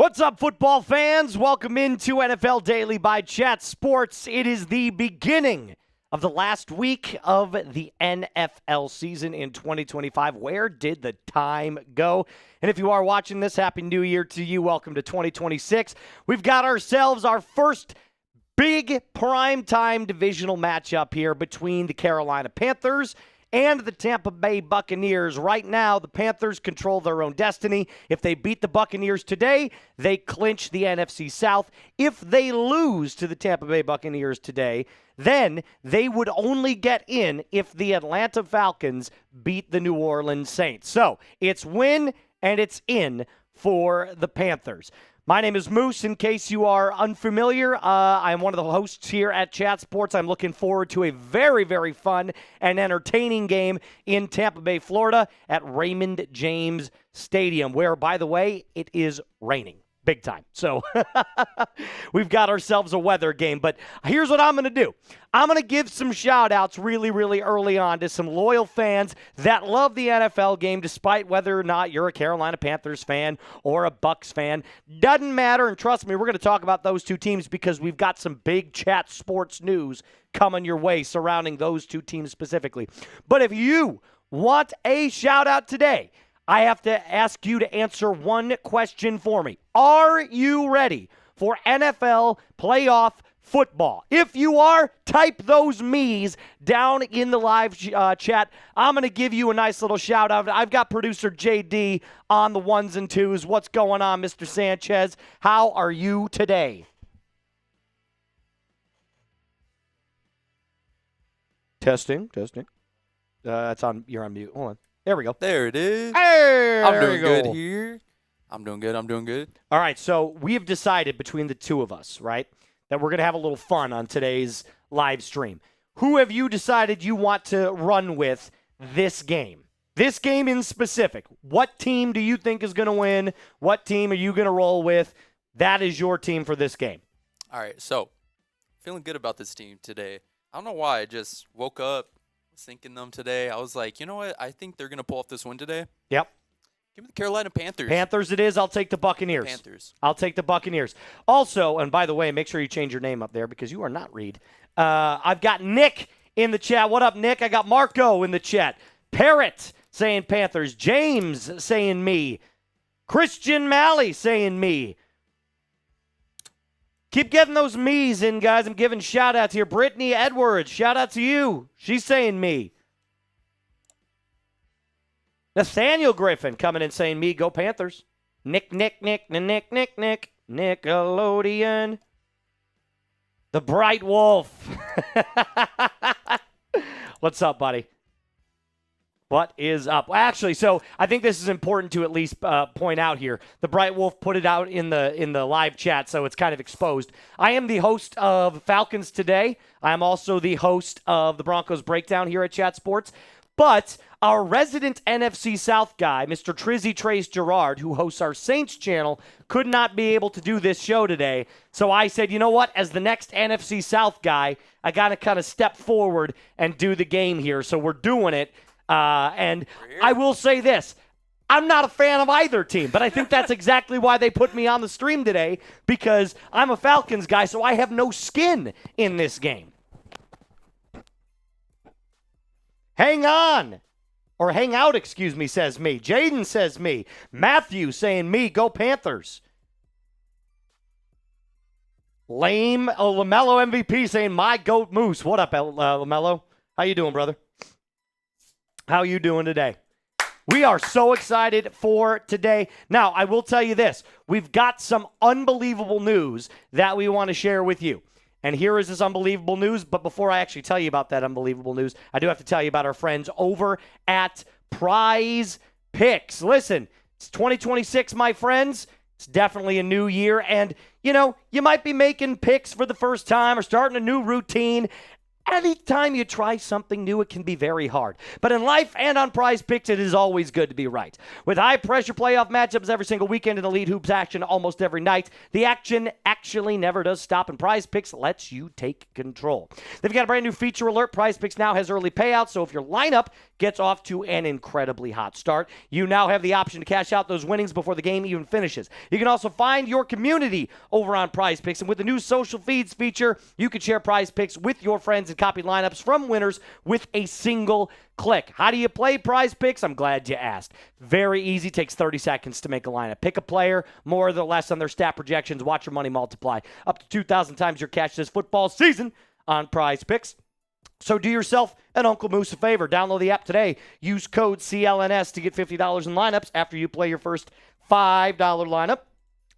What's up, football fans? Welcome into NFL Daily by Chat Sports. It is the beginning of the last week of the NFL season in 2025. Where did the time go? And if you are watching this, Happy New Year to you. Welcome to 2026. We've got ourselves our first big primetime divisional matchup here between the Carolina Panthers and the Tampa Bay Buccaneers. Right now, the Panthers control their own destiny. If they beat the Buccaneers today, they clinch the NFC South. If they lose to the Tampa Bay Buccaneers today, then they would only get in if the Atlanta Falcons beat the New Orleans Saints. So it's win and it's in for the Panthers. My name is Moose. In case you are unfamiliar, I'm one of the hosts here at Chat Sports. I'm looking forward to a very, very fun and entertaining game in Tampa Bay, Florida at Raymond James Stadium, where, by the way, it is raining big time. So we've got ourselves a weather game. But here's what I'm going to do. I'm going to give some shout-outs really, really early on to some loyal fans that love the NFL game, despite whether or not you're a Carolina Panthers fan or a Bucs fan. Doesn't matter, and trust me, we're going to talk about those two teams because we've got some big Chat Sports news coming your way surrounding those two teams specifically. But if you want a shout-out today, I have to ask you to answer one question for me. Are you ready for NFL playoff football? If you are, type those me's down in the live chat. I'm going to give you a nice little shout out. I've got producer JD on the ones and twos. What's going on, Mr. Sanchez? How are you today? Testing. That's on. You're on mute. Hold on. There we go. There it is. Hey, I'm doing good here. I'm doing good. All right, so we've decided between the two of us, right, that we're going to have a little fun on today's live stream. Who have you decided you want to run with this game? This game in specific. What team do you think is going to win? What team are you going to roll with? That is your team for this game. All right, so feeling good about this team today. I don't know why. I just woke up thinking them today. I was like, you know what? I think they're going to pull off this win today. Yep. Give me the Carolina Panthers. Panthers it is. I'll take the Buccaneers. Panthers. I'll take the Buccaneers. Also, and by the way, make sure you change your name up there because you are not Reed. I've got Nick in the chat. What up, Nick? I got Marco in the chat. Parrot saying Panthers. James saying me. Christian Malley saying me. Keep getting those me's in, guys. I'm giving shout-outs here. Brittany Edwards, shout-out to you. She's saying me. Nathaniel Griffin coming in saying me. Go Panthers. Nick. Nickelodeon. The Bright Wolf. What's up, buddy? What is up? Actually, so I think this is important to at least point out here. The Bright Wolf put it out in the live chat, so it's kind of exposed. I am the host of Falcons Today. I am also the host of the Broncos Breakdown here at Chat Sports. But our resident NFC South guy, Mr. Trizzy Trace Gerard, who hosts our Saints channel, could not be able to do this show today. So I said, you know what? As the next NFC South guy, I got to kind of step forward and do the game here. So we're doing it. And I will say this. I'm not a fan of either team, but I think that's exactly why they put me on the stream today, because I'm a Falcons guy, so I have no skin in this game. Hang on. Or hang out, excuse me, says me. Jaden says me. Matthew saying me. Go Panthers. LaMelo MVP saying my goat Moose. What up, LaMelo? How you doing, brother? How you doing today? We are so excited for today. Now, I will tell you this. We've got some unbelievable news that we want to share with you. And here is this unbelievable news. But before I actually tell you about that unbelievable news, I do have to tell you about our friends over at Prize Picks. Listen, it's 2026, my friends. It's definitely a new year. And, you know, you might be making picks for the first time or starting a new routine. Anytime you try something new, it can be very hard. But in life and on Prize Picks, it is always good to be right. With high-pressure playoff matchups every single weekend and elite hoops action almost every night, the action actually never does stop, and Prize Picks lets you take control. They've got a brand new feature alert. Prize Picks now has early payouts, so if your lineup gets off to an incredibly hot start, you now have the option to cash out those winnings before the game even finishes. You can also find your community over on Prize Picks, and with the new social feeds feature, you can share Prize Picks with your friends and copy lineups from winners with a single click. How do you play Prize Picks? I'm glad you asked. Very easy. Takes 30 seconds to make a lineup. Pick a player, more or less on their stat projections. Watch your money multiply. Up to 2,000 times your cash this football season on Prize Picks. So do yourself and Uncle Moose a favor. Download the app today. Use code CLNS to get $50 in lineups after you play your first $5 lineup.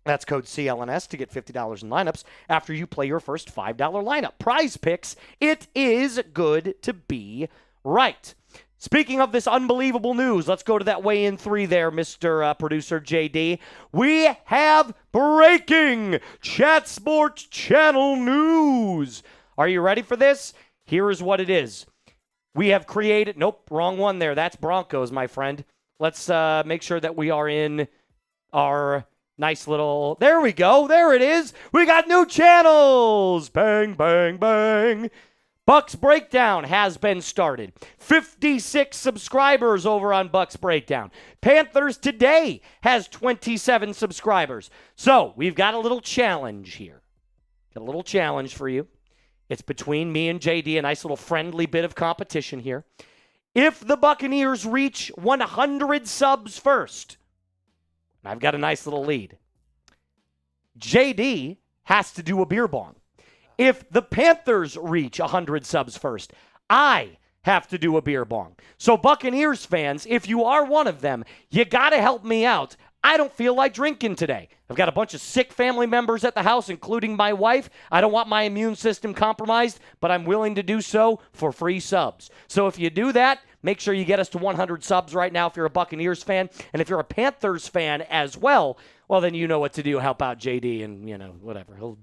That's code CLNS to get $50 in lineups after you play your first $5 lineup. Prize Picks, it is good to be right. Speaking of this unbelievable news, let's go to that weigh-in 3 there, Mr. Producer JD. We have breaking Chat Sports Channel news. Are you ready for this? Here is what it is. We have created, nope, wrong one there. That's Broncos, my friend. Let's make sure that we are in our nice little, there we go. There it is. We got new channels. Bang, bang, bang. Bucs Breakdown has been started. 56 subscribers over on Bucs Breakdown. Panthers Today has 27 subscribers. So we've got a little challenge here. Got a little challenge for you. It's between me and JD, a nice little friendly bit of competition here. If the Buccaneers reach 100 subs first, I've got a nice little lead. JD has to do a beer bong. If the Panthers reach 100 subs first, I have to do a beer bong. So Buccaneers fans, if you are one of them, you got to help me out. I don't feel like drinking today. I've got a bunch of sick family members at the house, including my wife. I don't want my immune system compromised, but I'm willing to do so for free subs. So if you do that, make sure you get us to 100 subs right now if you're a Buccaneers fan. And if you're a Panthers fan as well, well, then you know what to do. Help out JD and, whatever. He'll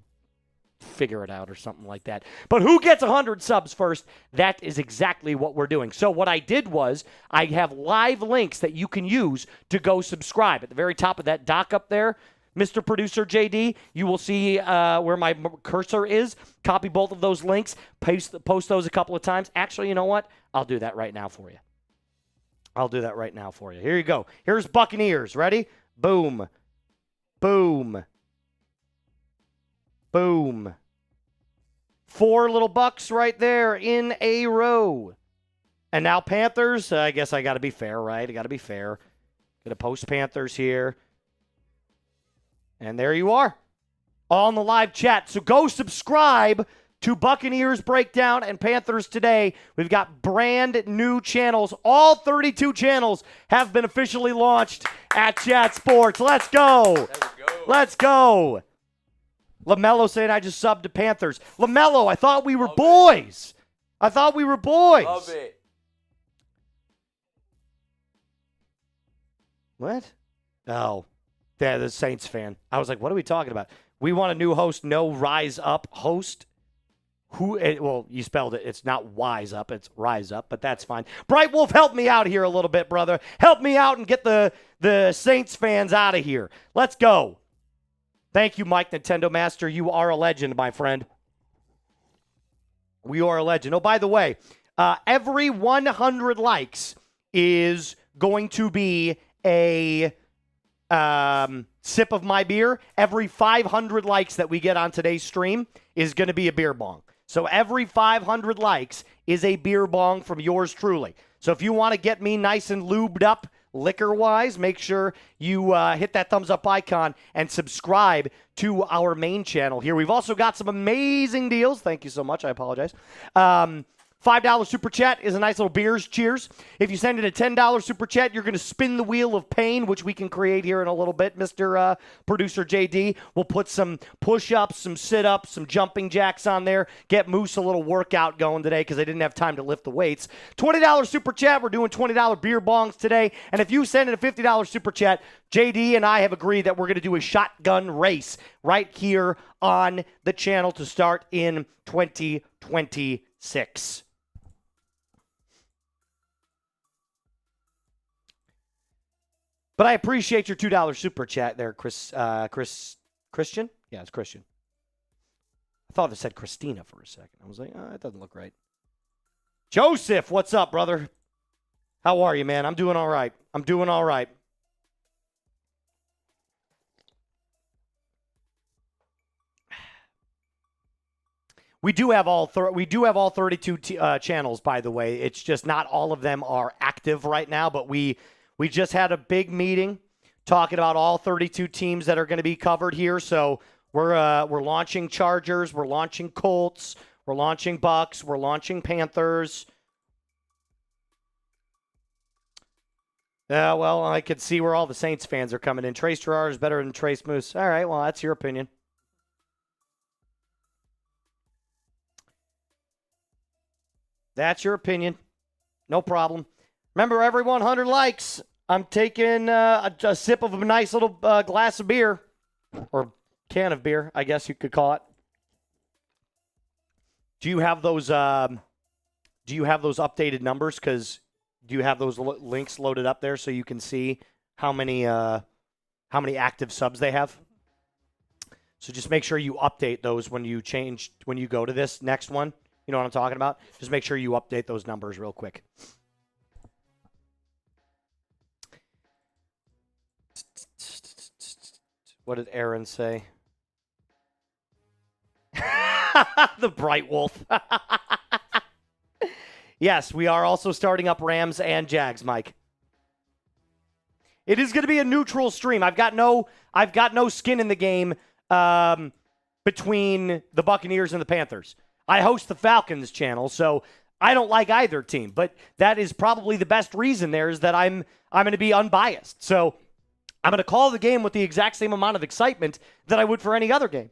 figure it out or something like that. But who gets 100 subs first? That is exactly what we're doing. So what I did was I have live links that you can use to go subscribe. At the very top of that doc up there, Mr. Producer JD, you will see where my cursor is. Copy both of those links. Post those a couple of times. Actually, you know what? I'll do that right now for you. Here you go. Here's Buccaneers. Ready? Boom. Boom. Boom. 4 little Bucks right there in a row. And now Panthers. I guess I got to be fair, right? I got to be fair. Going to post Panthers here. And there you are. All in the live chat. So go subscribe to Buccaneers Breakdown and Panthers Today. We've got brand new channels. All 32 channels have been officially launched at Chat Sports. Let's go. There we go. Let's go. LaMelo saying I just subbed to Panthers. LaMelo, I thought we were boys. Love it. What? Oh, yeah, the Saints fan. I was like, what are we talking about? We want a new host, no Rise Up host. Well, you spelled it. It's not Wise Up. It's Rise Up, but that's fine. Bright Wolf, help me out here a little bit, brother. Help me out and get the Saints fans out of here. Let's go. Thank you, Mike Nintendo Master. You are a legend, my friend. We are a legend. Oh, by the way, every 100 likes is going to be a sip of my beer. Every 500 likes that we get on today's stream is going to be a beer bong. So every 500 likes is a beer bong from yours truly. So if you want to get me nice and lubed up liquor-wise, make sure you hit that thumbs up icon and subscribe to our main channel here. We've also got some amazing deals. Thank you so much. I apologize. $5 super chat is a nice little beers cheers. If you send in a $10 super chat, you're going to spin the wheel of pain, which we can create here in a little bit, Mr. Producer JD. We'll put some push-ups, some sit-ups, some jumping jacks on there. Get Moose a little workout going today because I didn't have time to lift the weights. $20 super chat. We're doing $20 beer bongs today. And if you send in a $50 super chat, JD and I have agreed that we're going to do a shotgun race right here on the channel to start in 2022. 6. But I appreciate your $2 super chat there, Christian? Yeah, it's Christian. I thought it said Christina for a second. I was like, oh, that doesn't look right. Joseph, what's up, brother? How are you, man? I'm doing all right. We do have all 32 channels, by the way. It's just not all of them are active right now, but we just had a big meeting talking about all 32 teams that are going to be covered here. So we're launching Chargers, we're launching Colts, we're launching Bucs, we're launching Panthers. Well, I could see where all the Saints fans are coming in. Trace Gerrard is better than Trace Moose. All right, well, that's your opinion. That's your opinion. No problem. Remember, every 100 likes, I'm taking a sip of a nice little glass of beer, or can of beer, I guess you could call it. Do you have those? Do you have those updated numbers? Because do you have those links loaded up there so you can see how many active subs they have? So just make sure you update those when you go to this next one. You know what I'm talking about? Just make sure you update those numbers real quick. What did Aaron say? The Bright Wolf. Yes, we are also starting up Rams and Jags, Mike. It is going to be a neutral stream. I've got no skin in the game between the Buccaneers and the Panthers. I host the Falcons channel, so I don't like either team. But that is probably the best reason there is that I'm going to be unbiased. So I'm going to call the game with the exact same amount of excitement that I would for any other game.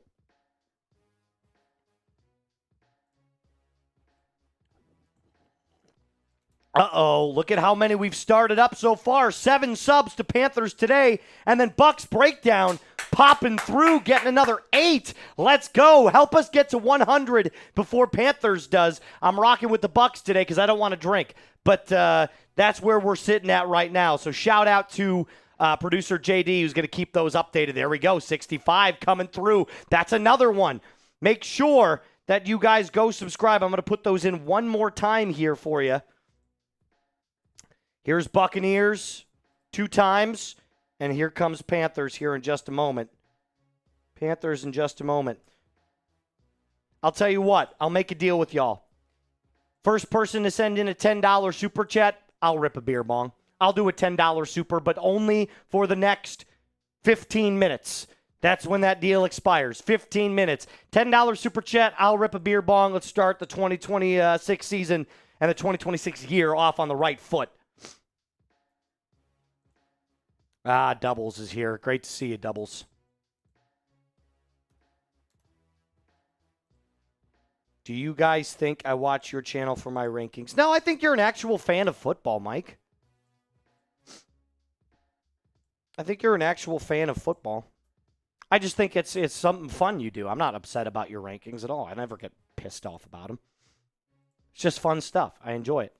Uh-oh, look at how many we've started up so far. 7 subs to Panthers today, and then Bucs breakdown popping through, getting another 8. Let's go. Help us get to 100 before Panthers does. I'm rocking with the Bucs today because I don't want to drink, but that's where we're sitting at right now. So shout out to producer JD who's going to keep those updated. There we go, 65 coming through. That's another one. Make sure that you guys go subscribe. I'm going to put those in one more time here for you. Here's Buccaneers 2 times, and here comes Panthers here in just a moment. Panthers in just a moment. I'll tell you what, I'll make a deal with y'all. First person to send in a $10 super chat, I'll rip a beer bong. I'll do a $10 super, but only for the next 15 minutes. That's when that deal expires, 15 minutes. $10 super chat, I'll rip a beer bong. Let's start the 2026 season and the 2026 year off on the right foot. Doubles is here. Great to see you, Doubles. Do you guys think I watch your channel for my rankings? No, I think you're an actual fan of football, Mike. I think you're an actual fan of football. I just think it's something fun you do. I'm not upset about your rankings at all. I never get pissed off about them. It's just fun stuff. I enjoy it.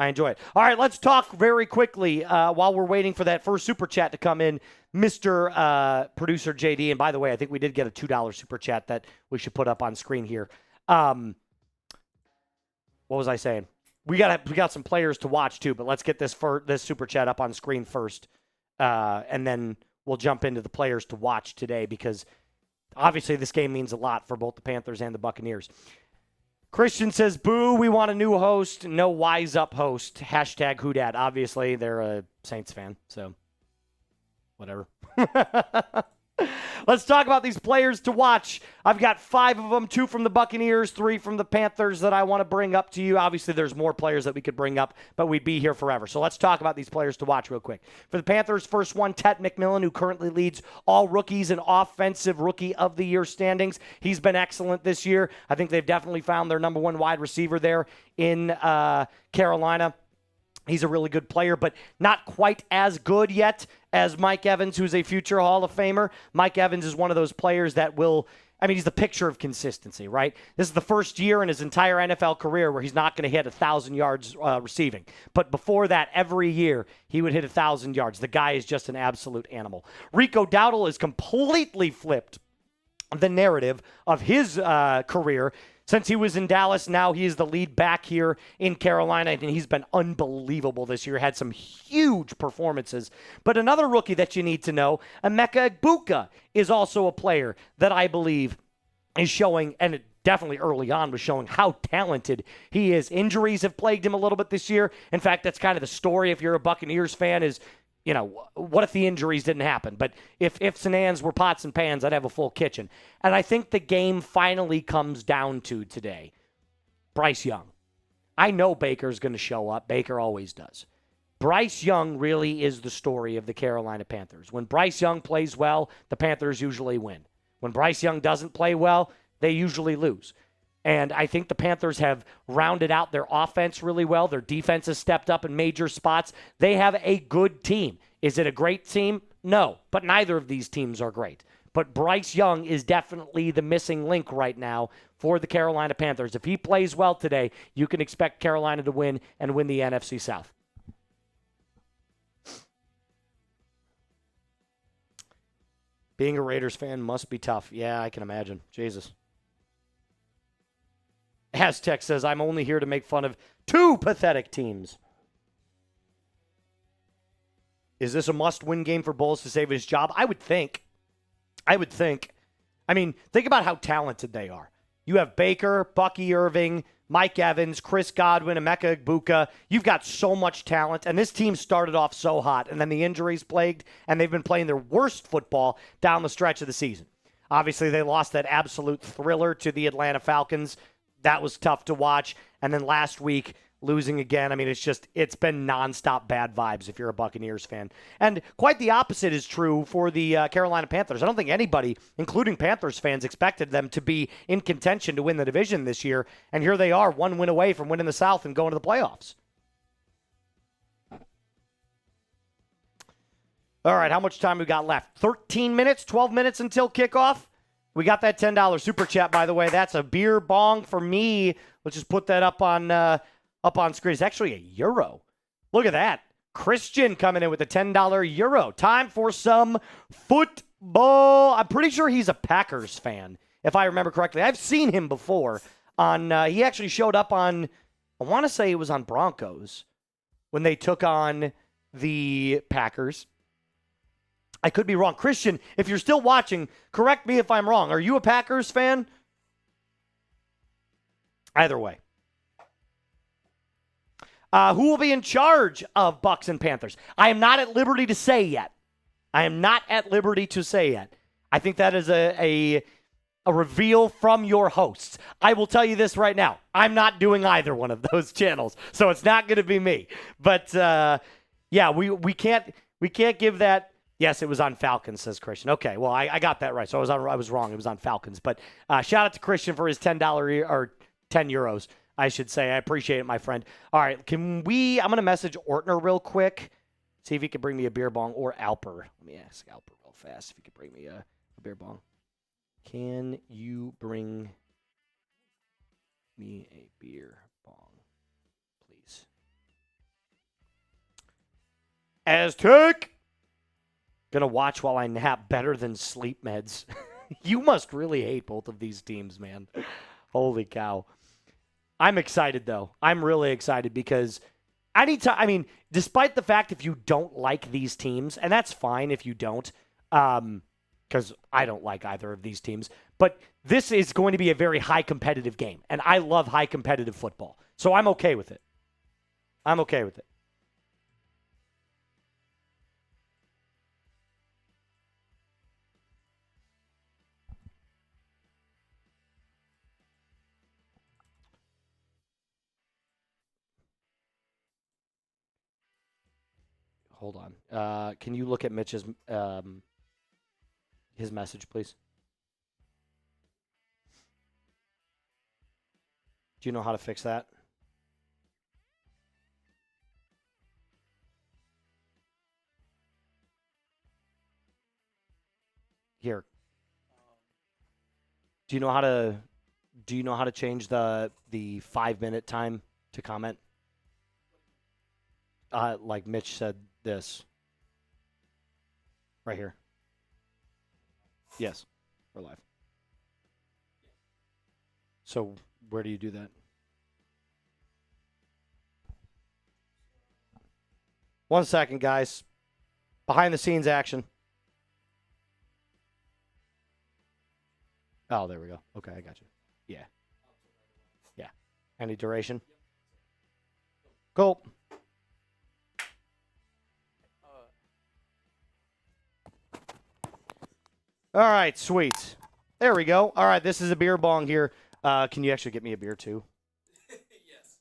All right, let's talk very quickly while we're waiting for that first super chat to come in, Mr. Producer JD. And by the way, I think we did get a $2 super chat that we should put up on screen here. What was I saying? We got some players to watch too, but let's get this super chat up on screen first, and then we'll jump into the players to watch today because obviously this game means a lot for both the Panthers and the Buccaneers. Christian says, boo, we want a new host, no wise up host. Hashtag whodad. Obviously, they're a Saints fan, so whatever. Let's talk about these players to watch. I've got 5 of them, 2 from the Buccaneers, 3 from the Panthers that I want to bring up to you. Obviously, there's more players that we could bring up, but we'd be here forever. So let's talk about these players to watch real quick. For the Panthers, first one, Tet McMillian, who currently leads all rookies in offensive rookie of the year standings. He's been excellent this year. I think they've definitely found their number 1 wide receiver there in Carolina. He's a really good player, but not quite as good yet as Mike Evans, who's a future Hall of Famer. Mike Evans is one of those players that will I mean, he's the picture of consistency, right? This is the first year in his entire NFL career where he's not going to hit 1,000 yards receiving. But before that, every year, he would hit 1,000 yards. The guy is just an absolute animal. Rico Dowdle has completely flipped the narrative of his career. Since he was in Dallas, now he is the lead back here in Carolina, and he's been unbelievable this year. Had some huge performances. But another rookie that you need to know, Emeka Egbuka, is also a player that I believe is showing, and it definitely early on was showing how talented he is. Injuries have plagued him a little bit this year. In fact, that's kind of the story if you're a Buccaneers fan is, you know, what if the injuries didn't happen? But if ifs and ands were pots and pans, I'd have a full kitchen. And I think the game finally comes down to today. Bryce Young. I know Baker's going to show up. Baker always does. Bryce Young really is the story of the Carolina Panthers. When Bryce Young plays well, the Panthers usually win. When Bryce Young doesn't play well, they usually lose. And I think the Panthers have rounded out their offense really well. Their defense has stepped up in major spots. They have a good team. Is it a great team? No, but neither of these teams are great. But Bryce Young is definitely the missing link right now for the Carolina Panthers. If he plays well today, you can expect Carolina to win and win the NFC South. Being a Raiders fan must be tough. Yeah, I can imagine. Jesus. Aztec says, I'm only here to make fun of two pathetic teams. Is this a must-win game for Bulls to save his job? I would think. I mean, think about how talented they are. You have Baker, Bucky Irving, Mike Evans, Chris Godwin, Emeka Egbuka. You've got so much talent, and this team started off so hot, and then the injuries plagued, and they've been playing their worst football down the stretch of the season. Obviously, they lost that absolute thriller to the Atlanta Falcons. That was tough to watch. And then last week, losing again. I mean, it's been nonstop bad vibes if you're a Buccaneers fan. And quite the opposite is true for the Carolina Panthers. I don't think anybody, including Panthers fans, expected them to be in contention to win the division this year. And here they are, one win away from winning the South and going to the playoffs. All right, how much time we got left? 13 minutes, 12 minutes until kickoff. We got that $10 super chat, by the way. That's a beer bong for me. Let's just put that up on screen. It's actually a euro. Look at that. Christian coming in with a $10 euro. Time for some football. I'm pretty sure he's a Packers fan, if I remember correctly. I've seen him before. He actually showed up on, I want to say it was on Broncos when they took on the Packers. I could be wrong. Christian, if you're still watching, correct me if I'm wrong. Are you a Packers fan? Either way. Who will be in charge of Bucs and Panthers? I am not at liberty to say yet. I think that is a reveal from your hosts. I will tell you this right now. I'm not doing either one of those channels, so it's not going to be me. But, yeah, we can't give that. Yes, it was on Falcons, says Christian. Okay, well, I got that right. So I was wrong. It was on Falcons. But shout out to Christian for his $10 or 10 euros, I should say. I appreciate it, my friend. All right, I'm going to message Ortner real quick, see if he can bring me a beer bong, or Alper. Let me ask Alper real fast if he can bring me a beer bong. Can you bring me a beer bong, please? Aztec! Gonna watch while I nap. Better than sleep meds. You must really hate both of these teams, man. Holy cow. I'm excited, though. I'm really excited because despite the fact if you don't like these teams, and that's fine if you don't, because I don't like either of these teams, but this is going to be a very high competitive game, and I love high competitive football. So I'm okay with it. Hold on. Can you look at Mitch's his message, please? Do you know how to fix that? Here. Do you know how to change the 5-minute time to comment? Like Mitch said this. Right here. Yes, we're live. So where do you do that? 1 second, guys. Behind the scenes action. Oh, there we go. Okay, I got you. Yeah. Yeah. Any duration? Cool. All right, sweet. There we go. All right, this is a beer bong here. Can you actually get me a beer too? Yes.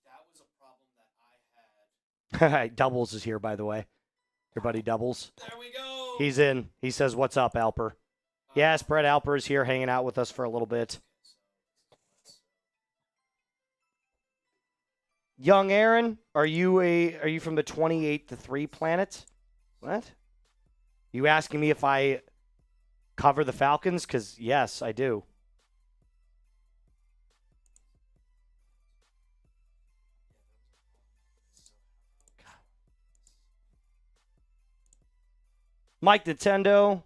That was a problem that I had. Doubles is here, by the way. Your buddy Doubles. There we go. He's in. He says, "What's up, Alper?" Yes, Brett Alper is here hanging out with us for a little bit. Young Aaron, are you from the 28-3 planet? What? You asking me if I cover the Falcons? Because, yes, I do. Mike Nintendo,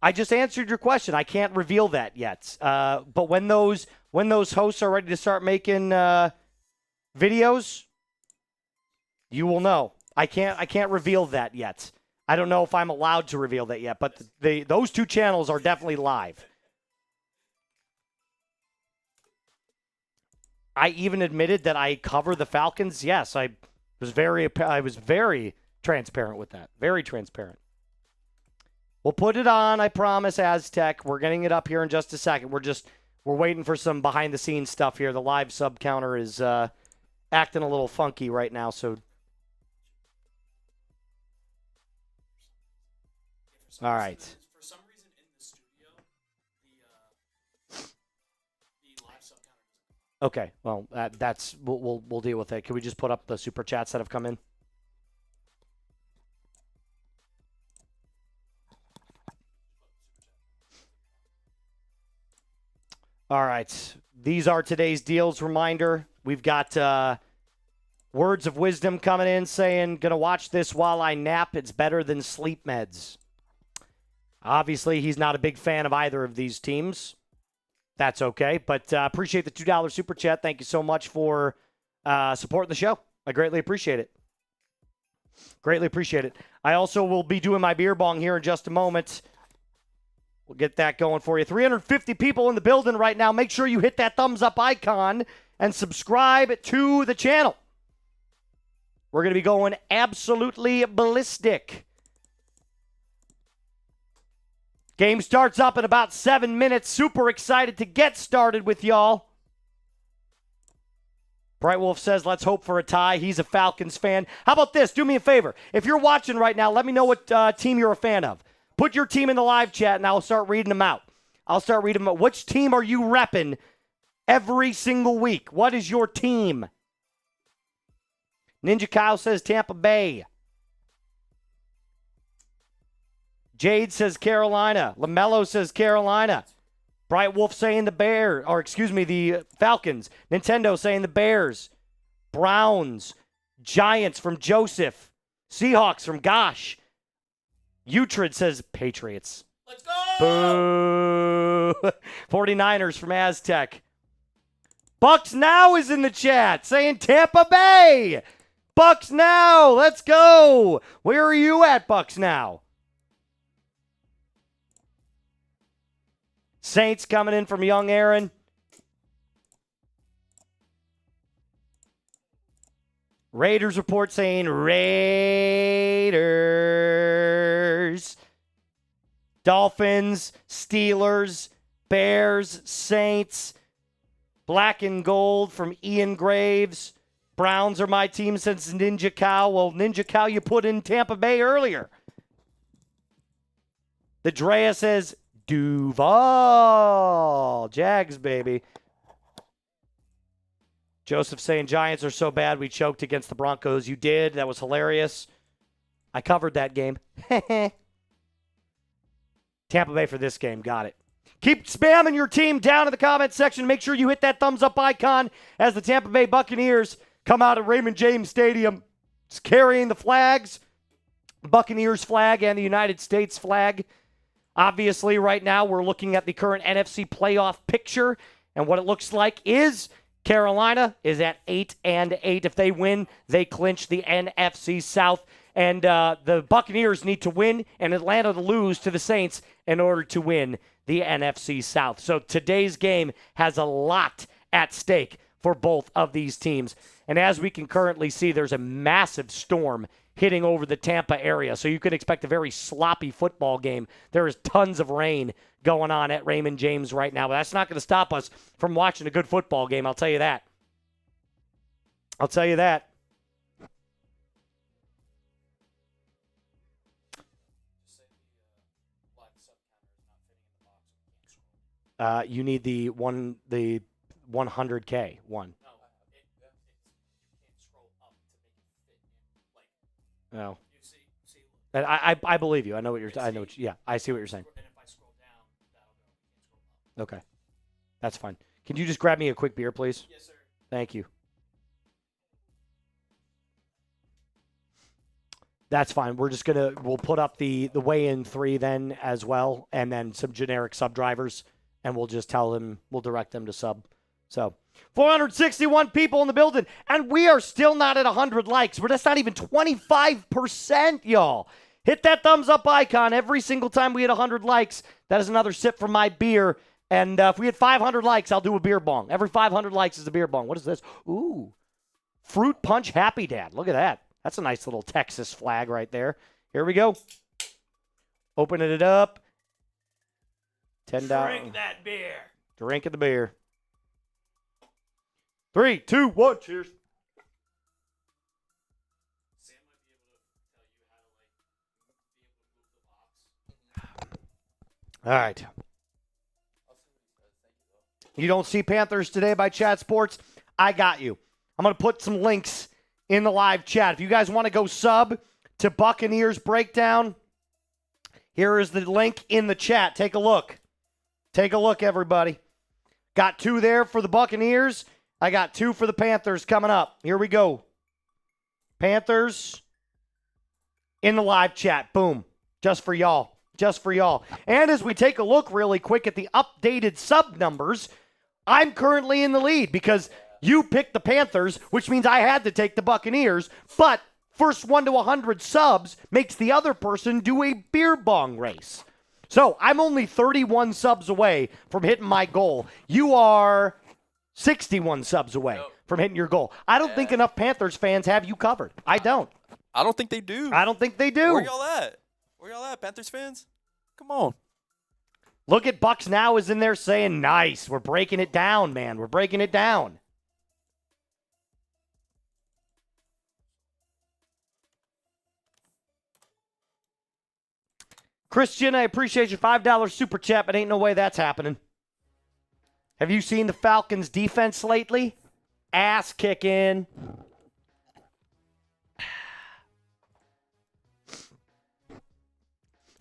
I just answered your question. I can't reveal that yet. But when those hosts are ready to start making videos, you will know. I can't reveal that yet. I don't know if I'm allowed to reveal that yet, but those two channels are definitely live. I even admitted that I cover the Falcons. Yes, I was very transparent with that. Very transparent. We'll put it on, I promise, Aztec. We're getting it up here in just a second. We're waiting for some behind-the-scenes stuff here. The live sub counter is acting a little funky right now, so... All right. For some reason in the studio, the live sub counter doesn't. Okay, well, that's we'll deal with it. Can we just put up the super chats that have come in? All right. These are today's deals. Reminder, we've got words of wisdom coming in saying, going to watch this while I nap. It's better than sleep meds. Obviously, he's not a big fan of either of these teams. That's okay. But appreciate the $2 super chat. Thank you so much for supporting the show. I greatly appreciate it. Greatly appreciate it. I also will be doing my beer bong here in just a moment. We'll get that going for you. 350 people in the building right now. Make sure you hit that thumbs up icon and subscribe to the channel. We're going to be going absolutely ballistic. Game starts up in about 7 minutes. Super excited to get started with y'all. Bright Wolf says, let's hope for a tie. He's a Falcons fan. How about this? Do me a favor. If you're watching right now, let me know what team you're a fan of. Put your team in the live chat, and I'll start reading them out. Which team are you repping every single week? What is your team? Ninja Kyle says Tampa Bay. Jade says Carolina. LaMelo says Carolina. Bright Wolf saying the Falcons. Nintendo saying the Bears. Browns. Giants from Joseph. Seahawks from Gosh. Utrid says Patriots. Let's go! Boo! 49ers from Aztec. Bucs Now is in the chat saying Tampa Bay. Bucs Now, let's go. Where are you at, Bucs Now? Saints coming in from Young Aaron. Raiders report saying Raiders. Dolphins, Steelers, Bears, Saints. Black and gold from Ian Graves. Browns are my team since Ninja Cow. Well, Ninja Cow, you put in Tampa Bay earlier. The Drea says Duval. Jags, baby. Joseph saying Giants are so bad we choked against the Broncos. You did. That was hilarious. I covered that game. Tampa Bay for this game. Got it. Keep spamming your team down in the comment section. Make sure you hit that thumbs up icon as the Tampa Bay Buccaneers come out of Raymond James Stadium carrying the flags, Buccaneers flag and the United States flag. Obviously, right now we're looking at the current NFC playoff picture, and what it looks like is Carolina is at 8-8. If they win, they clinch the NFC South. And the Buccaneers need to win and Atlanta to lose to the Saints in order to win the NFC South. So today's game has a lot at stake for both of these teams. And as we can currently see, there's a massive storm hitting over the Tampa area. So you could expect a very sloppy football game. There is tons of rain going on at Raymond James right now. But that's not going to stop us from watching a good football game. I'll tell you that. I'll tell you that. You need the 100K one. No. And I believe you. I know what you're. Yeah, I see what you're saying. Okay, that's fine. Can you just grab me a quick beer, please? Yes, sir. Thank you. That's fine. We'll put up the weigh-in 3 then as well, and then some generic sub drivers, and we'll just we'll direct them to sub. So 461 people in the building, and we are still not at 100 likes. That's not even 25%, y'all. Hit that thumbs up icon every single time we hit 100 likes. That is another sip from my beer. And if we hit 500 likes, I'll do a beer bong. Every 500 likes is a beer bong. What is this? Ooh, Fruit Punch Happy Dad. Look at that. That's a nice little Texas flag right there. Here we go. Opening it up. $10. Drink that beer. Drinking the beer. 3, 2, 1. Cheers. Sam might be able to tell you how to be able to move the box. All right. You don't see Panthers today by Chat Sports? I got you. I'm going to put some links in the live chat. If you guys want to go sub to Buccaneers Breakdown, here is the link in the chat. Take a look. Take a look, everybody. Got 2 there for the Buccaneers. I got 2 for the Panthers coming up. Here we go. Panthers in the live chat. Boom. Just for y'all. Just for y'all. And as we take a look really quick at the updated sub numbers, I'm currently in the lead because you picked the Panthers, which means I had to take the Buccaneers. But first 1 to 100 subs makes the other person do a beer bong race. So I'm only 31 subs away from hitting my goal. You are 61 subs away from hitting your goal. I don't think enough Panthers fans have you covered. I don't. I don't think they do. I don't think they do. Where y'all at? Where y'all at, Panthers fans? Come on. Look at Bucks now is in there saying, nice. We're breaking it down, man. We're breaking it down. Christian, I appreciate your $5 super chat, but ain't no way that's happening. Have you seen the Falcons' defense lately? Ass kicking.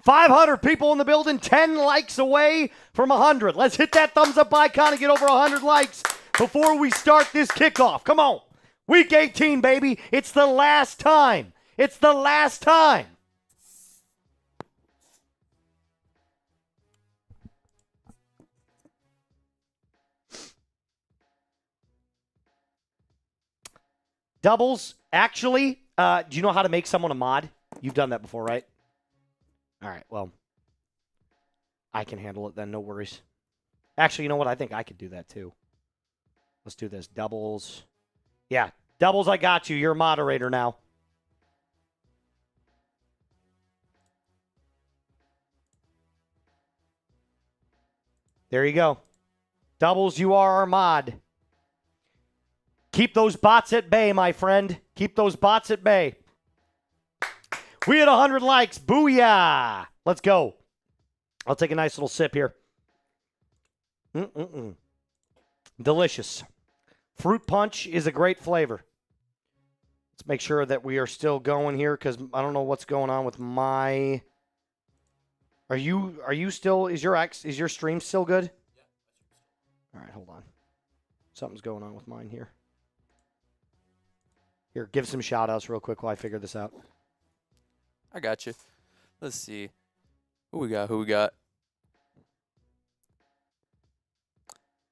$500 people in the building, 10 likes away from 100. Let's hit that thumbs up icon and get over 100 likes before we start this kickoff. Come on. Week 18, baby. It's the last time. It's the last time. Doubles, actually, do you know how to make someone a mod? You've done that before, right? All right, well, I can handle it then, no worries. Actually, you know what? I think I could do that too. Let's do this. Doubles. Yeah, doubles, I got you. You're a moderator now. There you go. Doubles, you are our mod. Keep those bots at bay, my friend. Keep those bots at bay. We had 100 likes. Booyah. Let's go. I'll take a nice little sip here. Delicious. Fruit punch is a great flavor. Let's make sure that we are still going here because I don't know what's going on with my Are you still, is your stream still good? All right, hold on. Something's going on with mine here. Here, give some shout outs real quick while I figure this out. I got you. Let's see. Who we got?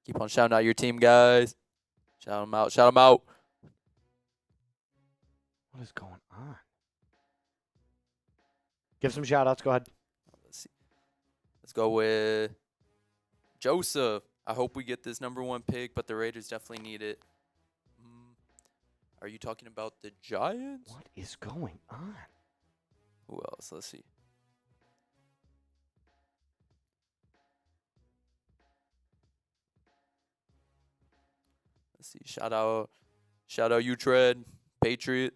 Keep on shouting out your team, guys. Shout them out. What is going on? Give some shout outs. Go ahead. Let's see. Let's go with Joseph. I hope we get this number 1 pick, but the Raiders definitely need it. Are you talking about the Giants? What is going on? Who else? Let's see. Shout out you, Tread, Patriot.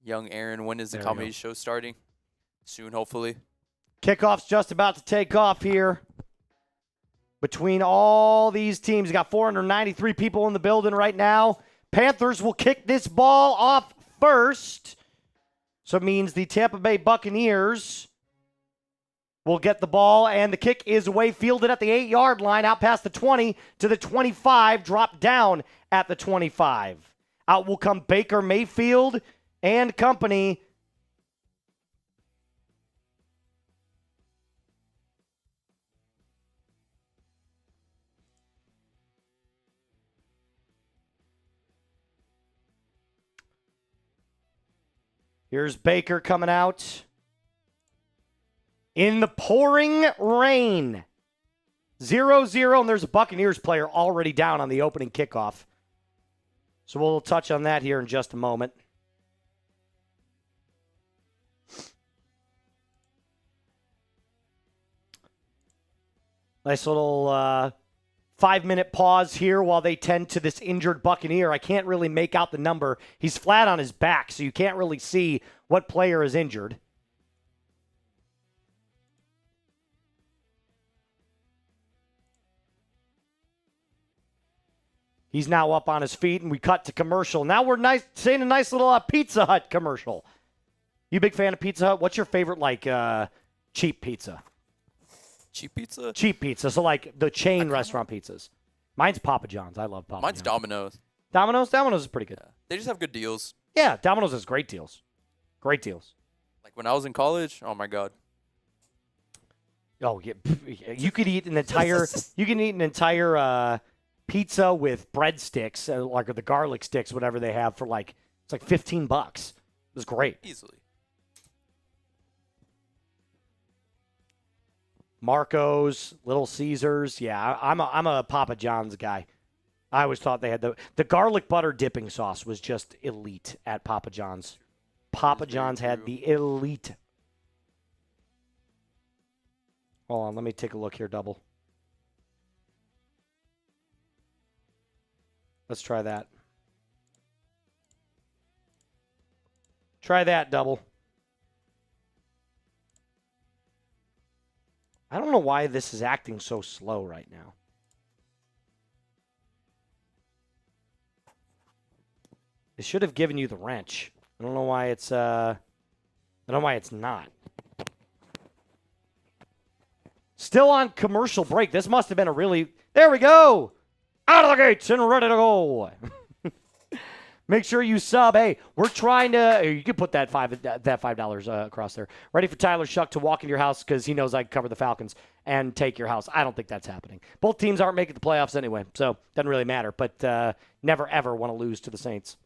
Young Aaron, when is the comedy show starting? Soon, hopefully. Kickoff's just about to take off here. Between all these teams, you got 493 people in the building right now. Panthers will kick this ball off first. So it means the Tampa Bay Buccaneers will get the ball, and the kick is away, fielded at the 8-yard line, out past the 20 to the 25, dropped down at the 25. Out will come Baker Mayfield and company. Here's Baker coming out in the pouring rain. 0-0, and there's a Buccaneers player already down on the opening kickoff. So we'll touch on that here in just a moment. Nice little 5-minute pause here while they tend to this injured Buccaneer. I can't really make out the number. He's flat on his back, so you can't really see what player is injured. He's now up on his feet, and we cut to commercial. Now we're seeing a nice little Pizza Hut commercial. You a big fan of Pizza Hut? What's your favorite, cheap pizza? Cheap pizza? Cheap pizza. So, the chain restaurant pizzas. Mine's Papa John's. I love Papa John's. Mine's Domino's. Domino's? Domino's is pretty good. Yeah. They just have good deals. Yeah, Domino's has great deals. Great deals. Like when I was in college, oh my God. Oh, yeah. You could eat an entire pizza with breadsticks, like the garlic sticks, whatever they have for it's like $15. It was great. Easily. Marco's, Little Caesars. Yeah, I'm a Papa John's guy. I always thought they had the garlic butter dipping sauce was just elite at Papa John's. Papa John's had the elite. Hold on, let me take a look here, Double. Let's try that. Try that, Double. I don't know why this is acting so slow right now. It should have given you the wrench. I don't know why it's I don't know why it's not. Still on commercial break. This must have been a really... There we go! Out of the gates and ready to go. Make sure you sub. Hey, we're trying to... You can put that $5 across there. Ready for Tyler Shuck to walk in your house because he knows I can cover the Falcons and take your house. I don't think that's happening. Both teams aren't making the playoffs anyway, so doesn't really matter. But never, ever want to lose to the Saints.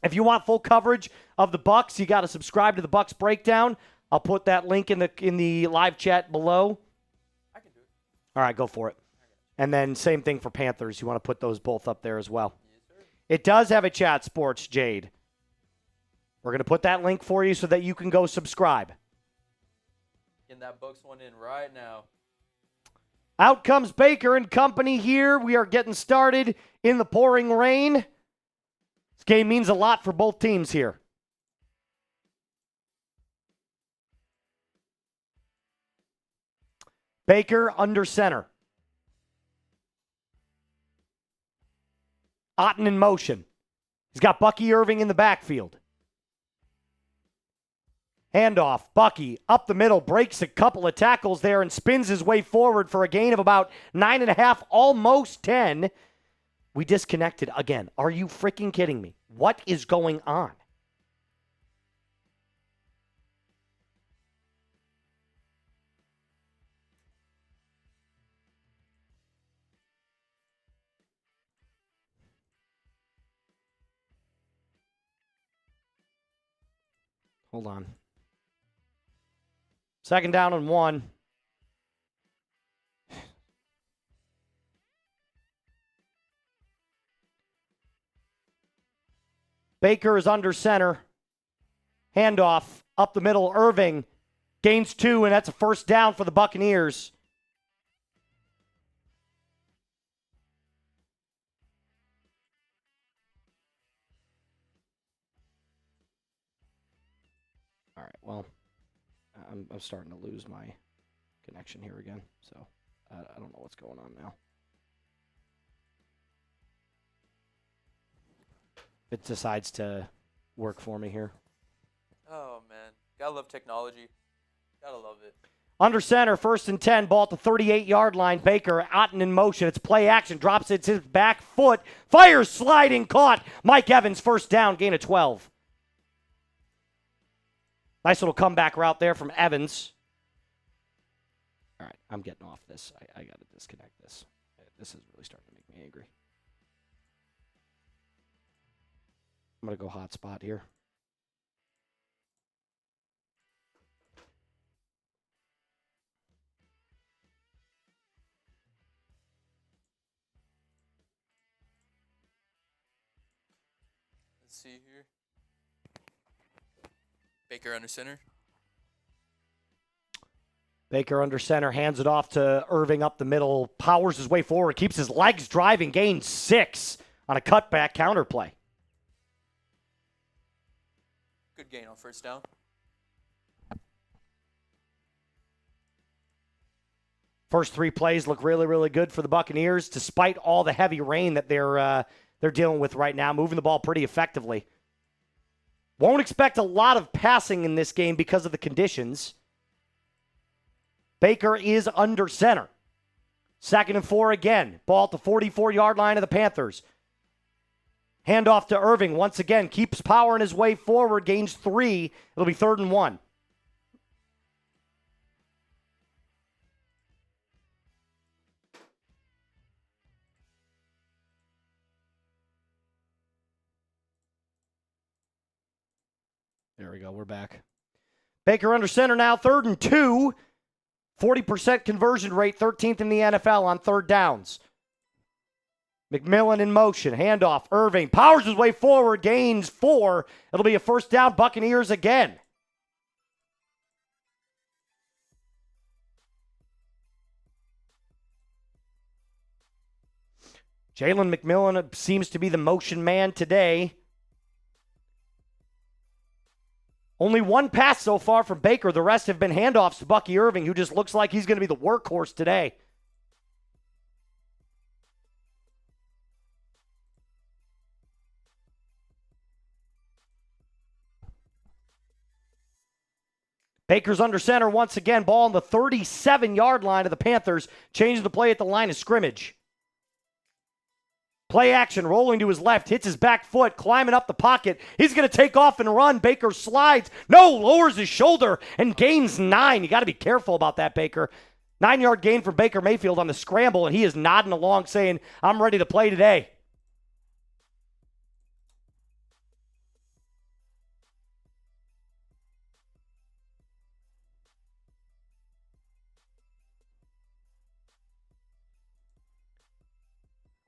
If you want full coverage of the Bucs, you got to subscribe to the Bucs Breakdown. I'll put that link in the live chat below. I can do it. All right, go for it. And then same thing for Panthers. You want to put those both up there as well. It does have a chat, Sports Jade. We're going to put that link for you so that you can go subscribe. Getting that Bucs one in right now. Out comes Baker and company here. We are getting started in the pouring rain. This game means a lot for both teams here. Baker under center. Otten in motion. He's got Bucky Irving in the backfield. Handoff, Bucky, up the middle, breaks a couple of tackles there and spins his way forward for a gain of about 9.5, almost 10. We disconnected again. Are you freaking kidding me? What is going on? Hold on. 2nd down and 1. Baker is under center. Handoff up the middle. Irving gains 2, and that's a 1st down for the Buccaneers. All right, well, I'm starting to lose my connection here again, so I don't know what's going on now. It decides to work for me here. Oh, man. Gotta love technology. Gotta love it. Under center, 1st and 10, ball at the 38-yard line. Baker, Otten in motion. It's play action. Drops it to his back foot. Fires, sliding, caught. Mike Evans, 1st down, gain of 12. Nice little comeback route there from Evans. All right, I'm getting off this. I got to disconnect this. This is really starting to make me angry. I'm going to go hotspot here. Let's see here. Baker under center. Baker under center, hands it off to Irving up the middle, powers his way forward, keeps his legs driving, gains 6 on a cutback counter play. Good gain on 1st down. First 3 plays look really, really good for the Buccaneers, despite all the heavy rain that they're dealing with right now, moving the ball pretty effectively. Won't expect a lot of passing in this game because of the conditions. Baker is under center. 2nd and 4 again. Ball at the 44-yard line of the Panthers. Handoff to Irving once again. Keeps powering his way forward. Gains 3. It'll be 3rd and 1. There we go. We're back. Baker under center now. 3rd and 2. 40% conversion rate. 13th in the NFL on 3rd downs. McMillian in motion. Handoff. Irving powers his way forward. Gains 4. It'll be a 1st down. Buccaneers again. Jalen McMillian seems to be the motion man today. Only 1 pass so far from Baker. The rest have been handoffs to Bucky Irving, who just looks like he's going to be the workhorse today. Baker's under center once again. Ball on the 37-yard line of the Panthers. Changing the play at the line of scrimmage. Play action, rolling to his left, hits his back foot, climbing up the pocket. He's going to take off and run. Baker slides. No, lowers his shoulder and gains 9. You got to be careful about that, Baker. 9-yard gain for Baker Mayfield on the scramble, and he is nodding along saying, I'm ready to play today.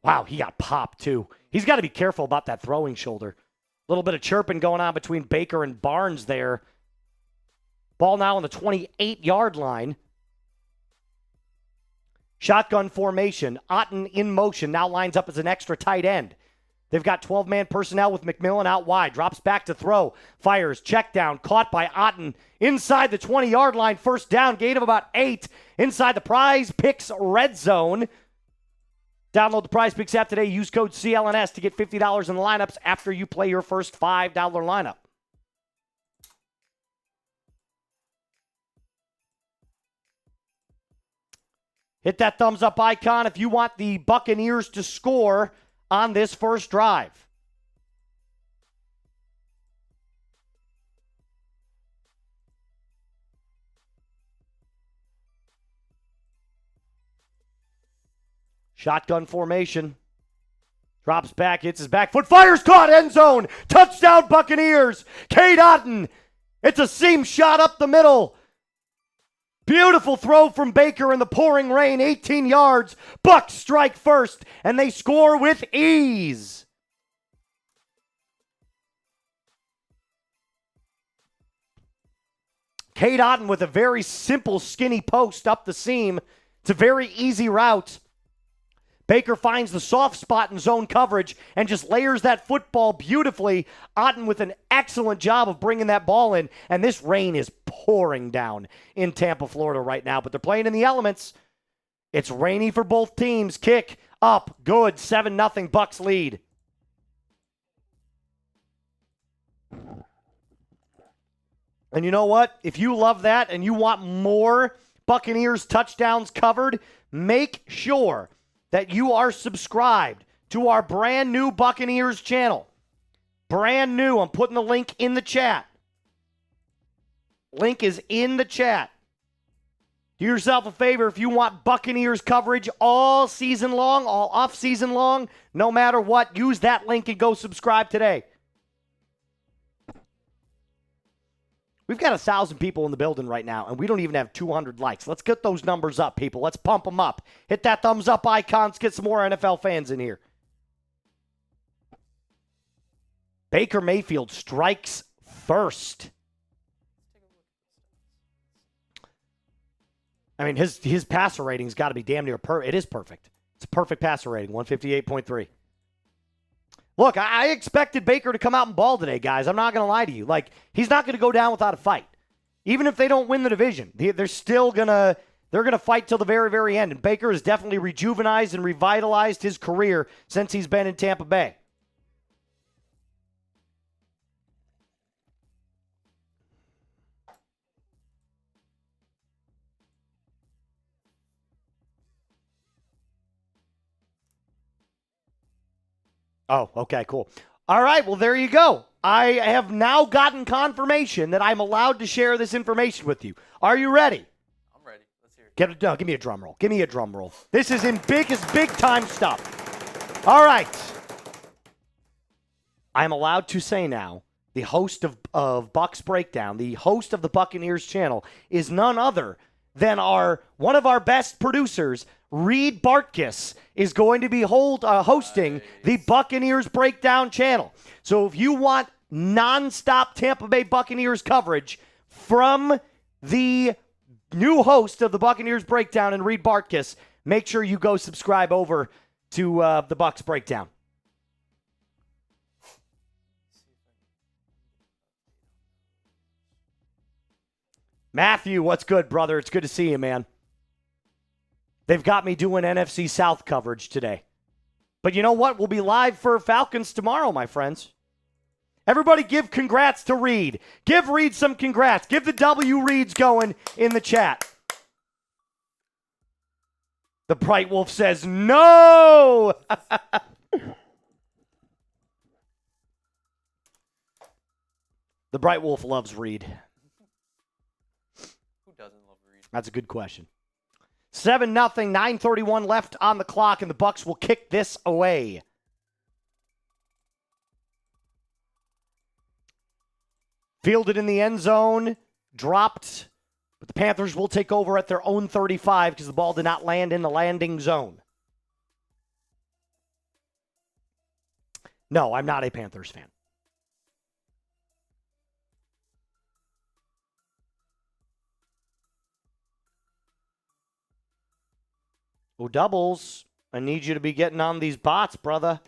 Wow, he got popped too. He's got to be careful about that throwing shoulder. A little bit of chirping going on between Baker and Barnes there. Ball now on the 28-yard line. Shotgun formation. Otten in motion. Now lines up as an extra tight end. They've got 12-man personnel with McMillian out wide. Drops back to throw. Fires. Check down. Caught by Otten. Inside the 20-yard line. 1st down. Gain of about 8. Inside the Prize Picks red zone. Download the Prize Picks app today. Use code CLNS to get $50 in the lineups after you play your first $5 lineup. Hit that thumbs up icon if you want the Buccaneers to score on this first drive. Shotgun formation. Drops back, hits his back foot, fires, caught, end zone. Touchdown Buccaneers. Cade Otton. It's a seam shot up the middle. Beautiful throw from Baker in the pouring rain, 18 yards. Bucs strike first, and they score with ease. Cade Otton with a very simple, skinny post up the seam. It's a very easy route. Baker finds the soft spot in zone coverage and just layers that football beautifully. Otton with an excellent job of bringing that ball in. And this rain is pouring down in Tampa, Florida right now. But they're playing in the elements. It's rainy for both teams. Kick up. Good. 7-0 Bucs lead. And you know what? If you love that and you want more Buccaneers touchdowns covered, make sure that you are subscribed to our brand new Buccaneers channel. Brand new. I'm putting the link in the chat. Link is in the chat. Do yourself a favor if you want Buccaneers coverage all season long, all off season long, no matter what, use that link and go subscribe today. We've got 1,000 people in the building right now, and we don't even have 200 likes. Let's get those numbers up, people. Let's pump them up. Hit that thumbs up icon. Let's get some more NFL fans in here. Baker Mayfield strikes first. I mean, his passer rating's got to be damn near perfect. It is perfect. It's a perfect passer rating, 158.3. Look, I expected Baker to come out and ball today, guys. I'm not going to lie to you. Like, he's not going to go down without a fight. Even if they don't win the division, they're still going to fight till the very, very end. And Baker has definitely rejuvenized and revitalized his career since he's been in Tampa Bay. Oh, okay, cool. All right, well, there you go. I have now gotten confirmation that I'm allowed to share this information with you. Are you ready? I'm ready. Let's hear it. Give me a drum roll. Give me a drum roll. This is big time stuff. All right. I'm allowed to say now, the host of Bucs Breakdown, the host of the Buccaneers channel, is none other than one of our best producers, Reed Bartkiss, is going to be hosting the Buccaneers Breakdown channel. So if you want nonstop Tampa Bay Buccaneers coverage from the new host of the Buccaneers Breakdown and Reed Bartkiss, make sure you go subscribe over to the Bucs Breakdown. Matthew, what's good, brother? It's good to see you, man. They've got me doing NFC South coverage today. But you know what? We'll be live for Falcons tomorrow, my friends. Everybody give congrats to Reed. Give Reed some congrats. Give the W Reeds going in the chat. The Bright Wolf says no. The Bright Wolf loves Reed. Who doesn't love Reed? That's a good question. 7-0, 9:31 left on the clock, and the Bucs will kick this away. Fielded in the end zone, dropped, but the Panthers will take over at their own 35 because the ball did not land in the landing zone. No, I'm not a Panthers fan. Oh, doubles. I need you to be getting on these bots, brother.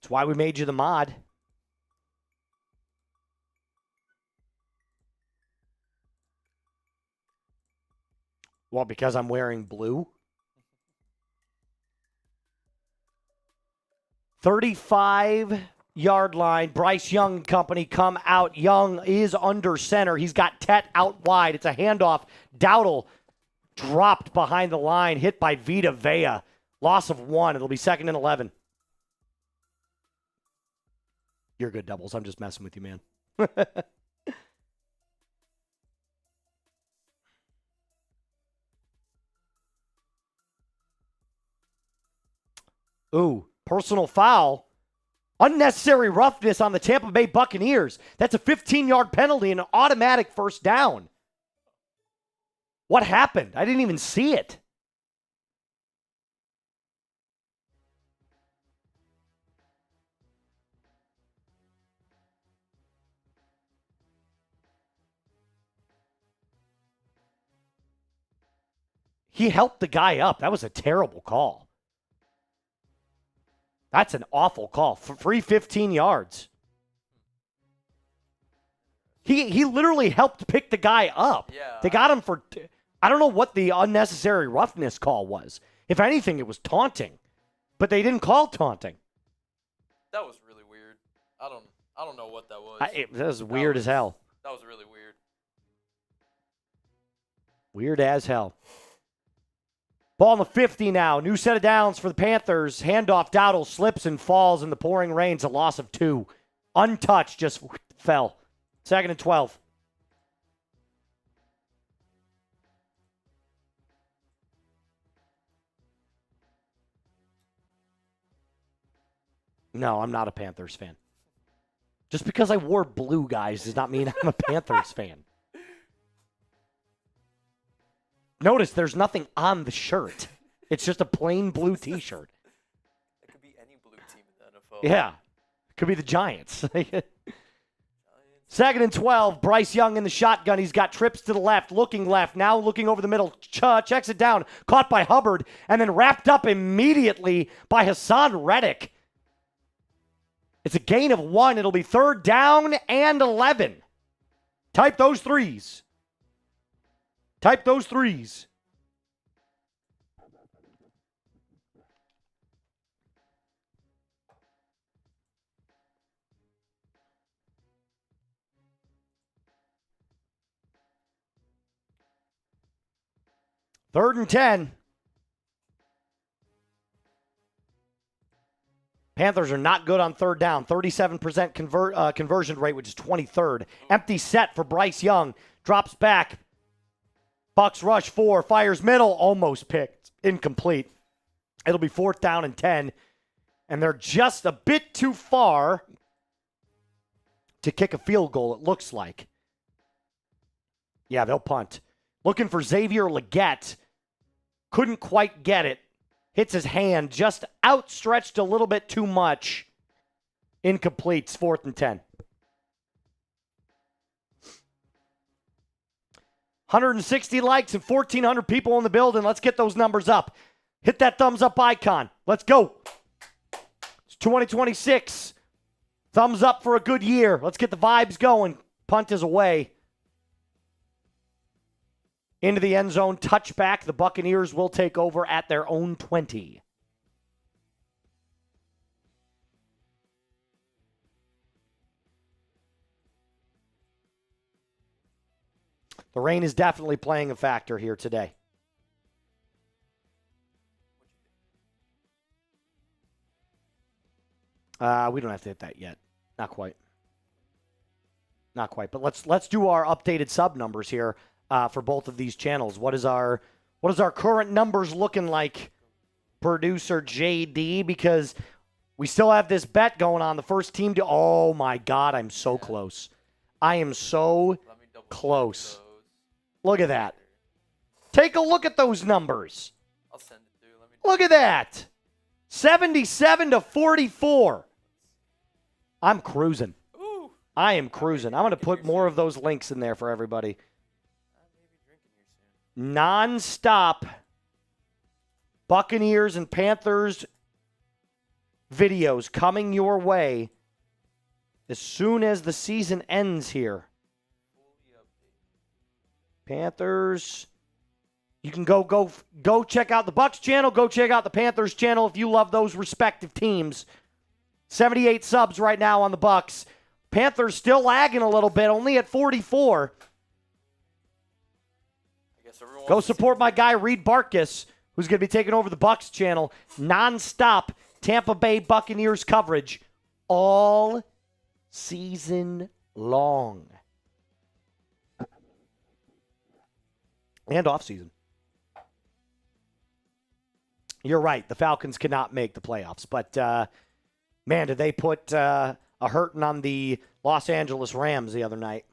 That's why we made you the mod. Well, because I'm wearing blue. 35 yard line. Bryce Young and company come out. Young is under center. He's got Tet out wide. It's a handoff. Dowdle dropped behind the line, hit by Vita Vea. Loss of 1. It'll be 2nd and 11. You're good, Doubles. I'm just messing with you, man. Ooh, personal foul. Unnecessary roughness on the Tampa Bay Buccaneers. That's a 15-yard penalty and an automatic first down. What happened? I didn't even see it. He helped the guy up. That was a terrible call. That's an awful call. Free 15 yards. He literally helped pick the guy up. Yeah. They got him for... I don't know what the unnecessary roughness call was. If anything, it was taunting. But they didn't call taunting. That was really weird. I don't know what that was. That was weird as hell. That was really weird. Weird as hell. Ball in the 50 now. New set of downs for the Panthers. Handoff. Dowdle slips and falls in the pouring rains. A loss of 2. Untouched. Just fell. 2nd and 12. No, I'm not a Panthers fan. Just because I wore blue, guys, does not mean I'm a Panthers fan. Notice there's nothing on the shirt. It's just a plain blue T-shirt. It could be any blue team in the NFL. Yeah. Could be the Giants. 2nd and 12. Bryce Young in the shotgun. He's got trips to the left, now looking over the middle. Checks it down. Caught by Hubbard, and then wrapped up immediately by Haason Reddick. It's a gain of 1. It'll be 3rd down and 11. Type those threes. Type those threes. Third and 10. Panthers are not good on 3rd down. 37% conversion rate, which is 23rd. Empty set for Bryce Young. Drops back. Bucs rush 4. Fires middle. Almost picked. Incomplete. It'll be 4th down and 10. And they're just a bit too far to kick a field goal, it looks like. Yeah, they'll punt. Looking for Xavier Legette. Couldn't quite get it. Hits his hand, just outstretched a little bit too much. Incompletes, 4th and 10. 160 likes and 1,400 people in the building. Let's get those numbers up. Hit that thumbs up icon. Let's go. It's 2026. Thumbs up for a good year. Let's get the vibes going. Punt is away. Into the end zone, touchback. The Buccaneers will take over at their own 20. The rain is definitely playing a factor here today. We don't have to hit that yet. Not quite. Not quite. But let's do our updated sub numbers here. For both of these channels. What is our current numbers looking like, producer JD? Because we still have this bet going on. The first team to... Oh, my God. I'm so close. I am so close. Look at that. Take a look at those numbers. I'll send it through. Look at that. 77-44. I'm cruising. Ooh. I am cruising. I'm going to put more of those links in there for everybody. Non-stop Buccaneers and Panthers videos coming your way as soon as the season ends here. Panthers. You can go check out the Bucs channel. Go check out the Panthers channel if you love those respective teams. 78 subs right now on the Bucs. Panthers still lagging a little bit, only at 44. Go support my guy Reed Barkus, who's going to be taking over the Bucs channel. Non-stop Tampa Bay Buccaneers coverage all season long. And off season. You're right. The Falcons cannot make the playoffs. But, man, did they put a hurting on the Los Angeles Rams the other night.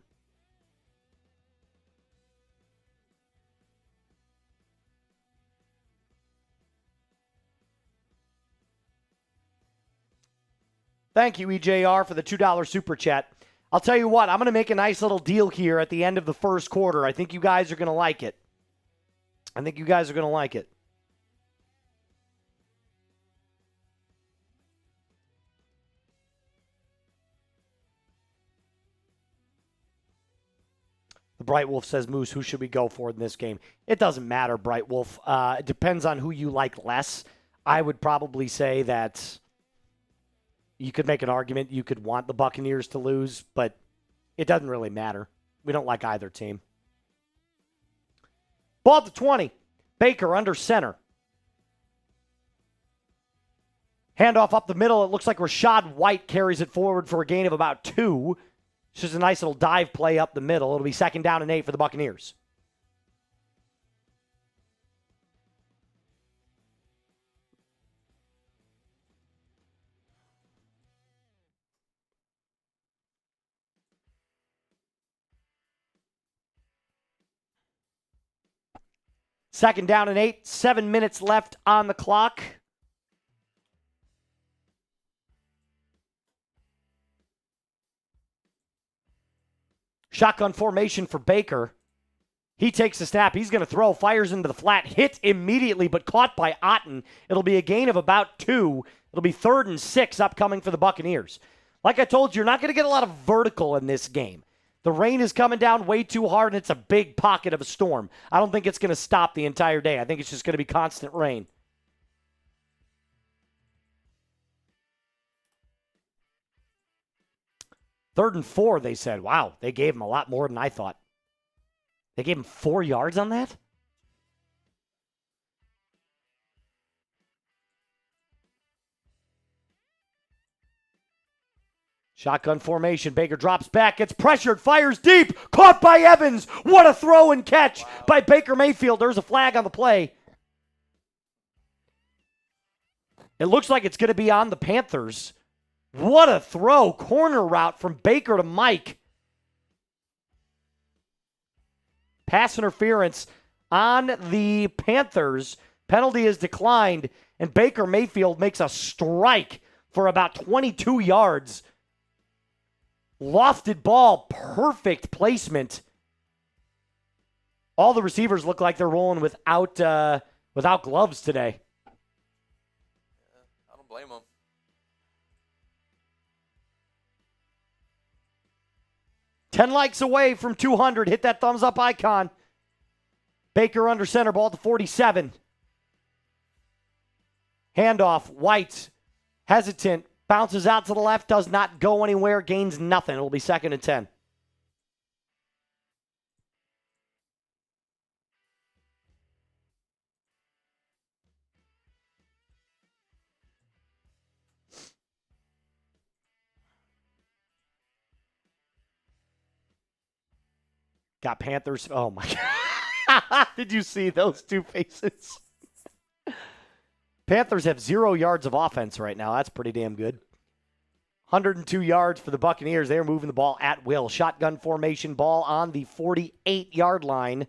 Thank you, EJR, for the $2 super chat. I'll tell you what, I'm going to make a nice little deal here at the end of the first quarter. I think you guys are going to like it. The Bright Wolf says, Moose, who should we go for in this game? It doesn't matter, Bright Wolf. It depends on who you like less. I would probably say that you could make an argument you could want the Buccaneers to lose, but it doesn't really matter. We don't like either team. Ball at the 20. Baker under center. Handoff up the middle. It looks like Rachaad White carries it forward for a gain of about 2. It's just a nice little dive play up the middle. It'll be 2nd down and 8 for the Buccaneers. Second down and 8, 7 minutes left on the clock. Shotgun formation for Baker. He takes the snap. He's going to throw, fires into the flat, hit immediately, but caught by Otten. It'll be a gain of about 2. It'll be 3rd and 6 upcoming for the Buccaneers. Like I told you, you're not going to get a lot of vertical in this game. The rain is coming down way too hard, and it's a big pocket of a storm. I don't think it's going to stop the entire day. I think it's just going to be constant rain. Third and 4, they said. Wow, they gave him a lot more than I thought. They gave him 4 yards on that? Shotgun formation. Baker drops back, gets pressured, fires deep, caught by Evans. What a throw and catch by Baker Mayfield. There's a flag on the play. It looks like it's going to be on the Panthers. What a throw. Corner route from Baker to Mike. Pass interference on the Panthers. Penalty is declined, and Baker Mayfield makes a strike for about 22 yards. Lofted ball, perfect placement. All the receivers look like they're rolling without gloves today. I don't blame them. Ten likes away from 200. Hit that thumbs up icon. Baker under center, ball at the 47. Handoff, White, hesitant, bounces out to the left, does not go anywhere, gains nothing. It'll be 2nd and 10. Got Panthers. Oh, my God. Did you see those two faces? Panthers have 0 yards of offense right now. That's pretty damn good. 102 yards for the Buccaneers. They're moving the ball at will. Shotgun formation, ball on the 48-yard line.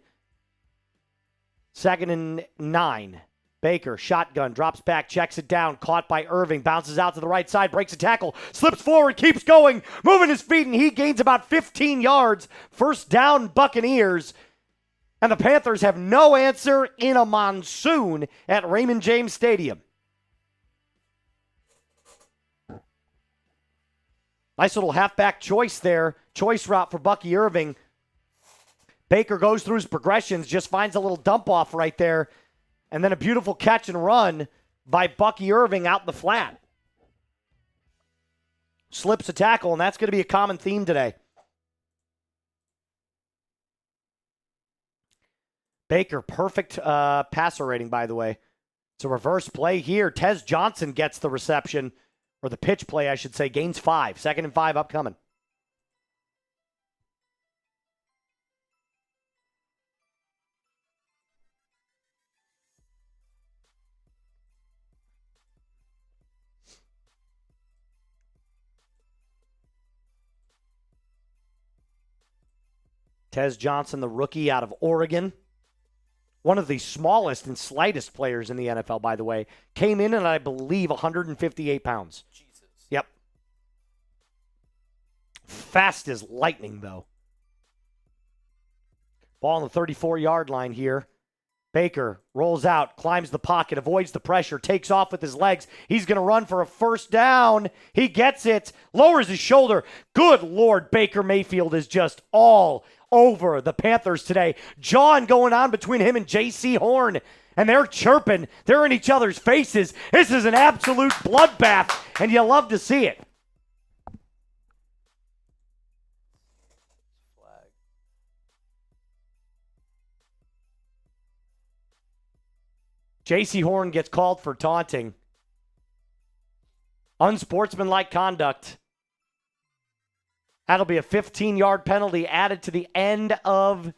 2nd and 9. Baker, shotgun, drops back, checks it down, caught by Irving, bounces out to the right side, breaks a tackle, slips forward, keeps going, moving his feet, and he gains about 15 yards. 1st down, Buccaneers. And the Panthers have no answer in a monsoon at Raymond James Stadium. Nice little halfback choice there. Choice route for Bucky Irving. Baker goes through his progressions, just finds a little dump off right there. And then a beautiful catch and run by Bucky Irving out in the flat. slips a tackle, and that's going to be a common theme today. Baker, perfect passer rating, by the way. It's a reverse play here. Tez Johnson gets the reception, or the pitch play, I should say, gains 5. 2nd and 5 upcoming. Tez Johnson, the rookie out of Oregon. One of the smallest and slightest players in the NFL, by the way. Came in at, I believe, 158 pounds. Jesus. Yep. Fast as lightning, though. Ball on the 34-yard line here. Baker rolls out, climbs the pocket, avoids the pressure, takes off with his legs. He's going to run for a first down. He gets it, lowers his shoulder. Good Lord, Baker Mayfield is just all over the Panthers today. John going on between him and J.C. Horn, and they're chirping. They're in each other's faces. This is an absolute bloodbath, and you love to see it. Flag. J.C. Horn gets called for taunting. Unsportsmanlike conduct. That'll be a 15-yard penalty added to the end of...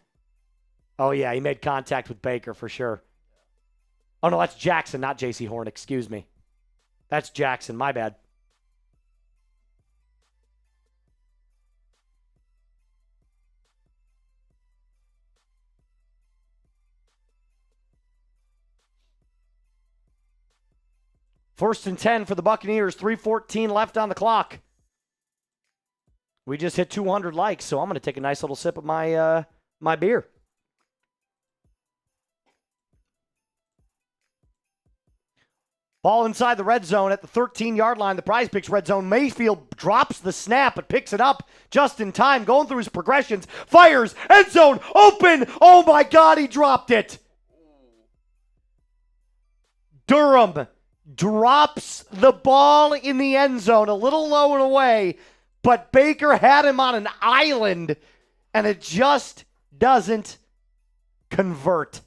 Oh, yeah, he made contact with Baker for sure. Oh, no, that's Jackson, not J.C. Horn. Excuse me. That's Jackson. My bad. First and 10 for the Buccaneers. 3:14 left on the clock. We just hit 200 likes, so I'm going to take a nice little sip of my my beer. Ball inside the red zone at the 13-yard line. The Prize Picks red zone. Mayfield drops the snap but picks it up just in time. Going through his progressions. Fires. End zone. Open. Oh, my God. He dropped it. Durham drops the ball in the end zone. A little low and away. But Baker had him on an island, and it just doesn't convert.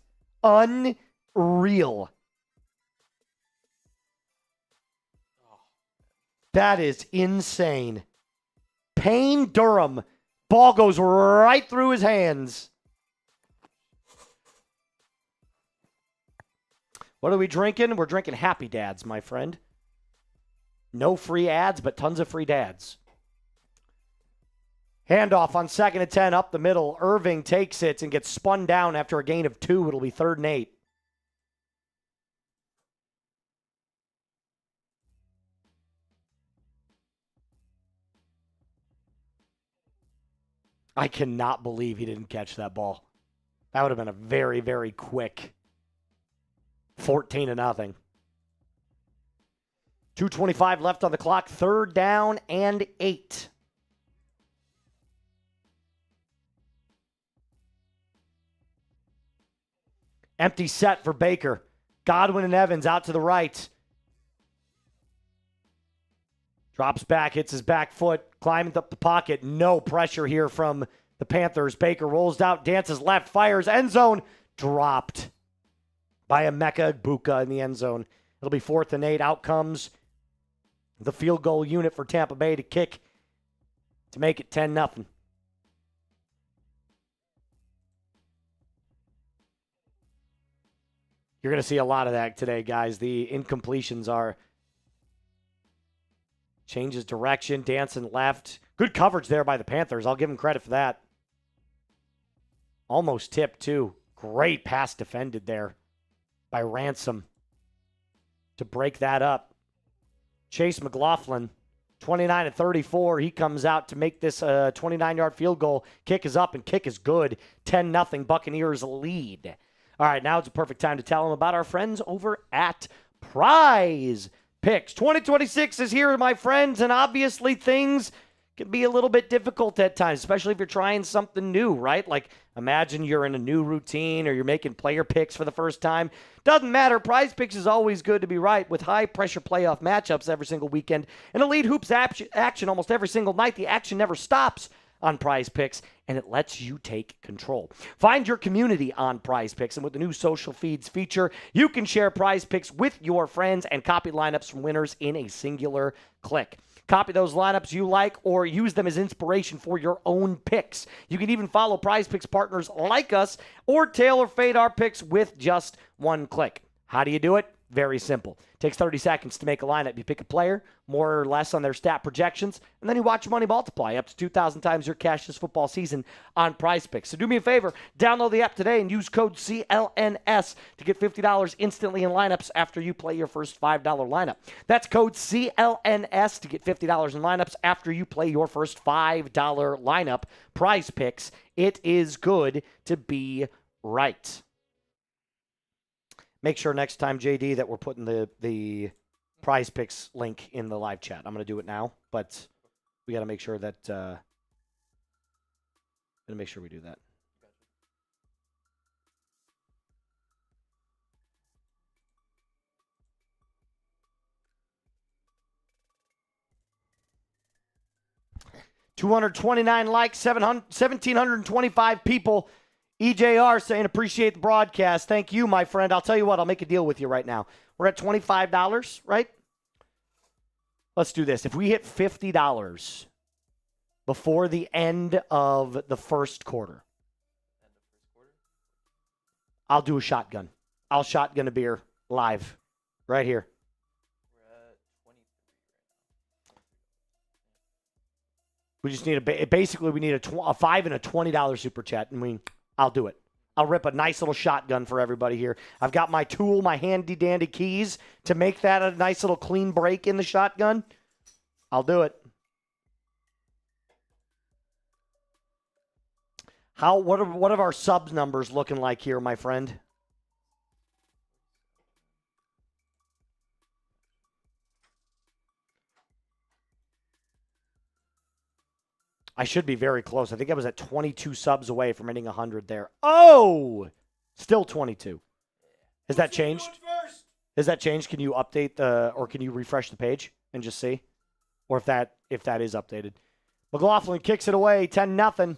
Unreal. That is insane. Payne Durham. Ball goes right through his hands. What are we drinking? We're drinking Happy Dads, my friend. No free ads, but tons of free dads. Handoff on 2nd and 10 up the middle. Irving takes it and gets spun down after a gain of 2. It'll be 3rd and 8. I cannot believe he didn't catch that ball. That would have been a very, very quick 14-0. 2:25 left on the clock. 3rd down and 8. Empty set for Baker. Godwin and Evans out to the right. Drops back, hits his back foot, climbing up the pocket. No pressure here from the Panthers. Baker rolls out, dances left, fires, end zone. Dropped by Emeka Egbuka in the end zone. It'll be 4th and 8. Out comes the field goal unit for Tampa Bay to kick to make it 10-0. You're going to see a lot of that today, guys. The incompletions are changes direction, dancing left. Good coverage there by the Panthers. I'll give them credit for that. Almost tipped, too. Great pass defended there by Ransom to break that up. Chase McLaughlin, 29-34. He comes out to make this a 29-yard field goal. Kick is up and kick is good. 10-0 Buccaneers lead. All right, now it's a perfect time to tell them about our friends over at Prize Picks. 2026 is here, my friends, and obviously things can be a little bit difficult at times, especially if you're trying something new, right? Like imagine you're in a new routine or you're making player picks for the first time. Doesn't matter. Prize Picks is always good to be right with high-pressure playoff matchups every single weekend and Elite Hoops action almost every single night. The action never stops on Prize Picks, and it lets you take control. Find your community on Prize Picks, and with the new social feeds feature, you can share Prize Picks with your friends and copy lineups from winners in a singular click. Copy those lineups you like or use them as inspiration for your own picks. You can even follow Prize Picks partners like us or tailor fade our picks with just one click. How do you do it? Very simple. Takes 30 seconds to make a lineup. You pick a player, more or less on their stat projections, and then you watch your money multiply up to 2,000 times your cash this football season on Prize Picks. So do me a favor, download the app today and use code CLNS to get $50 instantly in lineups after you play your first $5 lineup. That's code CLNS to get $50 in lineups after you play your first $5 lineup. Prize Picks. It is good to be right. Make sure next time, JD, that we're putting the Prize Picks link in the live chat. I'm going to do it now, but we got to make sure that we do that. $229 likes, 1,725 people. EJR saying, appreciate the broadcast. Thank you, my friend. I'll tell you what, I'll make a deal with you right now. We're at $25, right? Let's do this. If we hit $50 before the end of the first quarter, I'll do a shotgun. I'll shotgun a beer live right here. We're at 23 right now. We just need basically we need a $5 and a $20 super chat, and I'll do it. I'll rip a nice little shotgun for everybody here. I've got my tool, my handy-dandy keys to make that a nice little clean break in the shotgun. I'll do it. What are our subs numbers looking like here, my friend? I should be very close. I think I was at 22 subs away from hitting 100 there. Oh! Still 22. Has that changed? Has that changed? Can you update or can you refresh the page and just see? Or if that is updated. McLaughlin kicks it away, 10-0.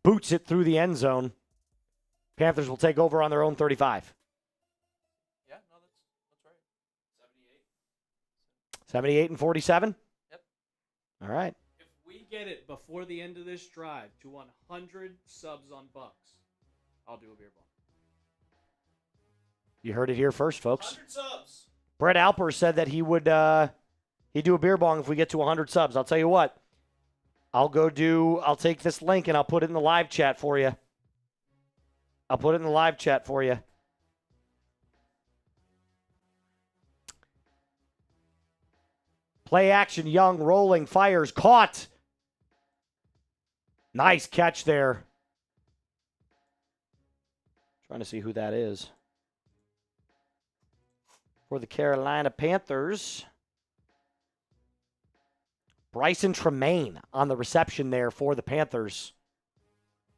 Boots it through the end zone. Panthers will take over on their own 35. Yeah, no, that's right. 78 and 47? All right. If we get it before the end of this drive to 100 subs on Bucks, I'll do a beer bong. You heard it here first, folks. 100 subs. Brett Alper said that he would he'd do a beer bong if we get to 100 subs. I'll tell you what. I'll take this link and I'll put it in the live chat for you. Play action, Young, rolling, fires, caught. Nice catch there. Trying to see who that is. For the Carolina Panthers, Bryce and Tre'von on the reception there for the Panthers.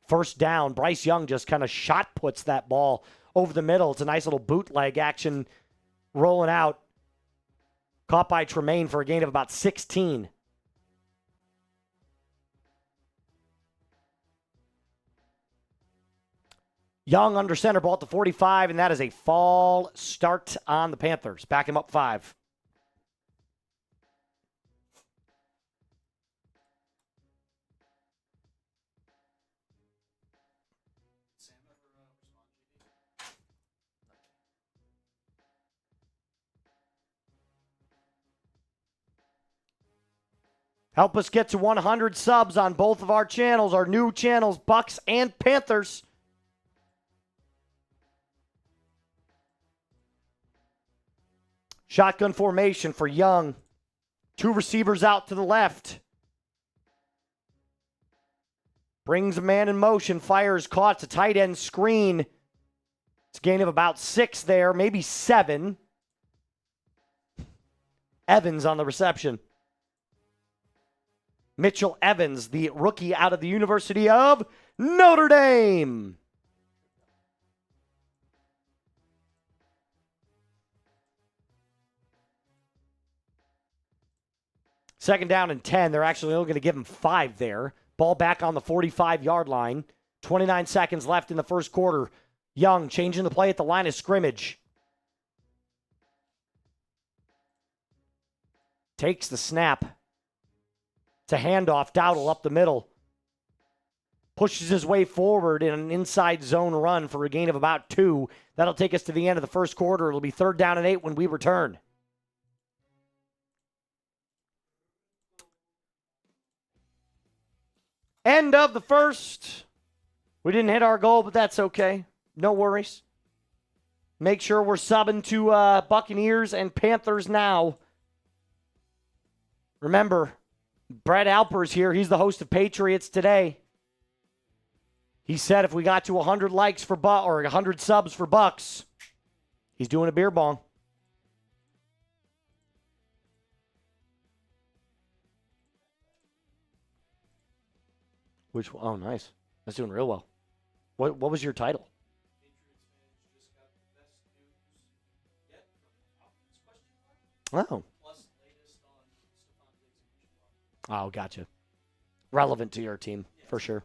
First down, Bryce Young just kind of shot puts that ball over the middle. It's a nice little bootleg action rolling out. Caught by Tre'von for a gain of about 16. Young under center, ball at the 45, and that is a fall start on the Panthers. Back him up 5. Help us get to 100 subs on both of our channels, our new channels, Bucs and Panthers. Shotgun formation for Young. 2 receivers out to the left. Brings a man in motion, fires, caught. It's a tight end screen. It's a gain of about 6 there, maybe 7. Evans on the reception. Mitchell Evans, the rookie out of the University of Notre Dame. Second down and 10. They're actually only going to give him 5 there. Ball back on the 45-yard line. 29 seconds left in the first quarter. Young changing the play at the line of scrimmage. Takes the snap. It's a handoff. Dowdle up the middle. Pushes his way forward in an inside zone run for a gain of about 2. That'll take us to the end of the first quarter. It'll be 3rd down and 8 when we return. End of the first. We didn't hit our goal, but that's okay. No worries. Make sure we're subbing to Buccaneers and Panthers now. Remember, Brad Alper's here. He's the host of Patriots Today. He said if we got to 100 likes for or 100 subs for Bucks, he's doing a beer bong. Which? Oh, nice. That's doing real well. What was your title? Oh. Oh, gotcha. Relevant to your team, for sure.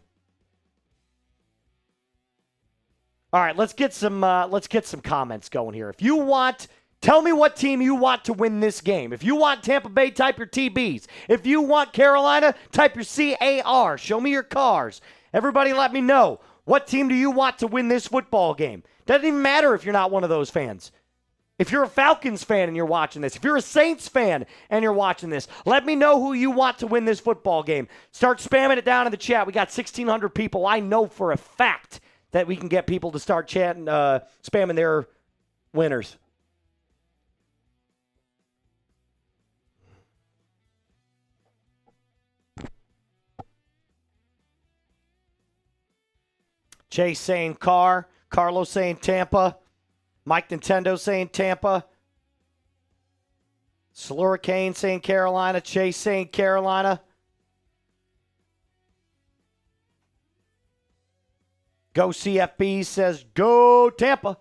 All right, let's get some comments going here. If you want, tell me what team you want to win this game. If you want Tampa Bay, type your TBs. If you want Carolina, type your CAR. Show me your cars. Everybody let me know. What team do you want to win this football game? Doesn't even matter if you're not one of those fans. If you're a Falcons fan and you're watching this, if you're a Saints fan and you're watching this, let me know who you want to win this football game. Start spamming it down in the chat. We got 1,600 people. I know for a fact that we can get people to start chatting, spamming their winners. Chase saying Carr. Carlos saying Tampa. Mike Nintendo saying Tampa. Slurricane saying Carolina. Chase saying Carolina. Go CFB says go Tampa.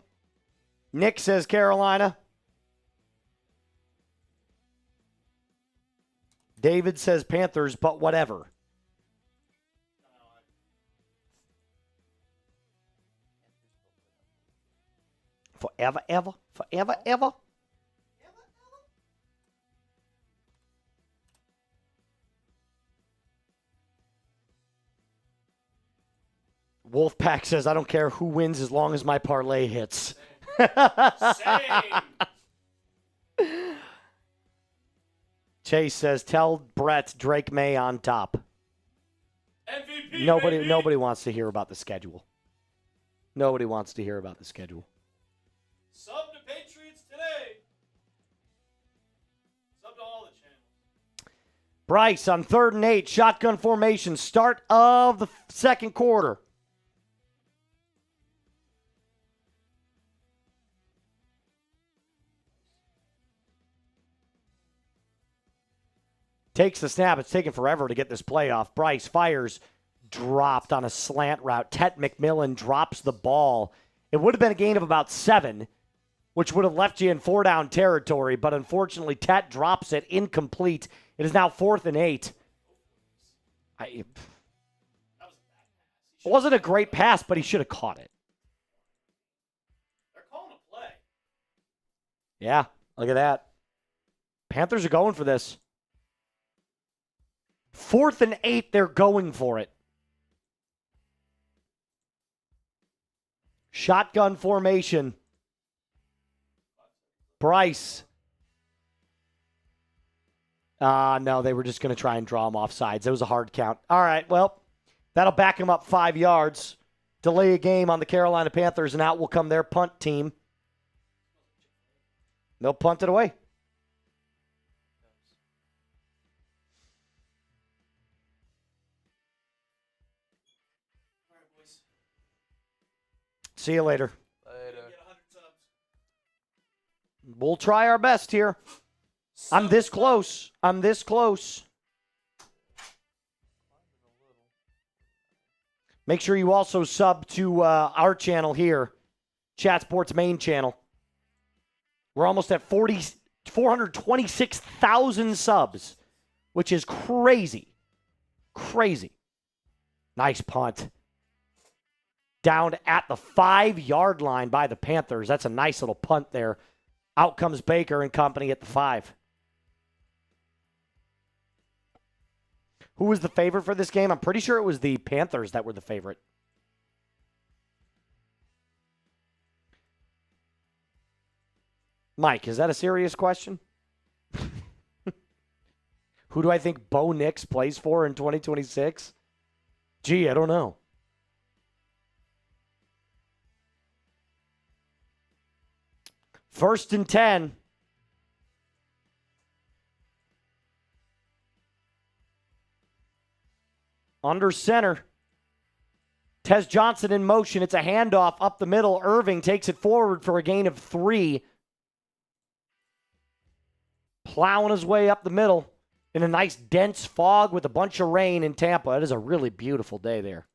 Nick says Carolina. David says Panthers, but whatever. Forever, ever, forever, ever. Wolfpack says, I don't care who wins as long as my parlay hits. Same. Chase says, tell Brett Drake May on top. MVP, Nobody wants to hear about the schedule. Nobody wants to hear about the schedule. Sub to Patriots Today. Sub to all the channels. Bryce on 3rd and 8, shotgun formation, start of the second quarter. Takes the snap. It's taken forever to get this play off. Bryce fires, dropped on a slant route. Tet McMillian drops the ball. It would have been a gain of about 7, which would have left you in 4-down territory, but unfortunately, Tet drops it incomplete. It is now 4th and 8. It wasn't a great pass, but he should have caught it. They're calling a play. Yeah, look at that. Panthers are going for this. 4th and 8, they're going for it. Shotgun formation. Bryce. No, they were just going to try and draw him off sides. It was a hard count. All right, well, that'll back him up 5 yards. Delay a game on the Carolina Panthers, and out will come their punt team. They'll punt it away. All right, boys. See you later. Later. Get 100 subs. We'll try our best here. I'm this close. Make sure you also sub to our channel here, Chat Sports main channel. We're almost at 426,000 subs, which is crazy. Crazy. Nice punt. Down at the 5-yard line by the Panthers. That's a nice little punt there. Out comes Baker and company at the 5. Who was the favorite for this game? I'm pretty sure it was the Panthers that were the favorite. Mike, is that a serious question? Who do I think Bo Nix plays for in 2026? Gee, I don't know. First and 10. Under center. Tez Johnson in motion. It's a handoff up the middle. Irving takes it forward for a gain of 3. Plowing his way up the middle in a nice dense fog with a bunch of rain in Tampa. It is a really beautiful day there.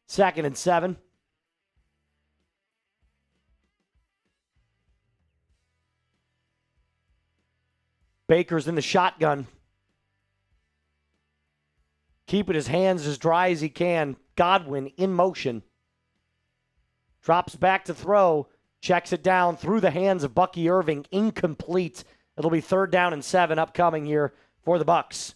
Second and 7. Baker's in the shotgun. Keeping his hands as dry as he can. Godwin in motion. Drops back to throw. Checks it down through the hands of Bucky Irving. Incomplete. It'll be 3rd down and 7 upcoming here for the Bucs.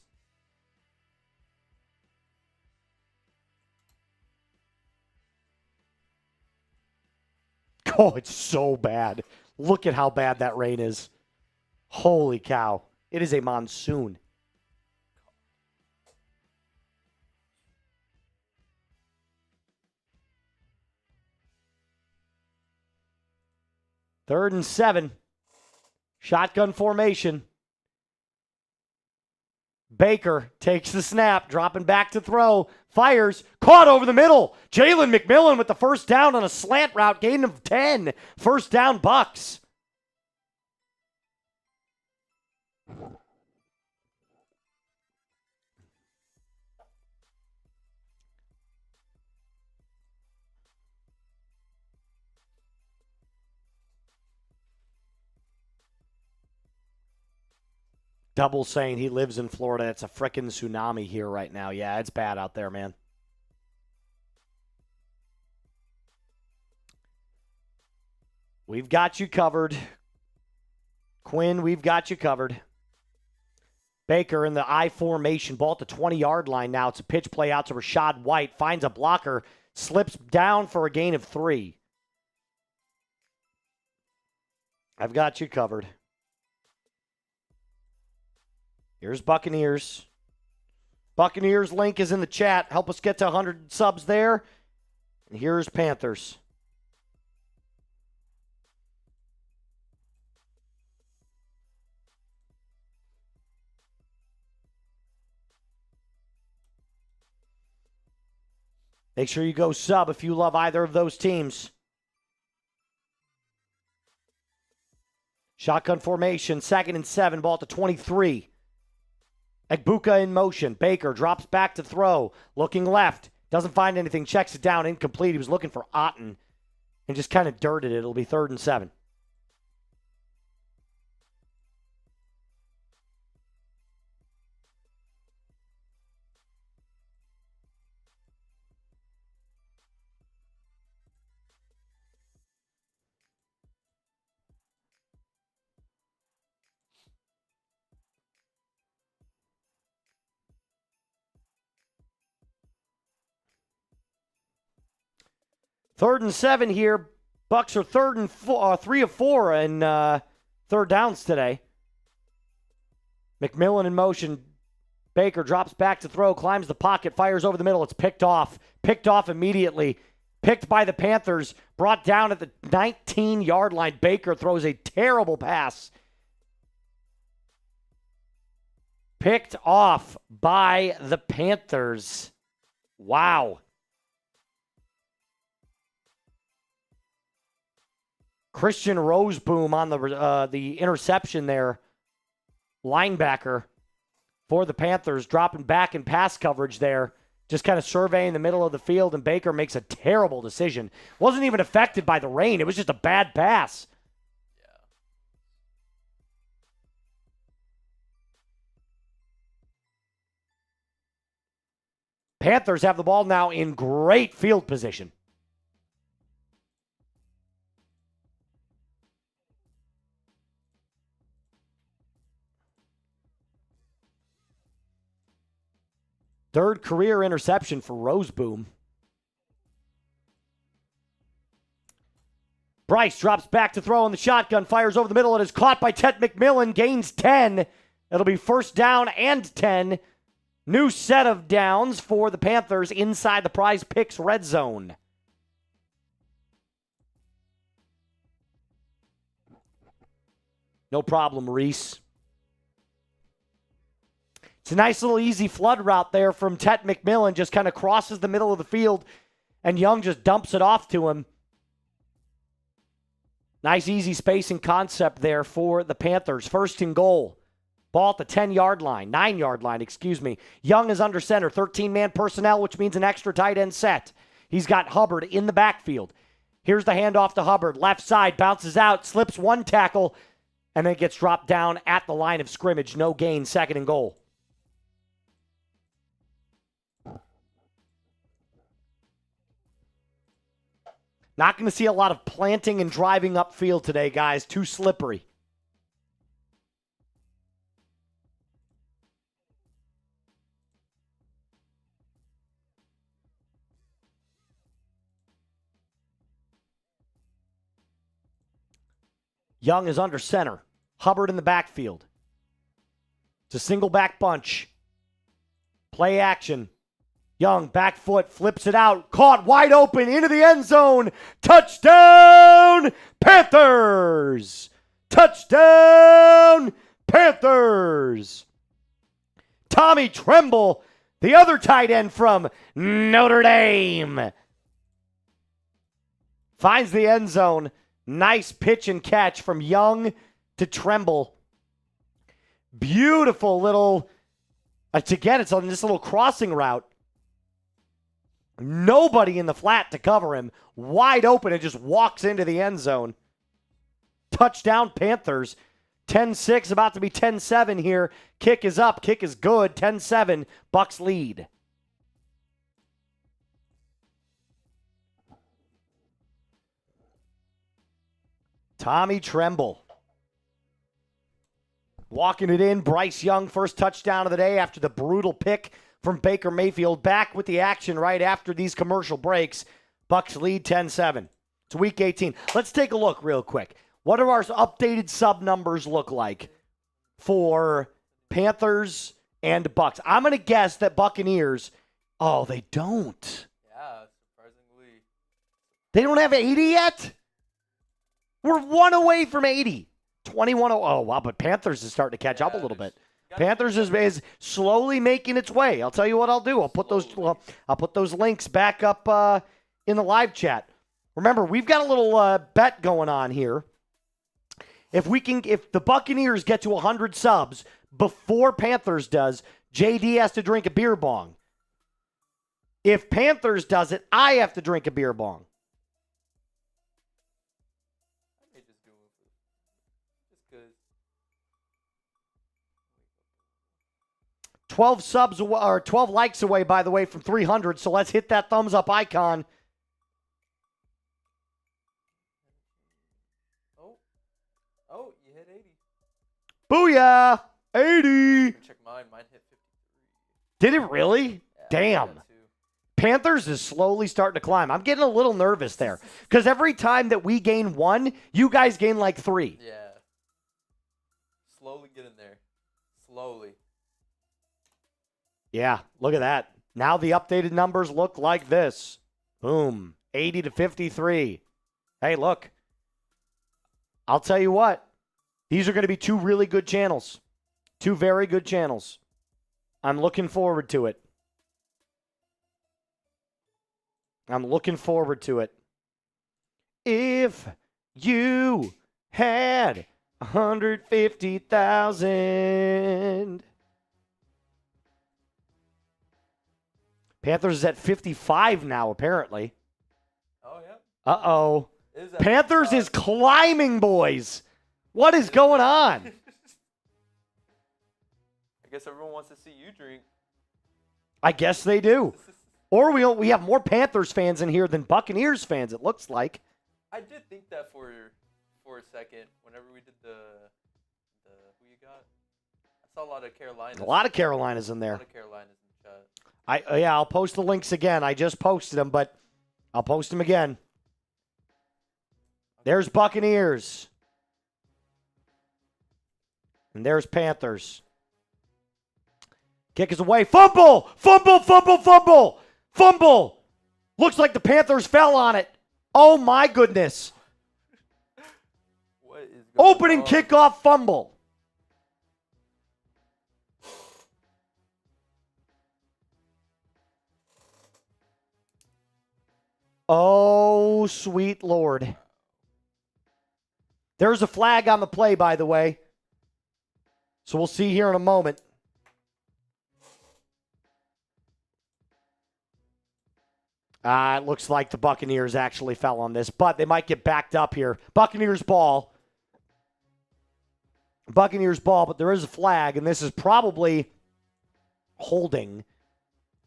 Oh, it's so bad. Look at how bad that rain is. Holy cow. It is a monsoon. Third and 7. Shotgun formation. Baker takes the snap, dropping back to throw. Fires, caught over the middle. Jalen McMillian with the first down on a slant route, gain of 10. First down, Bucs. Double saying he lives in Florida. It's a frickin' tsunami here right now. Yeah, it's bad out there, man. We've got you covered. Quinn, we've got you covered. Baker in the I formation. Ball at the 20-yard line now. It's a pitch play out to Rachaad White. Finds a blocker. Slips down for a gain of 3. I've got you covered. Here's Buccaneers. Buccaneers link is in the chat. Help us get to 100 subs there. And here's Panthers. Make sure you go sub if you love either of those teams. Shotgun formation, 2nd and 7, ball at the 23. Egbuka in motion. Baker drops back to throw. Looking left. Doesn't find anything. Checks it down. Incomplete. He was looking for Otten and just kind of dirted it. It'll be 3rd and 7. Third and 7 here. Bucs are 3 of 4 in 3rd downs today. McMillian in motion. Baker drops back to throw, climbs the pocket, fires over the middle. It's picked off. Picked off immediately. Picked by the Panthers. Brought down at the 19-yard line. Baker throws a terrible pass. Picked off by the Panthers. Wow. Christian Roseboom on the interception there. Linebacker for the Panthers, dropping back in pass coverage there. Just kind of surveying the middle of the field, and Baker makes a terrible decision. Wasn't even affected by the rain. It was just a bad pass. Panthers have the ball now in great field position. Third career interception for Roseboom. Bryce drops back to throw in the shotgun, fires over the middle, and is caught by Tet McMillian, gains 10. It'll be first down and 10. New set of downs for the Panthers inside the Prize Picks red zone. No problem, Reese. It's a nice little easy flood route there from Tet McMillian. Just kind of crosses the middle of the field, and Young just dumps it off to him. Nice easy spacing concept there for the Panthers. First and goal. Ball at the 10-yard line, 9-yard line, excuse me. Young is under center, 13-man personnel, which means an extra tight end set. He's got Hubbard in the backfield. Here's the handoff to Hubbard. Left side, bounces out, slips one tackle, and then gets dropped down at the line of scrimmage. No gain, second and goal. Not going to see a lot of planting and driving upfield today, guys. Too slippery. Young is under center. Hubbard in the backfield. It's a single back bunch. Play action. Young, back foot, flips it out. Caught wide open into the end zone. Touchdown, Panthers! Touchdown, Panthers! Tommy Tremble, the other tight end from Notre Dame, finds the end zone. Nice pitch and catch from Young to Tremble. Beautiful little, again, it's on this little crossing route. Nobody in the flat to cover him. Wide open and just walks into the end zone. Touchdown Panthers. 10-6, about to be 10-7 here. Kick is up. Kick is good. 10-7. Bucs lead. Tommy Tremble. Walking it in. Bryce Young, first touchdown of the day after the brutal pick from Baker Mayfield. Back with the action right after these commercial breaks. Bucs lead 10-7. It's week 18. Let's take a look real quick. What do our updated sub numbers look like for Panthers and Bucs? I'm going to guess that Buccaneers, oh, they don't. Yeah, surprisingly. They don't have 80 yet? We're one away from 80. 21. Oh, wow, but Panthers is starting to catch up a little bit. Panthers is slowly making its way. I'll tell you what I'll do. I'll put those links back up in the live chat. Remember, we've got a little bet going on here. If the Buccaneers get to 100 subs before Panthers does, JD has to drink a beer bong. If Panthers does it, I have to drink a beer bong. 12 subs or 12 likes away, by the way, from 300. So let's hit that thumbs up icon. Oh, you hit 80. Booyah! 80. Check mine. Mine hit 53. Did it really? Yeah, Damn. Panthers is slowly starting to climb. I'm getting a little nervous there because every time that we gain one, you guys gain like 3. Yeah. Slowly get in there. Slowly. Yeah, look at that. Now the updated numbers look like this. Boom. 80 to 53. Hey, look. I'll tell you what. These are going to be 2 really good channels. 2 very good channels. I'm looking forward to it. I'm looking forward to it. If You had 150,000. Panthers is at 55 now, apparently. Oh, yeah. Uh-oh. It is at Panthers 55. is climbing, boys. What is going on? I guess everyone wants to see you drink. I guess they do. Or we have more Panthers fans in here than Buccaneers fans, it looks like. I did think that for a second. Whenever we did the who you got, I saw a lot of Carolinas. A lot of Carolinas in A there. lot of Carolinas in the chat. I'll post the links again. I just posted them, but I'll post them again. There's Buccaneers. And there's Panthers. Kick is away. Fumble! Fumble, fumble, fumble! Fumble! Looks like the Panthers fell on it. Oh, my goodness. What is going Opening on? kickoff fumble. Oh, sweet Lord. There's a flag on the play, by the way. So we'll see here in a moment. It looks like the Buccaneers actually fell on this, but they might get backed up here. Buccaneers ball. Buccaneers ball, but there is a flag, and this is probably holding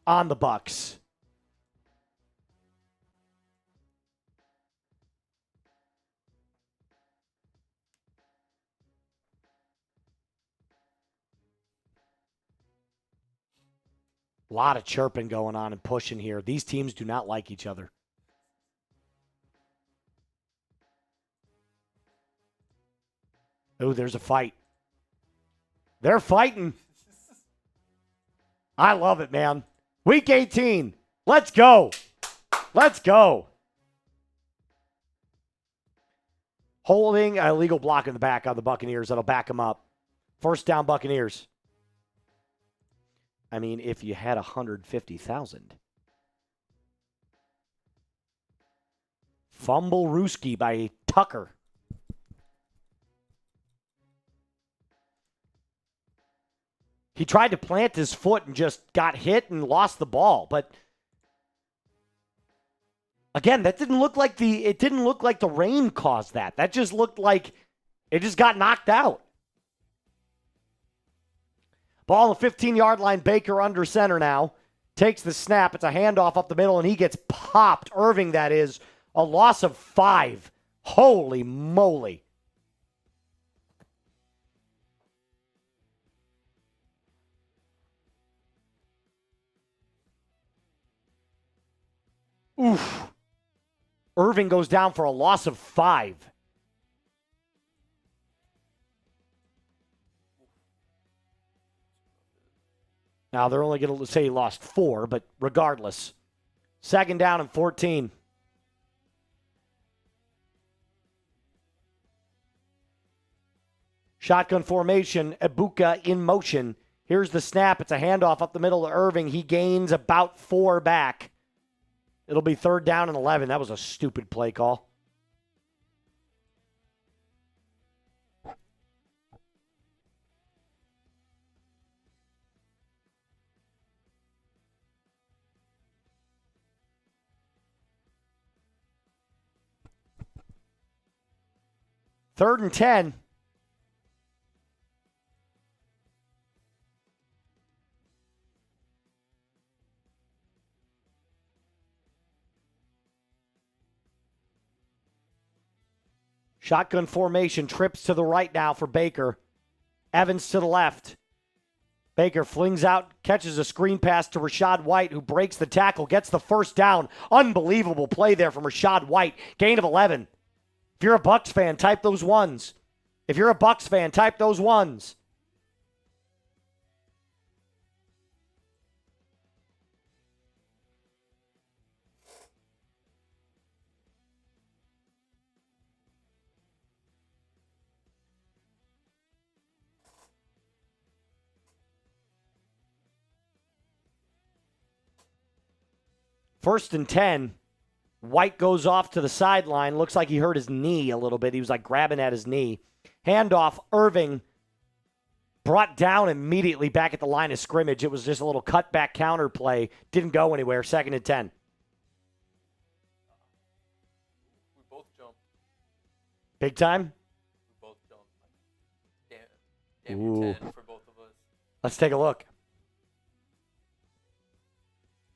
on the Bucs. A lot of chirping going on and pushing here. These teams do not like each other. Oh, there's a fight. They're fighting. I love it, man. Week 18. Let's go. Let's go. Holding a illegal block in the back on the Buccaneers. That'll back them up. First down, Buccaneers. I mean, if you had 150,000. Fumble Rooski by Tucker. He tried to plant his foot and just got hit and lost the ball. But again, that didn't look like the rain caused that. That just looked like it just got knocked out. Ball on the 15-yard line. Baker under center now. Takes the snap. It's a handoff up the middle, and he gets popped. Irving, that is. A loss of 5. Holy moly. Oof. Irving goes down for a loss of 5. Now, they're only going to say he lost 4, but regardless. Second down and 14. Shotgun formation, Egbuka in motion. Here's the snap. It's a handoff up the middle to Irving. He gains about 4 back. It'll be third down and 11. That was a stupid play call. Third and 10. Shotgun formation, trips to the right now for Baker. Evans to the left. Baker flings out, catches a screen pass to Rachaad White, who breaks the tackle, gets the first down. Unbelievable play there from Rachaad White. Gain of 11. If you're a Bucs fan, type those ones. If you're a Bucs fan, type those ones. First and 10. White goes off to the sideline. Looks like he hurt his knee a little bit. He was like grabbing at his knee. Handoff, Irving brought down immediately back at the line of scrimmage. It was just a little cutback counter play. Didn't go anywhere. 2nd and 10. We both jumped. Big time? We both jumped. Damn near 10 for both of us. Let's take a look.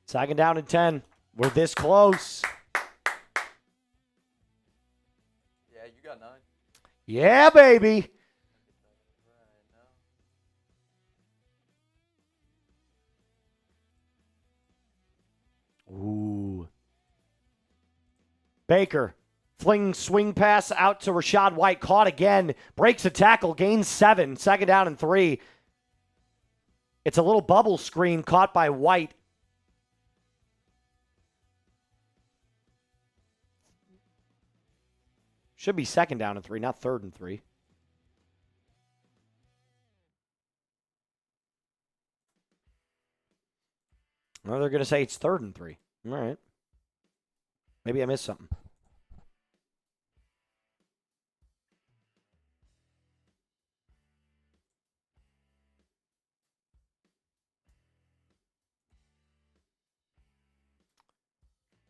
2nd down and 10. We're this close. Yeah, you got 9. Yeah, baby. Ooh. Baker, fling swing pass out to Rachaad White. Caught again. Breaks a tackle. Gains 7. 2nd down and 3. It's a little bubble screen caught by White. Should be 2nd down and 3, not 3rd and 3. Well, they're going to say it's 3rd and 3. All right. Maybe I missed something.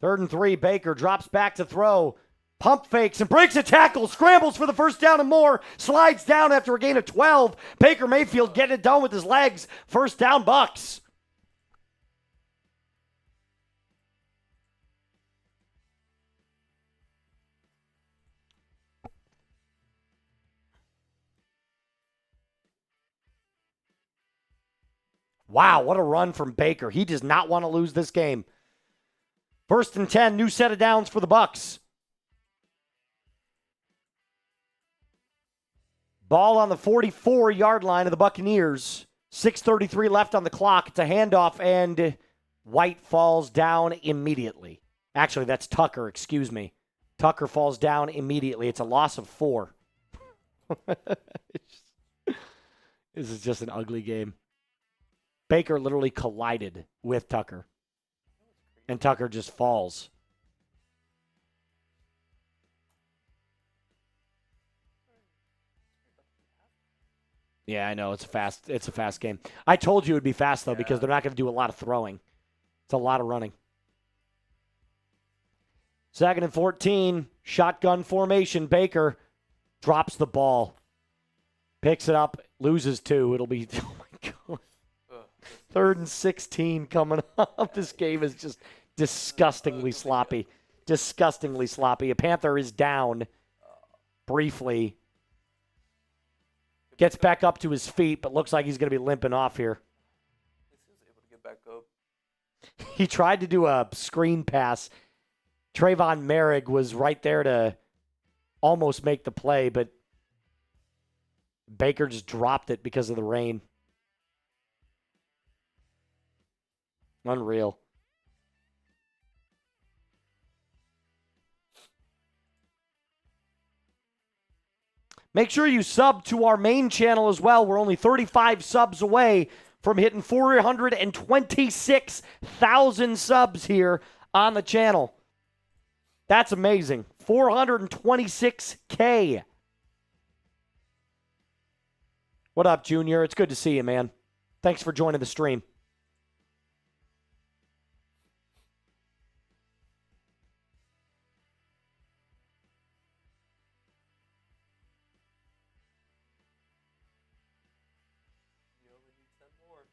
Third and 3, Baker drops back to throw. Pump fakes and breaks a tackle. Scrambles for the first down and more. Slides down after a gain of 12. Baker Mayfield getting it done with his legs. First down, Bucs. Wow, what a run from Baker. He does not want to lose this game. 1st and 10, new set of downs for the Bucs. Ball on the 44-yard line of the Buccaneers. 6:33 left on the clock. It's a handoff, and White falls down immediately. Actually, that's Tucker, excuse me. Tucker falls down immediately. It's a loss of 4. This is just an ugly game. Baker literally collided with Tucker, and Tucker just falls. Yeah, I know. It's a fast game. I told you it would be fast, though, because they're not going to do a lot of throwing. It's a lot of running. 2nd and 14, shotgun formation. Baker drops the ball. Picks it up, loses 2. It'll be, oh my God. 3rd and 16 coming up. This game is just disgustingly sloppy. Disgustingly sloppy. A Panther is down briefly. Gets back up to his feet, but looks like he's going to be limping off here. He was able to get back up. He tried to do a screen pass. Tre'von Moehrig was right there to almost make the play, but Baker just dropped it because of the rain. Unreal. Make sure you sub to our main channel as well. We're only 35 subs away from hitting 426,000 subs here on the channel. That's amazing. 426K. What up, Junior? It's good to see you, man. Thanks for joining the stream. You only need 10 more.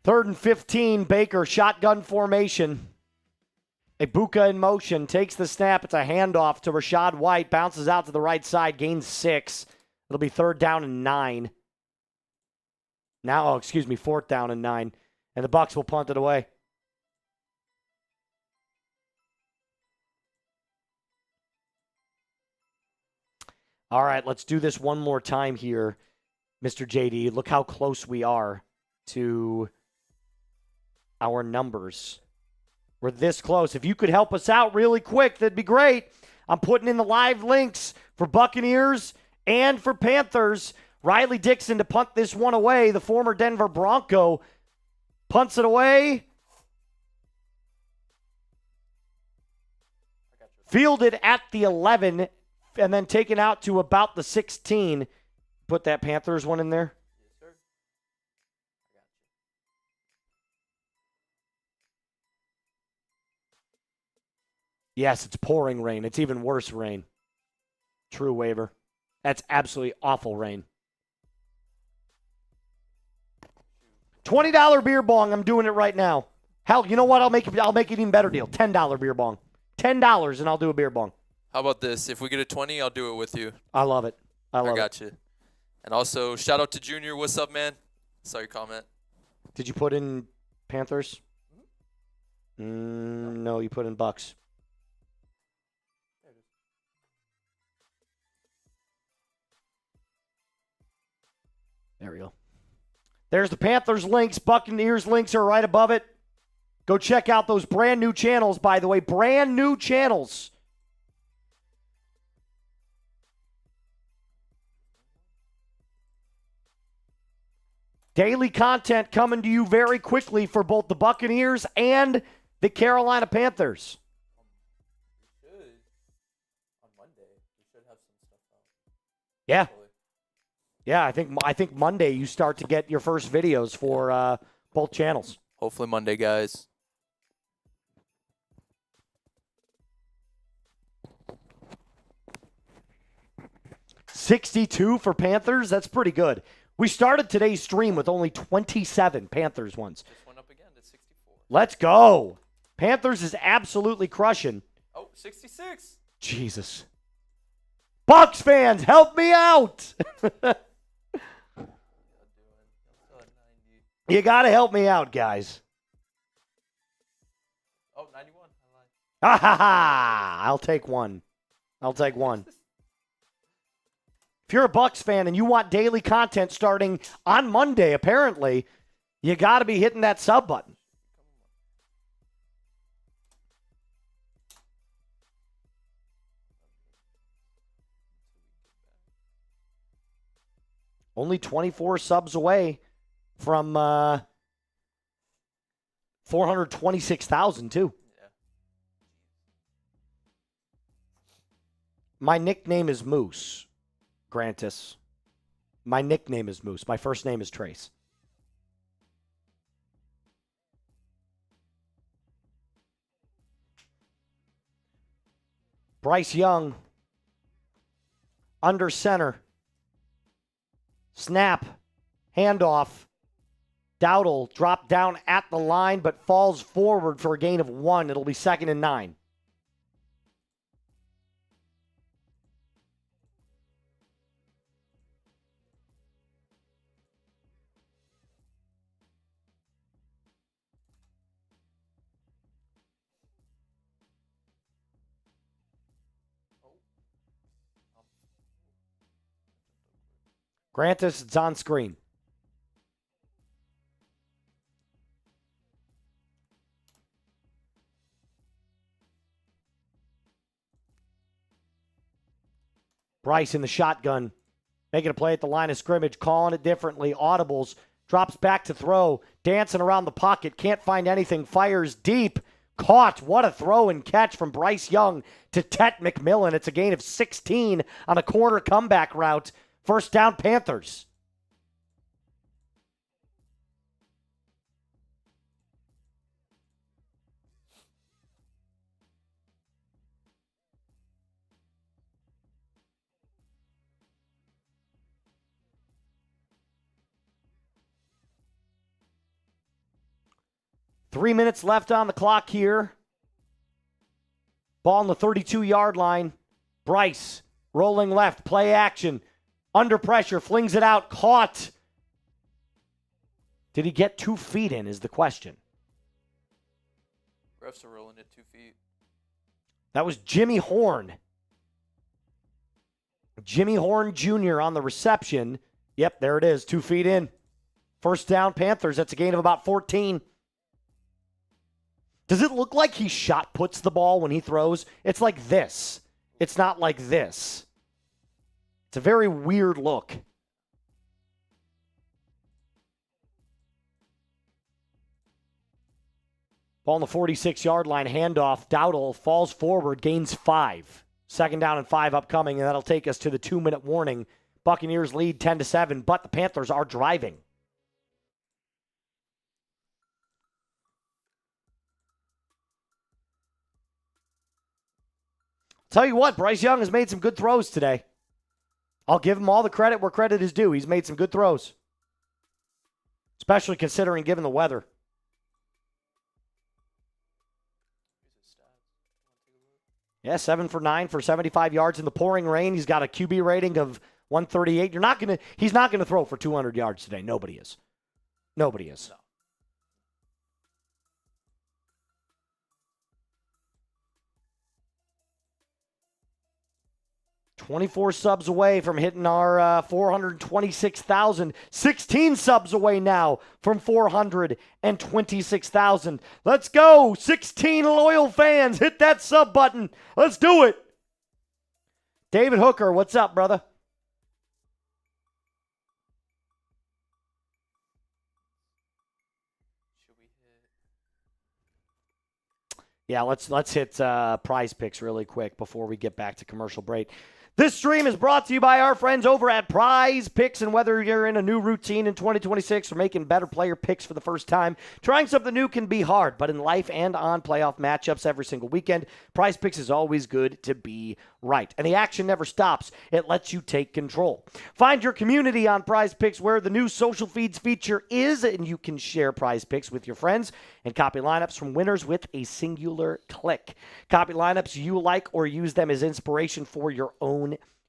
3rd and 15, Baker, shotgun formation. Egbuka in motion, takes the snap. It's a handoff to Rachaad White. Bounces out to the right side, gains 6. It'll be 3rd down and 9. Now, 4th down and 9. And the Bucs will punt it away. All right, let's do this one more time here, Mr. JD. Look how close we are to our numbers. We're this close. If you could help us out really quick, that'd be great. I'm putting in the live links for Buccaneers and for Panthers Riley Dixon to punt this one away. The former Denver Bronco punts it away. Fielded at the 11 and then taken out to about the 16. Put that Panthers one in there. Yes, sir. Yes, it's pouring rain. It's even worse rain. True waiver. That's absolutely awful rain. $20 beer bong. I'm doing it right now. Hell, you know what? I'll make it an even better deal. $10 beer bong. $10 and I'll do a beer bong. How about this? If we get a 20, I'll do it with you. I love it. I got you. And also, shout out to Junior. What's up, man? Saw your comment. Did you put in Panthers? No, you put in Bucs. There we go. There's the Panthers links. Buccaneers links are right above it. Go check out those brand new channels, by the way. Brand new channels. Daily content coming to you very quickly for both the Buccaneers and the Carolina Panthers. We should. On Monday, we should have some stuff out. Yeah. Yeah, I think Monday you start to get your first videos for both channels. Hopefully Monday, guys. $62 for Panthers. That's pretty good. We started today's stream with only 27 Panthers ones. Just went up again to 64. Let's go. Panthers is absolutely crushing. Oh, 66. Jesus. Bucs fans, help me out. You got to help me out, guys. Oh, 91. Ha ha ha. I'll take one. If you're a Bucs fan and you want daily content starting on Monday, apparently, you got to be hitting that sub button. Only 24 subs away from 426,000 too. Yeah. My nickname is Moose, Grantis. My nickname is Moose. My first name is Trace. Bryce Young, under center. Snap, handoff. Dowdle dropped down at the line but falls forward for a gain of 1. It'll be 2nd and 9. Grantis, it's on screen. Bryce in the shotgun, making a play at the line of scrimmage, calling it differently. Audibles, drops back to throw, dancing around the pocket, can't find anything, fires deep, caught. What a throw and catch from Bryce Young to Tet McMillian. It's a gain of 16 on a corner comeback route. First down, Panthers. Three minutes left on the clock here. Ball on the 32-yard line. Bryce rolling left, play action. Under pressure, flings it out, caught. Did he get 2 feet in is the question. Refs are rolling it 2 feet. That was Jimmy Horn. Jimmy Horn Jr. on the reception. Yep, there it is, 2 feet in. First down, Panthers. That's a gain of about 14. Does it look like he shot puts the ball when he throws? It's like this. It's not like this. It's a very weird look. Ball on the 46-yard line, handoff. Dowdle falls forward, gains 5. 2nd down and 5 upcoming, and that'll take us to the 2-minute warning. Buccaneers lead 10-7, but the Panthers are driving. Tell you what, Bryce Young has made some good throws today. I'll give him all the credit where credit is due. He's made some good throws, especially considering given the weather. Yeah, 7 for 9 for 75 yards in the pouring rain. He's got a QB rating of 138. He's not gonna throw for 200 yards today. Nobody is. Nobody is. No. 24 subs away from hitting our 426,000. 16 subs away now from 426,000. Let's go. 16 loyal fans. Hit that sub button. Let's do it. David Hooker, what's up, brother? Should we hit? Yeah, let's hit prize picks really quick before we get back to commercial break. This stream is brought to you by our friends over at Prize Picks, and whether you're in a new routine in 2026 or making better player picks for the first time, trying something new can be hard, but in life and on playoff matchups every single weekend, Prize Picks is always good to be right. And the action never stops. It lets you take control. Find your community on Prize Picks where the new social feeds feature is, and you can share Prize Picks with your friends and copy lineups from winners with a singular click. Copy lineups you like or use them as inspiration for your own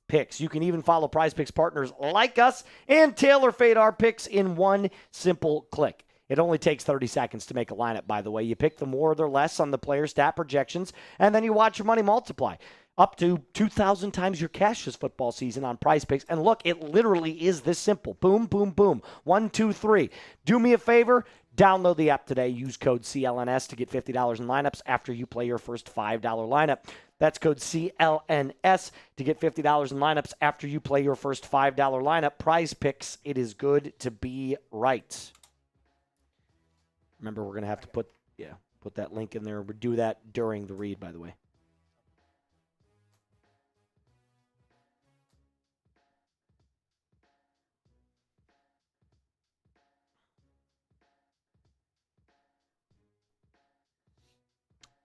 picks. You can even follow Prize Picks partners like us and tailor-fade our picks in one simple click. It only takes 30 seconds to make a lineup, by the way. You pick the more or less on the player stat projections, and then you watch your money multiply. Up to 2,000 times your cash this football season on Prize Picks. And look, it literally is this simple. Boom, boom, boom. 1, 2, 3. Do me a favor. Download the app today. Use code CLNS to get $50 in lineups after you play your first $5 lineup. That's code CLNS to get $50 in lineups after you play your first $5 lineup. Prize Picks, it is good to be right. Remember, we're going to have to put that link in there. We'll do that during the read, by the way.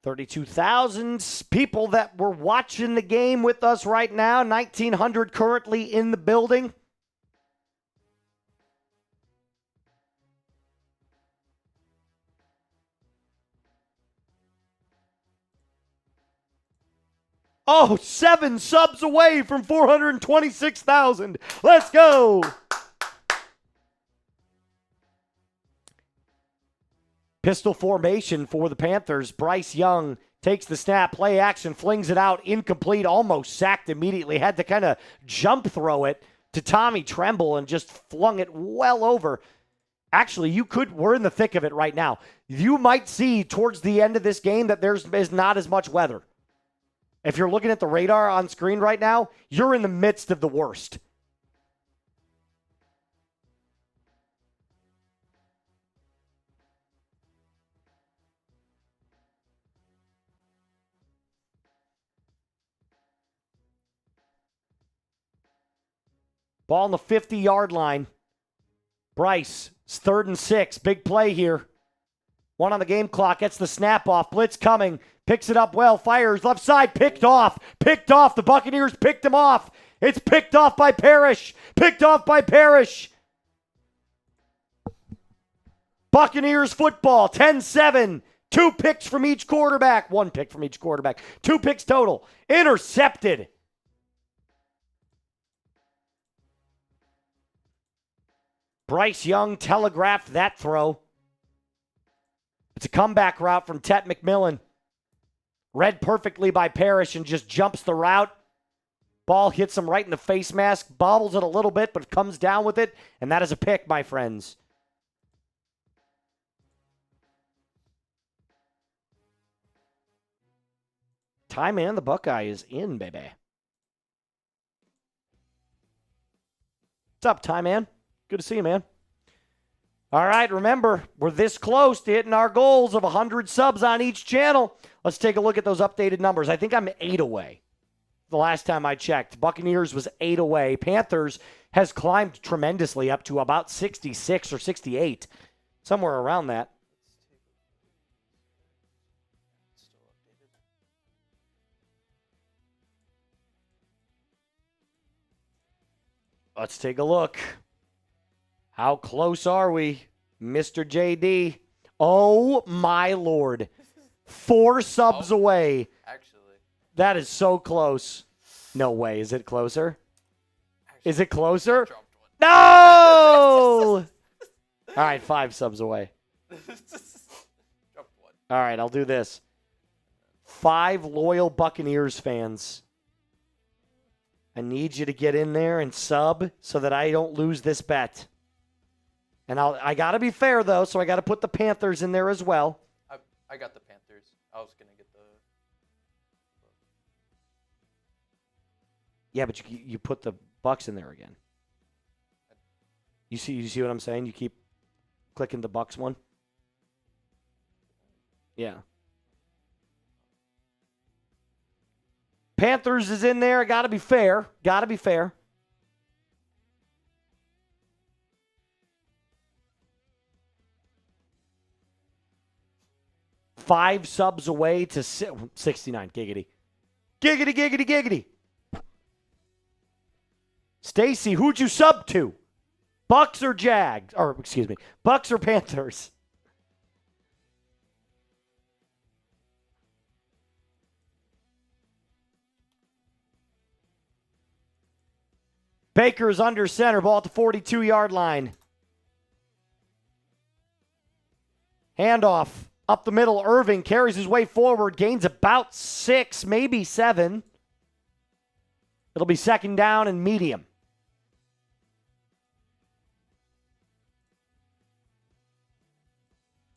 $32,000 people that were watching the game with us right now. 1,900 currently in the building. Oh, 7 subs away from 426,000. Let's go. Pistol formation for the Panthers. Bryce Young takes the snap, play action, flings it out, incomplete, almost sacked immediately. Had to kind of jump throw it to Tommy Tremble and just flung it well over. Actually, we're in the thick of it right now. You might see towards the end of this game that there's not as much weather. If you're looking at the radar on screen right now, you're in the midst of the worst. Ball on the 50-yard line. Bryce, it's 3rd and 6. Big play here. 1 on the game clock. Gets the snap off. Blitz coming. Picks it up well. Fires. Left side. Picked off. Picked off. The Buccaneers picked him off. It's picked off by Parrish. Picked off by Parrish. Buccaneers football. 10-7. 2 picks from each quarterback. 1 pick from each quarterback. 2 picks total. Intercepted. Bryce Young telegraphed that throw. It's a comeback route from Tet McMillian. Read perfectly by Parrish and just jumps the route. Ball hits him right in the face mask, bobbles it a little bit, but comes down with it, and that is a pick, my friends. Ty Man, the Buckeye, is in, baby. What's up, Ty Man? Good to see you, man. All right, remember, we're this close to hitting our goals of 100 subs on each channel. Let's take a look at those updated numbers. I think I'm 8 away. The last time I checked, Buccaneers was 8 away. Panthers has climbed tremendously up to about 66 or 68, somewhere around that. Let's take a look. How close are we, Mr. JD? Oh, my Lord. 4 subs away. Actually. That is so close. No way. Is it closer? Is it closer? No! All right, 5 subs away. All right, I'll do this. 5 loyal Buccaneers fans. I need you to get in there and sub so that I don't lose this bet. And I got to be fair, though, so I got to put the Panthers in there as well. I got the Panthers. I was going to get the... Yeah, but you put the Bucs in there again. You see what I'm saying? You keep clicking the Bucs one. Yeah. Panthers is in there. Got to be fair. Got to be fair. Five subs away to 69. Giggity. Giggity, giggity, giggity. Stacy, who'd you sub to? Bucs or Jags? Or, excuse me, Bucs or Panthers? Baker's under center, ball at the 42-yard line. Handoff up the middle. Irving carries his way forward, gains about 6, maybe 7. It'll be second down and medium.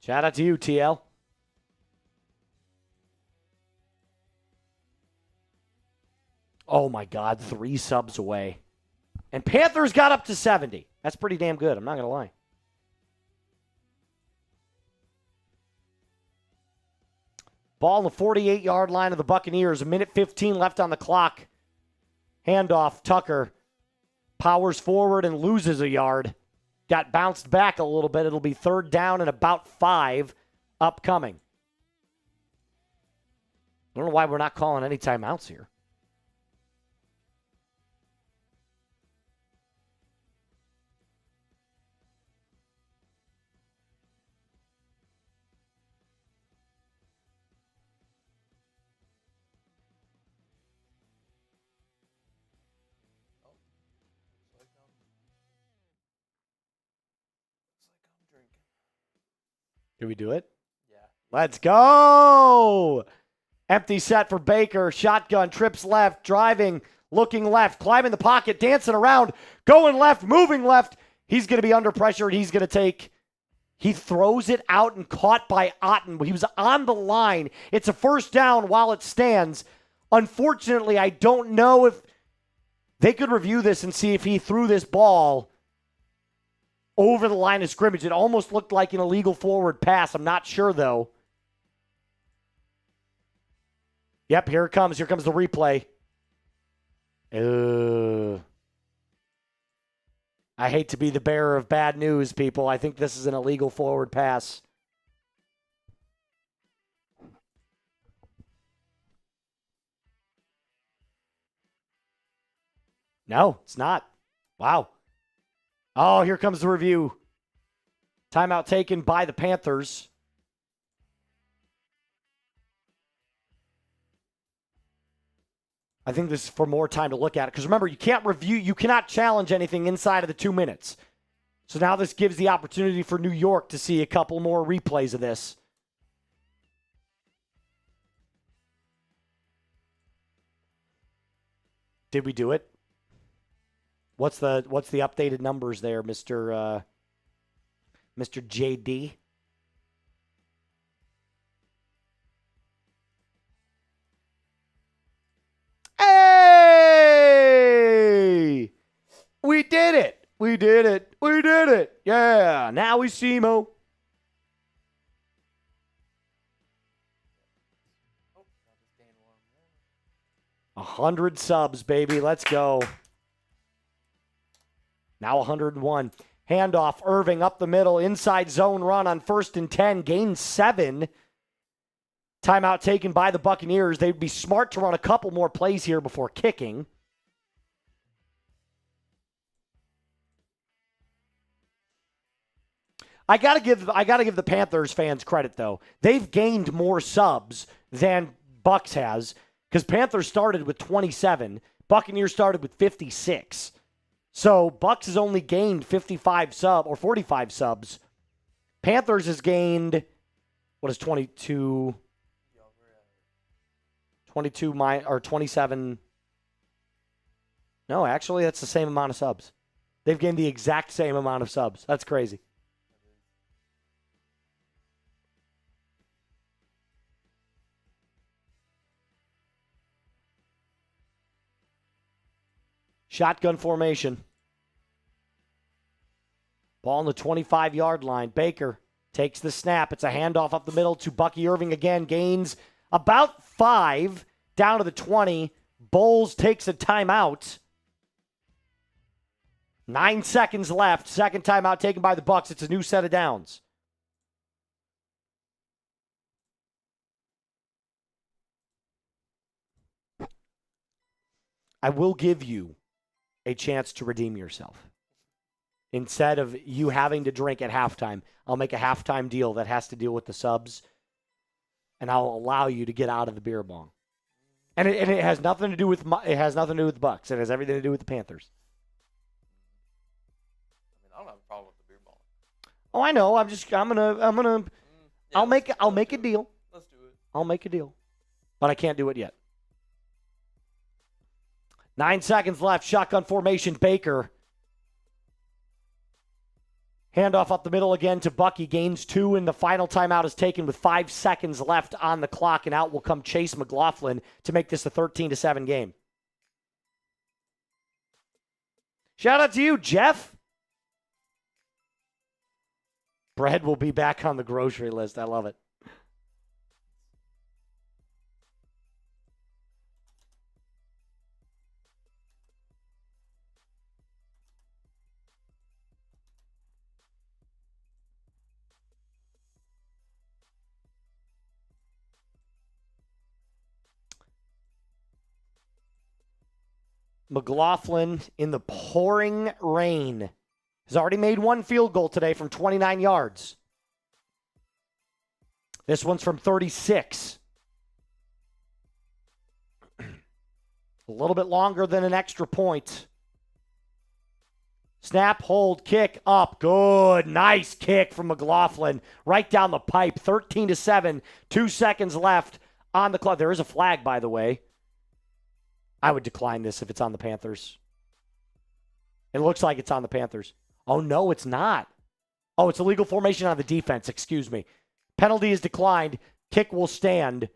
Shout out to you, TL. Oh, my God, 3 subs away. And Panthers got up to 70. That's pretty damn good. I'm not going to lie. Ball on the 48-yard line of the Buccaneers. 1:15 left on the clock. Handoff. Tucker powers forward and loses a yard. Got bounced back a little bit. It'll be third down and about 5 upcoming. I don't know why we're not calling any timeouts here. Did we do it? Yeah. Let's go! Empty set for Baker. Shotgun, trips left, driving, looking left, climbing the pocket, dancing around, going left, moving left. He's going to be under pressure, and he's going to take... He throws it out and caught by Otten. He was on the line. It's a first down while it stands. Unfortunately, I don't know if... They could review this and see if he threw this ball over the line of scrimmage. It almost looked like an illegal forward pass. I'm not sure, though. Yep, here it comes. Here comes the replay. I hate to be the bearer of bad news, people. I think this is an illegal forward pass. No, it's not. Wow. Oh, here comes the review. Timeout taken by the Panthers. I think this is for more time to look at it. Because remember, you can't review, you cannot challenge anything inside of the 2 minutes. So now this gives the opportunity for New York to see a couple more replays of this. Did we do it? What's the updated numbers there, Mr. JD? Hey! We did it. We did it. We did it. Yeah, now we see Mo. 100 subs, baby. Let's go. Now 101. Handoff, Irving up the middle, inside zone run on 1st and 10, gain 7. Timeout taken by the Buccaneers. They'd be smart to run a couple more plays here before kicking. I gotta give the Panthers fans credit though. They've gained more subs than Bucs has, because Panthers started with 27, Buccaneers started with 56. So Bucs has only gained 55 or 45 subs. Panthers has gained, what is 22? 22 or 27. No, actually, that's the same amount of subs. They've gained the exact same amount of subs. That's crazy. Shotgun formation. Ball on the 25-yard line. Baker takes the snap. It's a handoff up the middle to Bucky Irving again. Gains about 5 down to the 20. Bowles takes a timeout. 9 seconds left. Second timeout taken by the Bucs. It's a new set of downs. I will give you a chance to redeem yourself. Instead of you having to drink at halftime, I'll make a halftime deal that has to deal with the subs, and I'll allow you to get out of the beer bong. And it has nothing to do with the Bucs. It has everything to do with the Panthers. I don't have a problem with the beer bong. Oh, I know. I'll make a deal. Let's do it. I'll make a deal. But I can't do it yet. 9 seconds left. Shotgun formation. Baker. Handoff up the middle again to Bucky. Gains 2, and the final timeout is taken with 5 seconds left on the clock, and out will come Chase McLaughlin to make this a 13-7 game. Shout out to you, Jeff. Bread will be back on the grocery list. I love it. McLaughlin in the pouring rain has already made 1 field goal today from 29 yards. This one's from 36. A little bit longer than an extra point. Snap, hold, kick, up. Good. Nice kick from McLaughlin. Right down the pipe. 13-7. 2 seconds left on the clock. There is a flag, by the way. I would decline this if it's on the Panthers. It looks like it's on the Panthers. Oh, no, it's not. Oh, it's illegal formation on the defense. Excuse me. Penalty is declined. Kick will stand.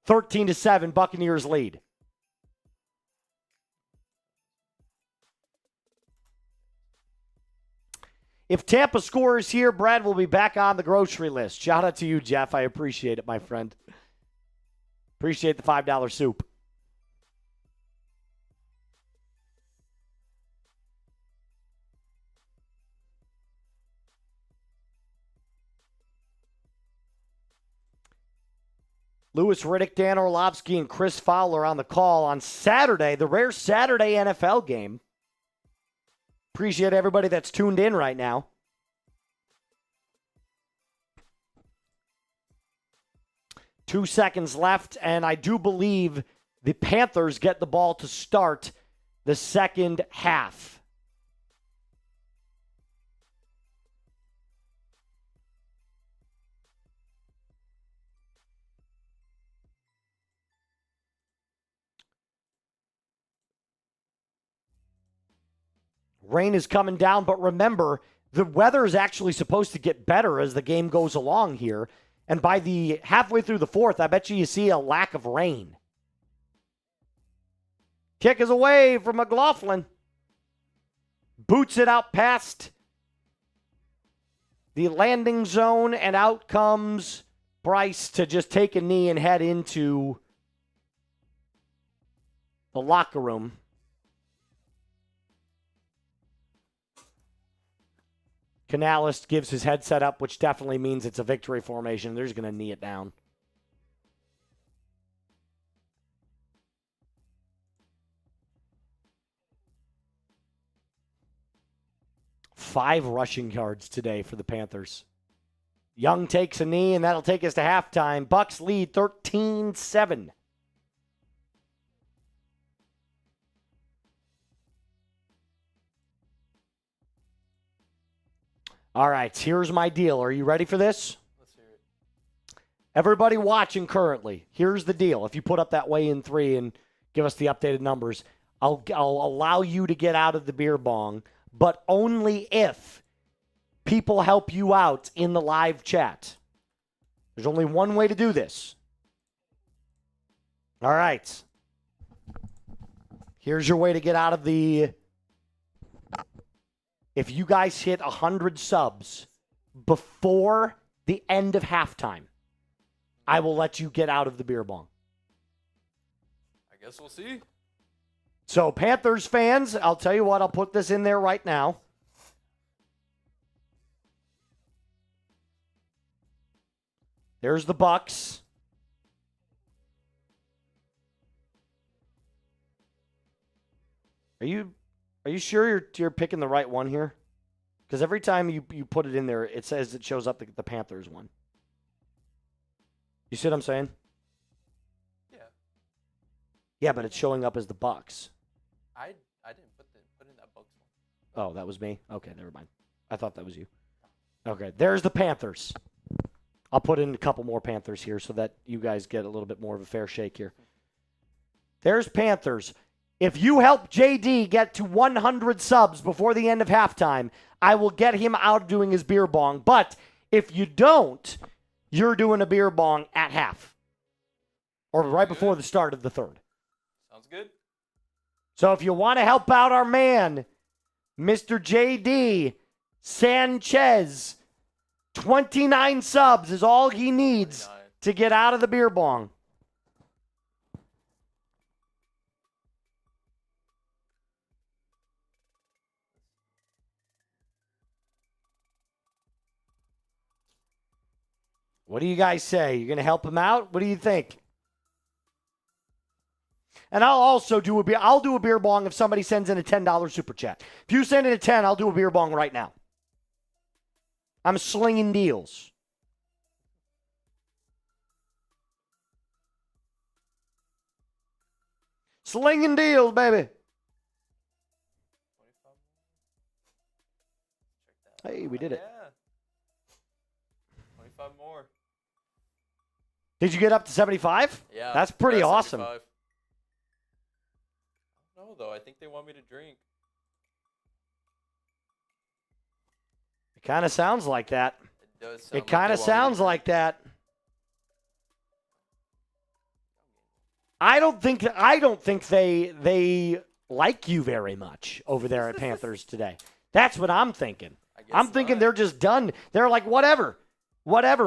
13-7, Buccaneers lead. If Tampa scores here, Brad will be back on the grocery list. Shout out to you, Jeff. I appreciate it, my friend. Appreciate the $5 soup. Lewis Reddick, Dan Orlovsky, and Chris Fowler on the call on Saturday, the rare Saturday NFL game. Appreciate everybody that's tuned in right now. Two seconds left, and I do believe the Panthers get the ball to start the second half. Rain is coming down, but remember, the weather is actually supposed to get better as the game goes along here. And by the halfway through the fourth, I bet you see a lack of rain. Kick is away from McLaughlin. Boots it out past the landing zone, and out comes Bryce to just take a knee and head into the locker room. Canales gives his headset up, which definitely means it's a victory formation. They're just going to knee it down. Five rushing yards today for the Panthers. Young takes a knee, and that'll take us to halftime. Bucs lead 13-7. All right, here's my deal. Are you ready for this? Let's hear it. Everybody watching currently, here's the deal. If you put up that weigh in 3 and give us the updated numbers, I'll allow you to get out of the beer bong, but only if people help you out in the live chat. There's only one way to do this. All right. Here's your way to get out of the... If you guys hit 100 subs before the end of halftime, I will let you get out of the beer bong. I guess we'll see. So, Panthers fans, I'll tell you what, I'll put this in there right now. There's the Bucs. Are you sure you're picking the right one here? Because every time you put it in there, it says it shows up the Panthers one. You see what I'm saying? Yeah. Yeah, but it's showing up as the Bucs. I didn't put in that Bucks one. Oh, that was me? Okay, never mind. I thought that was you. Okay, there's the Panthers. I'll put in a couple more Panthers here so that you guys get a little bit more of a fair shake here. There's Panthers. If you help JD get to 100 subs before the end of halftime, I will get him out doing his beer bong. But if you don't, you're doing a beer bong at half. Or right before the start of the third. Sounds good. So if you want to help out our man, Mr. JD Sanchez, 29 subs is all he needs 29. to get out of the beer bong. What do you guys say? You're going to help him out? What do you think? And I'll also do I'll do a beer bong if somebody sends in a $10 super chat. If you send in a 10, I'll do a beer bong right now. I'm slinging deals. Slinging deals, baby. Hey, we did it. Yeah. 25 more. Did you get up to 75? Yeah. That's pretty we're at awesome. 75. No, though. I think they want me to drink. It kind of sounds like that. It does sound It kind of like they want me to sounds drink. like that. I don't think they like you very much over there at Panthers today. That's what I'm thinking. I guess I'm thinking not. they're just done. They're like, whatever,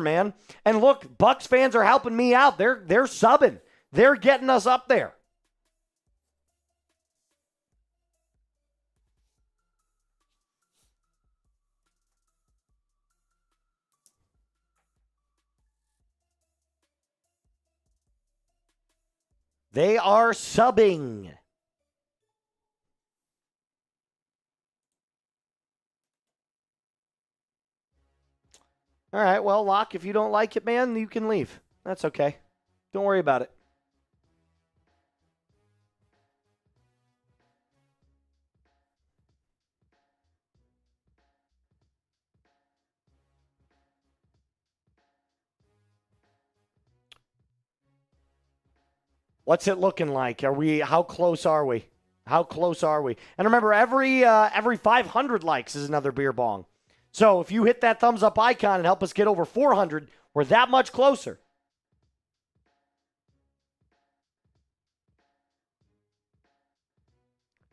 man. And look, Bucs fans are helping me out. They're subbing. They're getting us up there. They are subbing. All right, well, Locke, if you don't like it, man, you can leave. That's okay. Don't worry about it. What's it looking like? How close are we? How close are we? And remember, every 500 likes is another beer bong. So if you hit that thumbs up icon and help us get over 400, we're that much closer.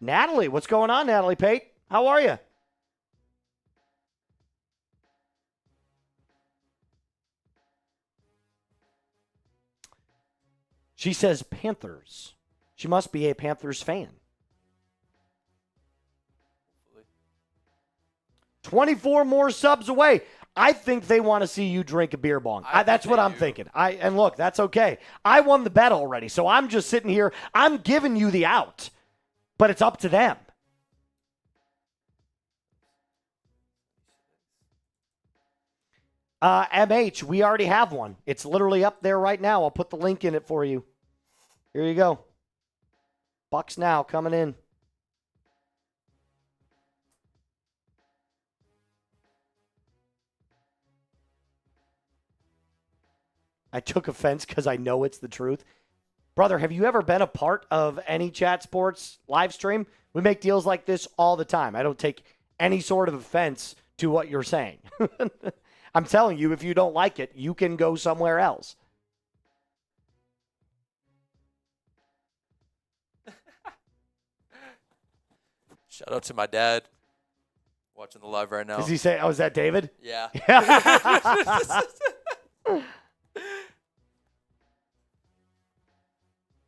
Natalie, what's going on, Natalie Pate? How are you? She says Panthers. She must be a Panthers fan. 24 more subs away. I think they want to see you drink a beer bong. That's what I'm thinking. And look, that's okay. I won the bet already, so I'm just sitting here. I'm giving you the out, but it's up to them. MH, we already have one. It's literally up there right now. I'll put the link in it for you. Here you go. Bucs Now coming in. I took offense because I know it's the truth. Brother, have you ever been a part of any Chat Sports live stream? We make deals like this all the time. I don't take any sort of offense to what you're saying. I'm telling you, if you don't like it, you can go somewhere else. Shout out to my dad watching the live right now. Does he say, oh, is that David? Yeah.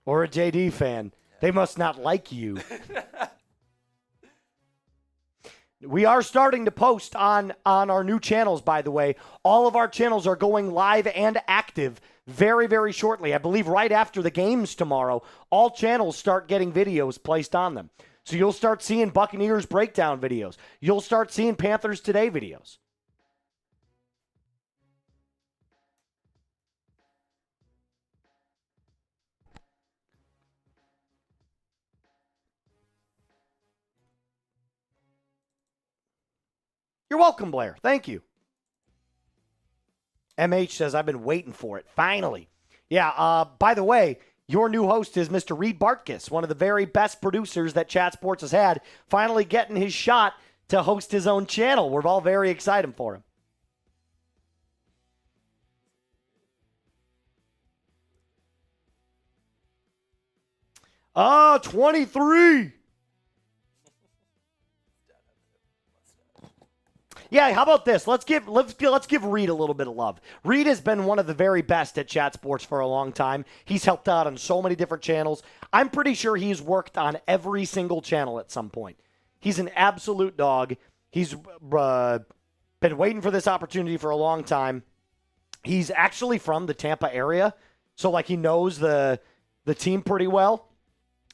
Or a JD fan. They must not like you. We are starting to post on our new channels, by the way. All of our channels are going live and active very, very shortly. I believe right after the games tomorrow, all channels start getting videos placed on them. So you'll start seeing Buccaneers breakdown videos. You'll start seeing Panthers Today videos. You're welcome, Blair. Thank you. MH says, I've been waiting for it. Finally. Yeah, by the way, your new host is Mr. Reed Bartkus, one of the very best producers that Chat Sports has had, finally getting his shot to host his own channel. We're all very excited for him. Ah, 23. Yeah, how about this? Let's give Reed a little bit of love. Reed has been one of the very best at Chat Sports for a long time. He's helped out on so many different channels. I'm pretty sure he's worked on every single channel at some point. He's an absolute dog. He's been waiting for this opportunity for a long time. He's actually from the Tampa area, so like he knows the team pretty well.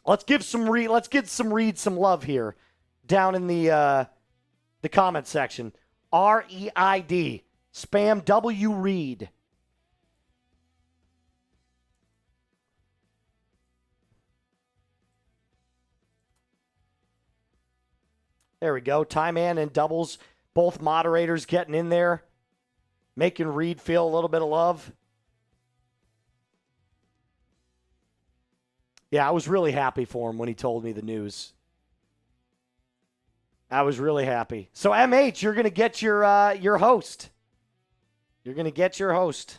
Let's give Reed some love here down in the comment section. REID. Spam W Reed. There we go. Ty Man and Doubles, both moderators getting in there, making Reed feel a little bit of love. Yeah, I was really happy for him when he told me the news. I was really happy. So, MH, you're going to get your host. You're going to get your host.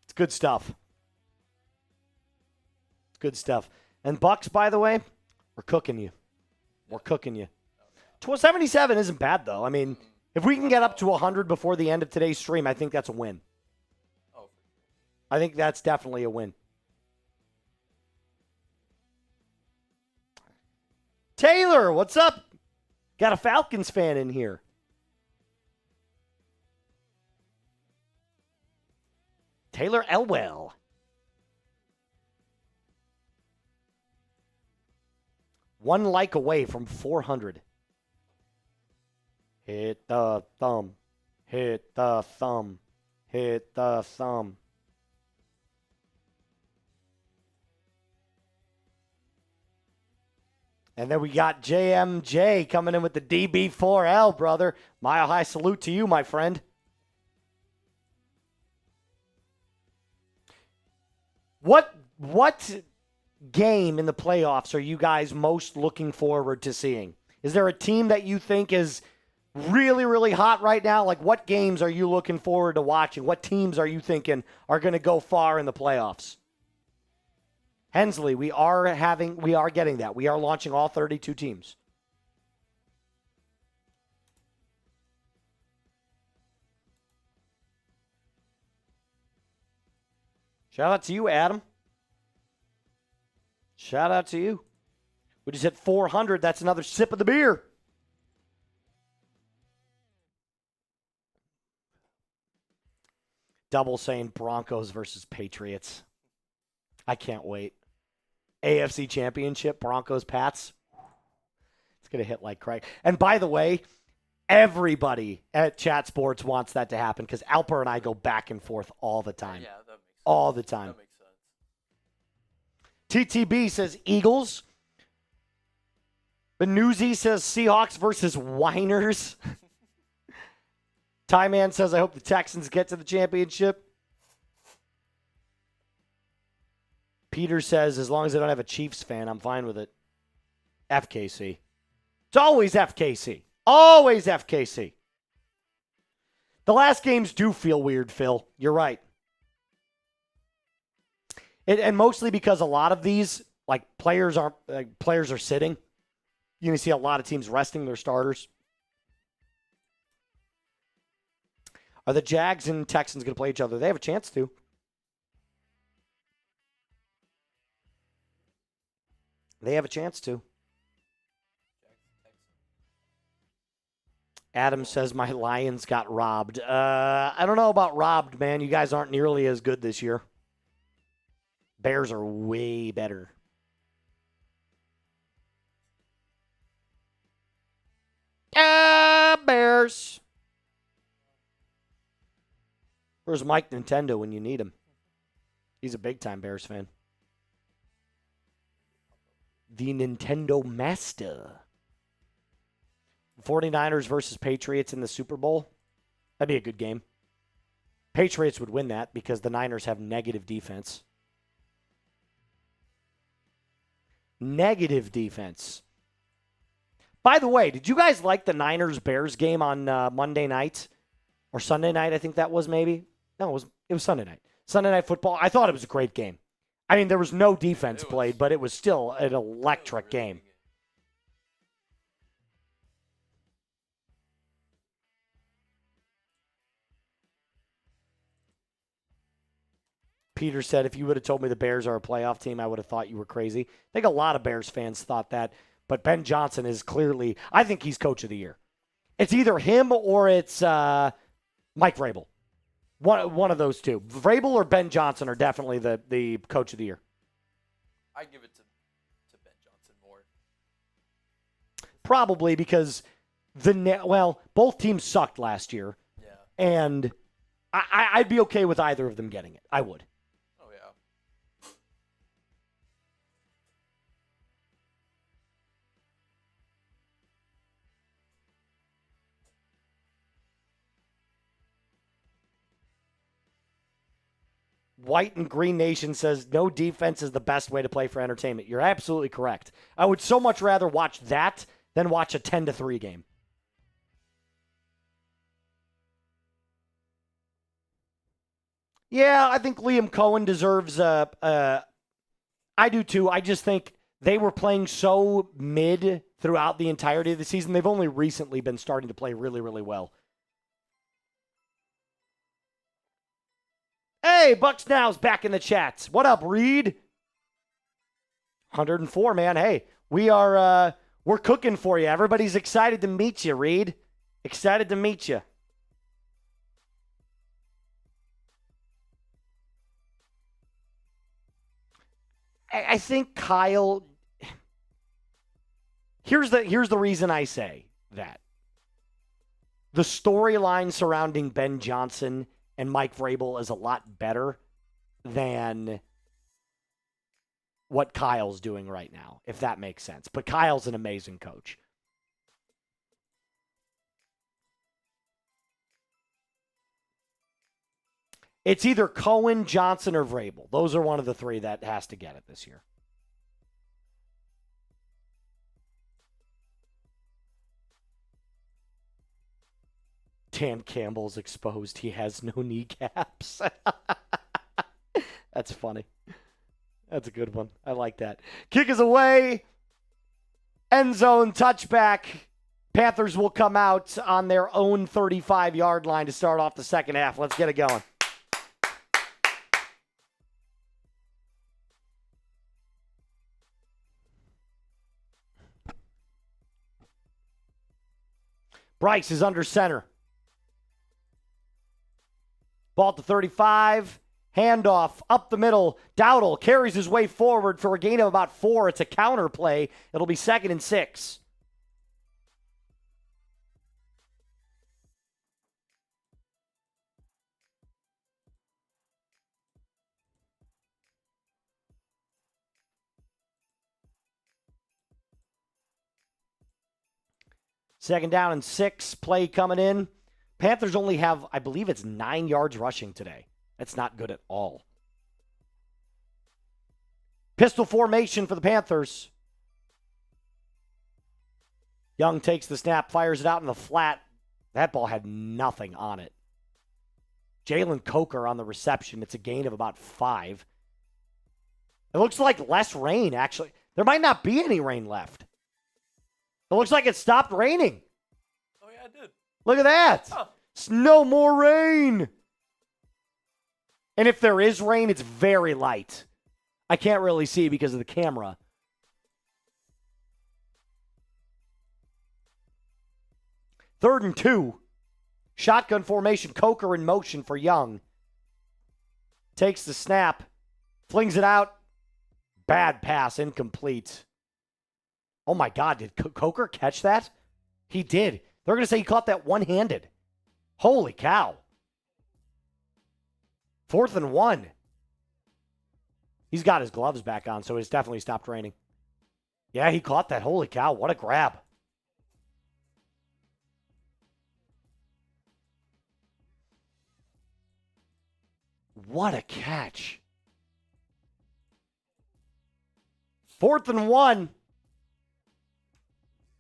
It's good stuff. It's good stuff. And Bucs, by the way, we're cooking you. We're cooking you. 77 isn't bad, though. I mean, if we can get up to 100 before the end of today's stream, I think that's a win. I think that's definitely a win. Taylor, what's up? Got a Falcons fan in here. Taylor Elwell. One like away from 400. Hit the thumb. Hit the thumb. Hit the thumb. And then we got JMJ coming in with the DB4L, brother. Mile high salute to you, my friend. What game in the playoffs are you guys most looking forward to seeing? Is there a team that you think is really, really hot right now? Like, what games are you looking forward to watching? What teams are you thinking are going to go far in the playoffs? Hensley, we are getting that. We are launching all 32 teams. Shout out to you, Adam. Shout out to you. We just hit 400. That's another sip of the beer. Double saying Broncos versus Patriots. I can't wait. AFC Championship, Broncos, Pats. It's going to hit like crack. And by the way, everybody at Chat Sports wants that to happen because Alper and I go back and forth all the time. Yeah, that makes sense. All the time. That makes sense. TTB says Eagles. Benuzzi says Seahawks versus Whiners. Ty Man says, I hope the Texans get to the championship. Peter says, as long as I don't have a Chiefs fan, I'm fine with it. FKC. It's always FKC. Always FKC. The last games do feel weird, Phil. You're right. And mostly because a lot of these, players are sitting. You're going to see a lot of teams resting their starters. Are the Jags and Texans going to play each other? They have a chance to. They have a chance to. Adam says my Lions got robbed. I don't know about robbed, man. You guys aren't nearly as good this year. Bears are way better. Bears. Where's Mike Nintendo when you need him? He's a big-time Bears fan. The Nintendo Master. 49ers versus Patriots in the Super Bowl. That'd be a good game. Patriots would win that because the Niners have negative defense. Negative defense. By the way, did you guys like the Niners-Bears game on Monday night? Or Sunday night, I think that was maybe? No, it was Sunday night. Sunday Night Football. I thought it was a great game. I mean, there was no defense played, but it was still an electric game. Peter said, if you would have told me the Bears are a playoff team, I would have thought you were crazy. I think a lot of Bears fans thought that. But Ben Johnson is clearly, I think he's coach of the year. It's either him or it's Mike Vrabel. One of those two. Vrabel or Ben Johnson are definitely the coach of the year. I give it to Ben Johnson more. Probably because both teams sucked last year. Yeah. And I'd be okay with either of them getting it. I would. Oh, yeah. White and Green Nation says no defense is the best way to play for entertainment. You're absolutely correct. I would so much rather watch that than watch a 10-3 game. Yeah, I think Liam Cohen deserves I do too. I just think they were playing so mid throughout the entirety of the season. They've only recently been starting to play really, really well. Hey, Bucks Now's back in the chats. What up, Reed? 104, man. Hey, we're cooking for you. Everybody's excited to meet you, Reed. Excited to meet you. I think Kyle. Here's the reason I say that. The storyline surrounding Ben Johnson and Mike Vrabel is a lot better than what Kyle's doing right now, if that makes sense. But Kyle's an amazing coach. It's either Cohen, Johnson, or Vrabel. Those are one of the three that has to get it this year. Dan Campbell's exposed. He has no kneecaps. That's funny. That's a good one. I like that. Kick is away. End zone touchback. Panthers will come out on their own 35-yard line to start off the second half. Let's get it going. Bryce is under center. Ball at the 35. Handoff up the middle. Dowdle carries his way forward for a gain of about 4. It's a counter play. It'll be 2nd and 6. Second down and 6. Play coming in. Panthers only have, I believe it's 9 yards rushing today. That's not good at all. Pistol formation for the Panthers. Young takes the snap, fires it out in the flat. That ball had nothing on it. Jalen Coker on the reception. It's a gain of about 5. It looks like less rain, actually. There might not be any rain left. It looks like it stopped raining. Oh, yeah, it did. Look at that. Huh. It's no more rain. And if there is rain, it's very light. I can't really see because of the camera. Third and 2. Shotgun formation. Coker in motion for Young. Takes the snap. Flings it out. Bad pass. Incomplete. Oh my God, did Coker catch that? He did. They're going to say he caught that one-handed. Holy cow. 4th and 1. He's got his gloves back on, so it's definitely stopped raining. Yeah, he caught that. Holy cow, what a grab. What a catch. 4th and 1.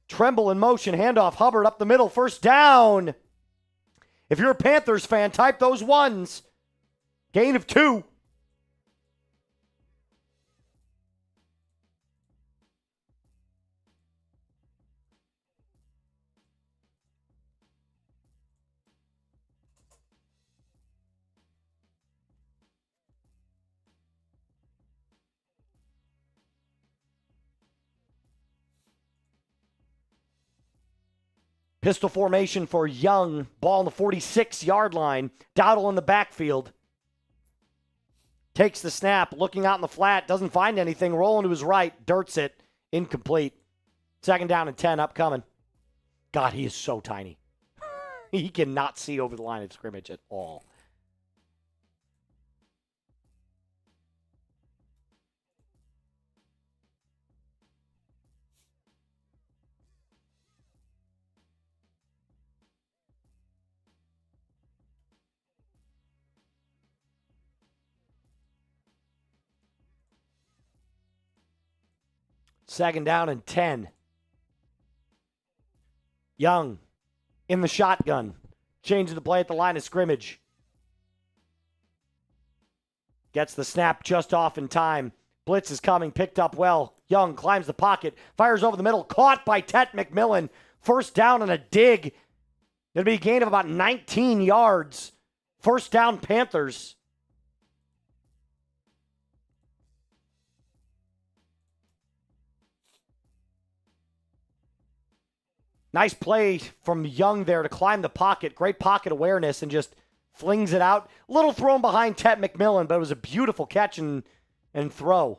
Tremble in motion, handoff, Hubbard up the middle, first down. If you're a Panthers fan, type those ones. Gain of 2. Pistol formation for Young. Ball on the 46-yard line. Dowdle in the backfield. Takes the snap, looking out in the flat, doesn't find anything, rolling to his right, dirts it, incomplete. 2nd down and 10 upcoming. God, he is so tiny. He cannot see over the line of scrimmage at all. Second down and 10. Young in the shotgun. Changing the play at the line of scrimmage. Gets the snap just off in time. Blitz is coming, picked up well. Young climbs the pocket, fires over the middle, caught by Tet McMillian. First down and a dig. It'll be a gain of about 19 yards. First down, Panthers. Nice play from Young there to climb the pocket. Great pocket awareness and just flings it out. Little thrown behind Tet McMillian, but it was a beautiful catch and throw.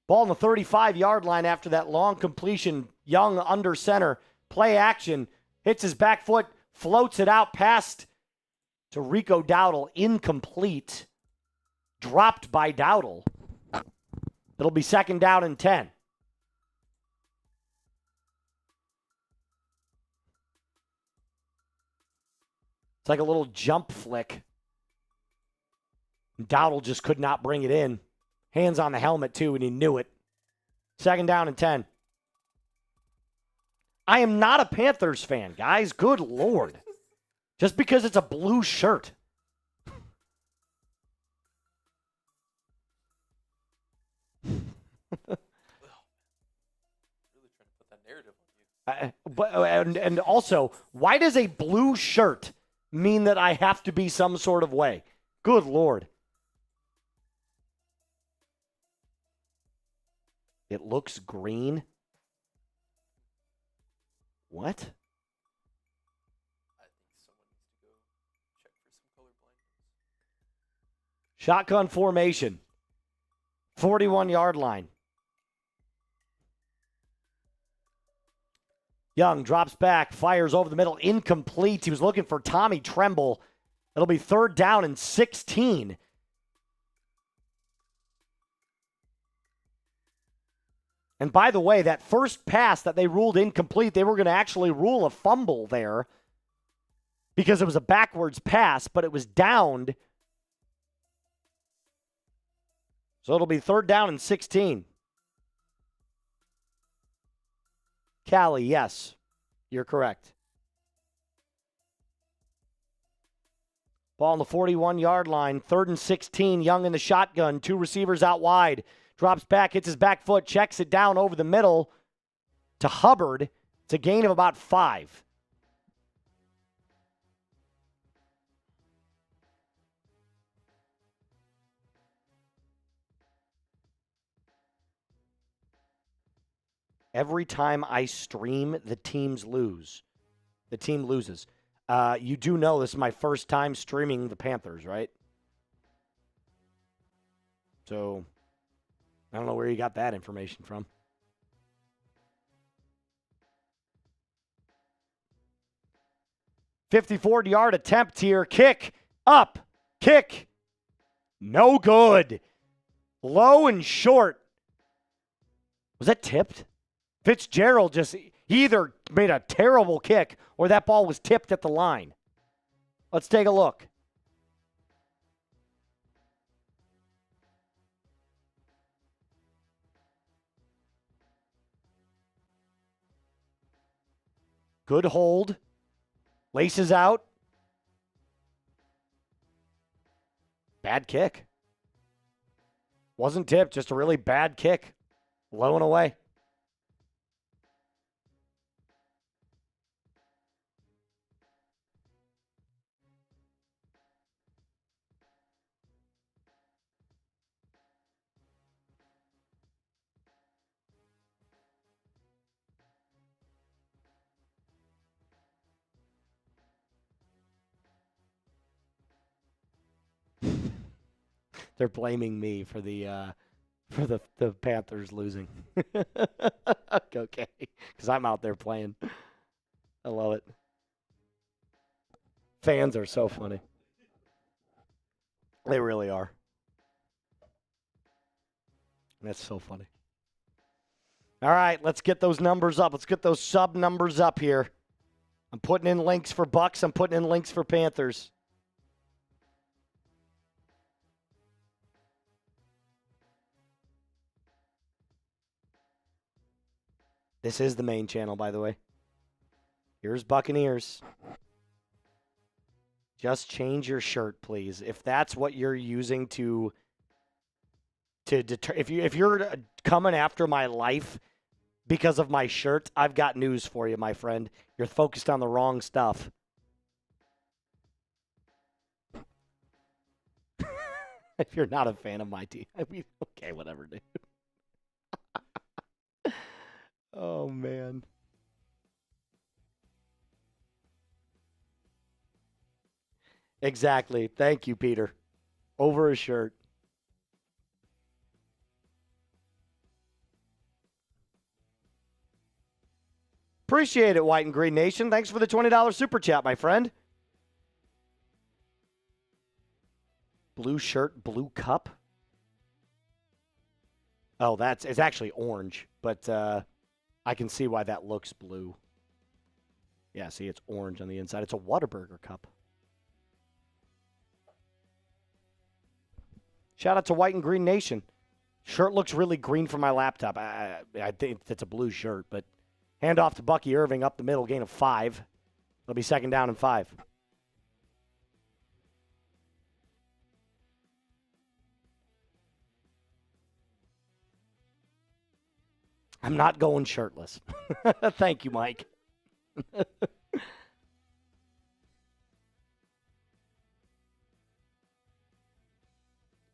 Ball on the 35-yard line after that long completion. Young under center. Play action. Hits his back foot. Floats it out past to Rico Dowdle. Incomplete. Dropped by Dowdle. It'll be 2nd down and 10. It's like a little jump flick. Dowdle just could not bring it in. Hands on the helmet, too, and he knew it. 2nd down and 10. I am not a Panthers fan, guys. Good Lord. Just because it's a blue shirt. And also, why does a blue shirt mean that I have to be some sort of way? Good Lord. It looks green. What? I think someone needs to go check for some color blindness. Shotgun formation. 41-yard line. Young drops back, fires over the middle, incomplete. He was looking for Tommy Tremble. It'll be 3rd down and 16. And by the way, that first pass that they ruled incomplete, they were going to actually rule a fumble there because it was a backwards pass, but it was downed. So it'll be 3rd down and 16. Callie, yes, you're correct. Ball on the 41-yard line, 3rd and 16. Young in the shotgun, 2 receivers out wide. Drops back, hits his back foot, checks it down over the middle to Hubbard. It's a gain of about 5. Every time I stream, the teams lose. The team loses. You do know this is my first time streaming the Panthers, right? So, I don't know where you got that information from. "54-yard attempt here. Kick. Up. Kick. No good. Low and short. Was that tipped? Fitzgerald just either made a terrible kick or that ball was tipped at the line. Let's take a look. Good hold. Laces out. Bad kick. Wasn't tipped, just a really bad kick. Low and away. They're blaming me for the Panthers losing. Okay, because I'm out there playing. I love it. Fans are so funny. They really are. That's so funny. All right, let's get those numbers up. Let's get those sub numbers up here. I'm putting in links for Bucs. I'm putting in links for Panthers. This is the main channel, by the way. Here's Buccaneers. Just change your shirt, please. If that's what you're using to deter, if you're coming after my life because of my shirt, I've got news for you, my friend. You're focused on the wrong stuff. If you're not a fan of my team, I mean, okay, whatever, dude. Oh, man. Exactly. Thank you, Peter. Over a shirt. Appreciate it, White and Green Nation. Thanks for the $20 super chat, my friend. Blue shirt, blue cup. Oh, it's actually orange, but I can see why that looks blue. Yeah, see, it's orange on the inside. It's a Whataburger cup. Shout out to White and Green Nation. Shirt looks really green from my laptop. I think it's a blue shirt, but hand off to Bucky Irving up the middle, gain of 5. It'll be 2nd down and 5. I'm not going shirtless. Thank you, Mike.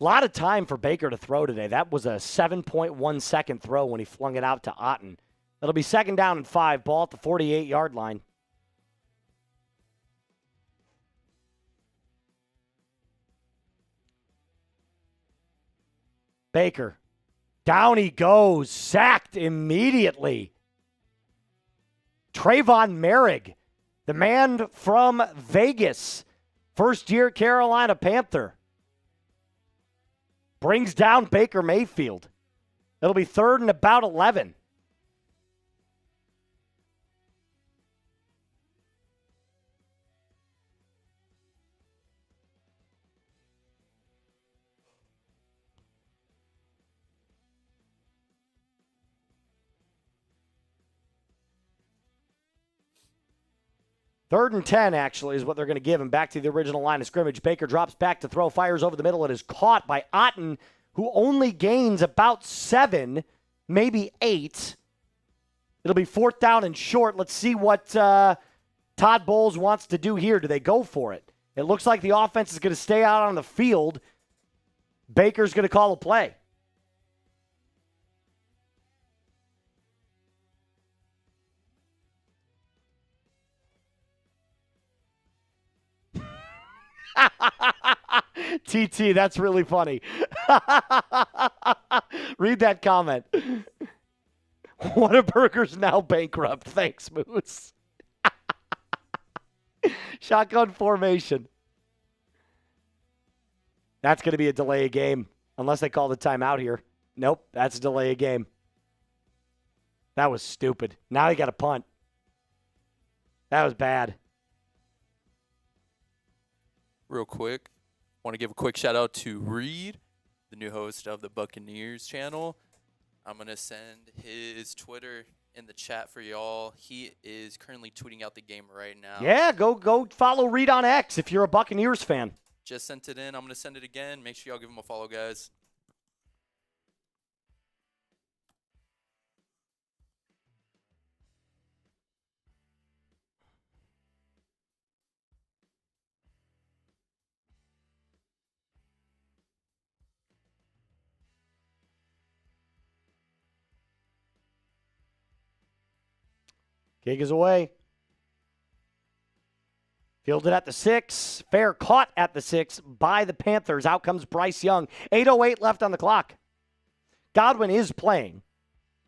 A lot of time for Baker to throw today. That was a 7.1 second throw when he flung it out to Otten. It'll be 2nd down and 5, ball at the 48-yard line. Baker. Down he goes. Sacked immediately. Tre'von Moehrig, the man from Vegas, first-year Carolina Panther, brings down Baker Mayfield. It'll be 3rd and about 11. Third and 10, actually, is what they're going to give him. Back to the original line of scrimmage. Baker drops back to throw, fires over the middle. It is caught by Otten, who only gains about 7, maybe 8. It'll be 4th down and short. Let's see what Todd Bowles wants to do here. Do they go for it? It looks like the offense is going to stay out on the field. Baker's going to call a play. TT, that's really funny. Read that comment. Whataburger's now bankrupt. Thanks, Moose. Shotgun formation. That's going to be a delay of game. Unless they call the timeout here. Nope, that's a delay of game. That was stupid. Now you got to punt. That was bad. Real quick, want to give a quick shout out to Reed, the new host of the Buccaneers channel. I'm going to send his Twitter in the chat for y'all. He is currently tweeting out the game right now. Yeah, go follow Reed on X if you're a Buccaneers fan. Just sent it in. I'm going to send it again. Make sure y'all give him a follow, guys. Kick is away. Fielded at the 6. Fair caught at the 6 by the Panthers. Out comes Bryce Young. 8:08 left on the clock. Godwin is playing.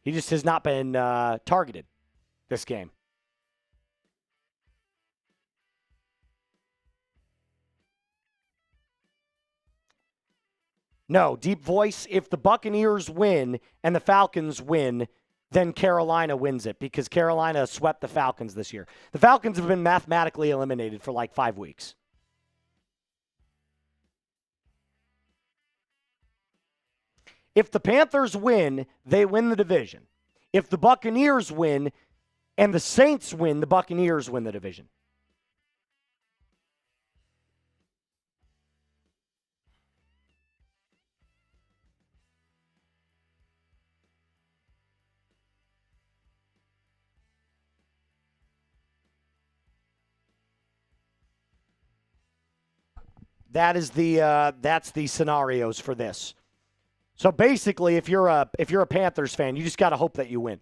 He just has not been targeted this game. No, deep voice. If the Buccaneers win and the Falcons win, then Carolina wins it because Carolina swept the Falcons this year. The Falcons have been mathematically eliminated for like 5 weeks. If the Panthers win, they win the division. If the Buccaneers win and the Saints win, the Buccaneers win the division. That's the scenarios for this. So basically, if you're a Panthers fan, you just got to hope that you win.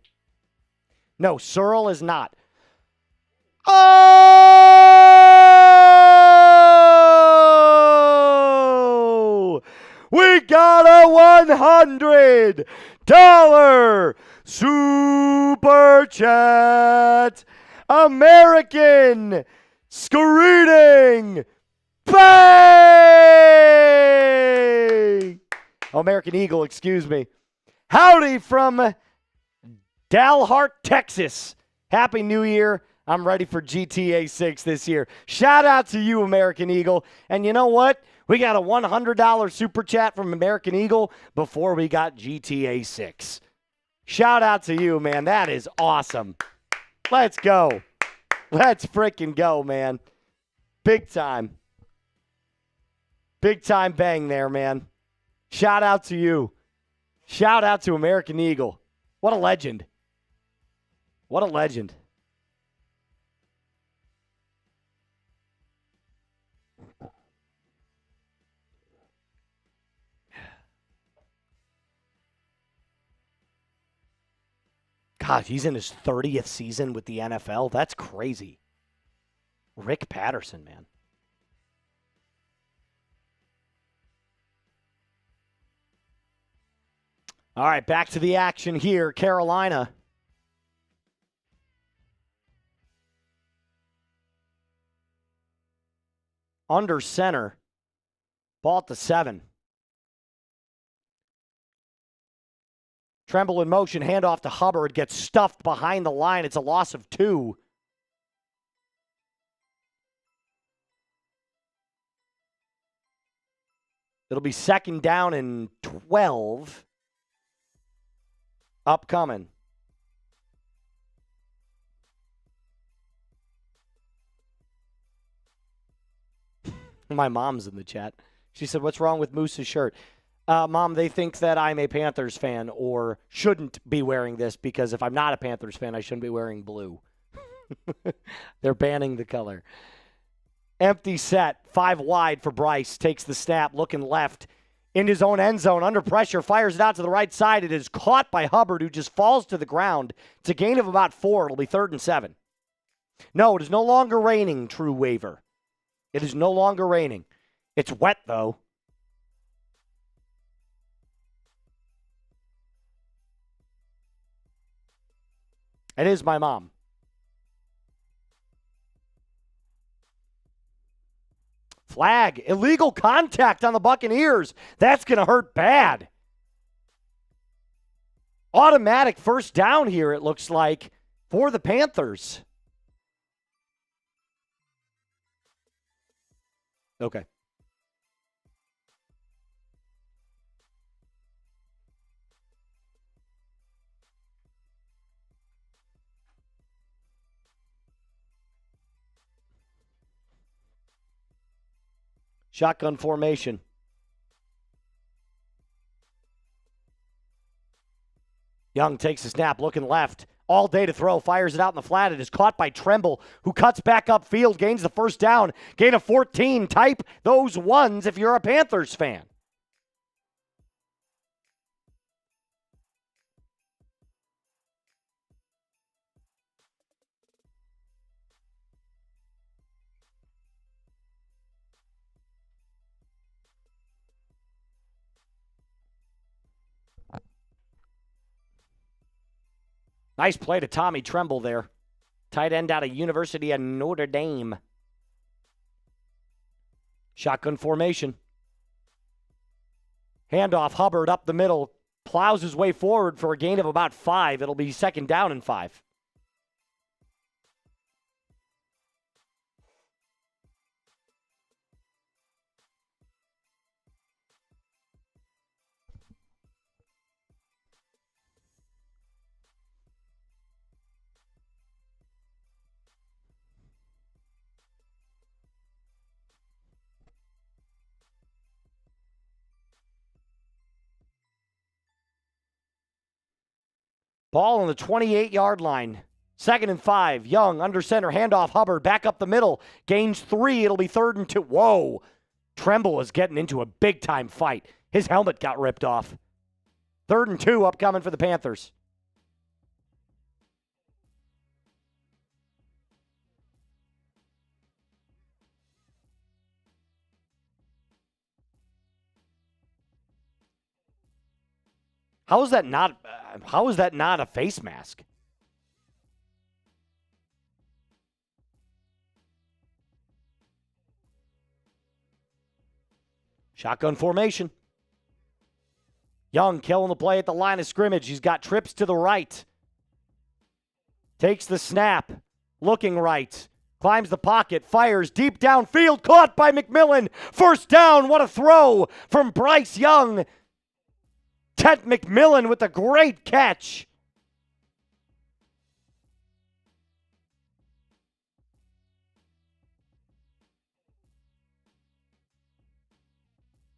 No, Searle is not. Oh! We got a $100 super chat. American screening. Bang! American Eagle, excuse me. Howdy from Dalhart, Texas. Happy New Year. I'm ready for GTA 6 this year. Shout out to you, American Eagle. And you know what? We got a $100 super chat from American Eagle before we got GTA 6. Shout out to you, man. That is awesome. Let's go. Let's freaking go, man. Big time. Big time bang there, man. Shout out to you. Shout out to American Eagle. What a legend. What a legend. God, he's in his 30th season with the NFL. That's crazy. Rick Patterson, man. All right, back to the action here. Carolina. Under center. Ball at the 7. Tremble in motion, handoff to Hubbard, gets stuffed behind the line. It's a loss of 2. It'll be 2nd down and 12. Upcoming. My mom's in the chat. She said, "What's wrong with Moose's shirt?" Mom, they think that I'm a Panthers fan or shouldn't be wearing this because if I'm not a Panthers fan, I shouldn't be wearing blue. They're banning the color. Empty set, 5 wide for Bryce. Takes the snap, looking left. In his own end zone, under pressure, fires it out to the right side. It is caught by Hubbard, who just falls to the ground. It's a gain of about 4. It'll be 3rd and 7. No, it is no longer raining, True Waiver. It is no longer raining. It's wet, though. It is my mom. Flag. Illegal contact on the Buccaneers. That's going to hurt bad. Automatic first down here, it looks like, for the Panthers. Okay. Shotgun formation. Young takes a snap, looking left. All day to throw, fires it out in the flat. It is caught by Tremble, who cuts back upfield, gains the first down. Gain of 14. Type those ones if you're a Panthers fan. Nice play to Tommy Tremble there. Tight end out of University of Notre Dame. Shotgun formation. Handoff, Hubbard up the middle. Plows his way forward for a gain of about 5. It'll be 2nd down and 5. Ball on the 28-yard line. 2nd and 5. Young under center. Handoff. Hubbard back up the middle. Gains 3. It'll be 3rd and 2. Whoa. Tremble is getting into a big-time fight. His helmet got ripped off. 3rd and 2 upcoming for the Panthers. How is that not a face mask? Shotgun formation. Young killing the play at the line of scrimmage. He's got trips to the right. Takes the snap. Looking right. Climbs the pocket. Fires deep downfield. Caught by McMillian. First down. What a throw from Bryce Young. Tet McMillian with a great catch.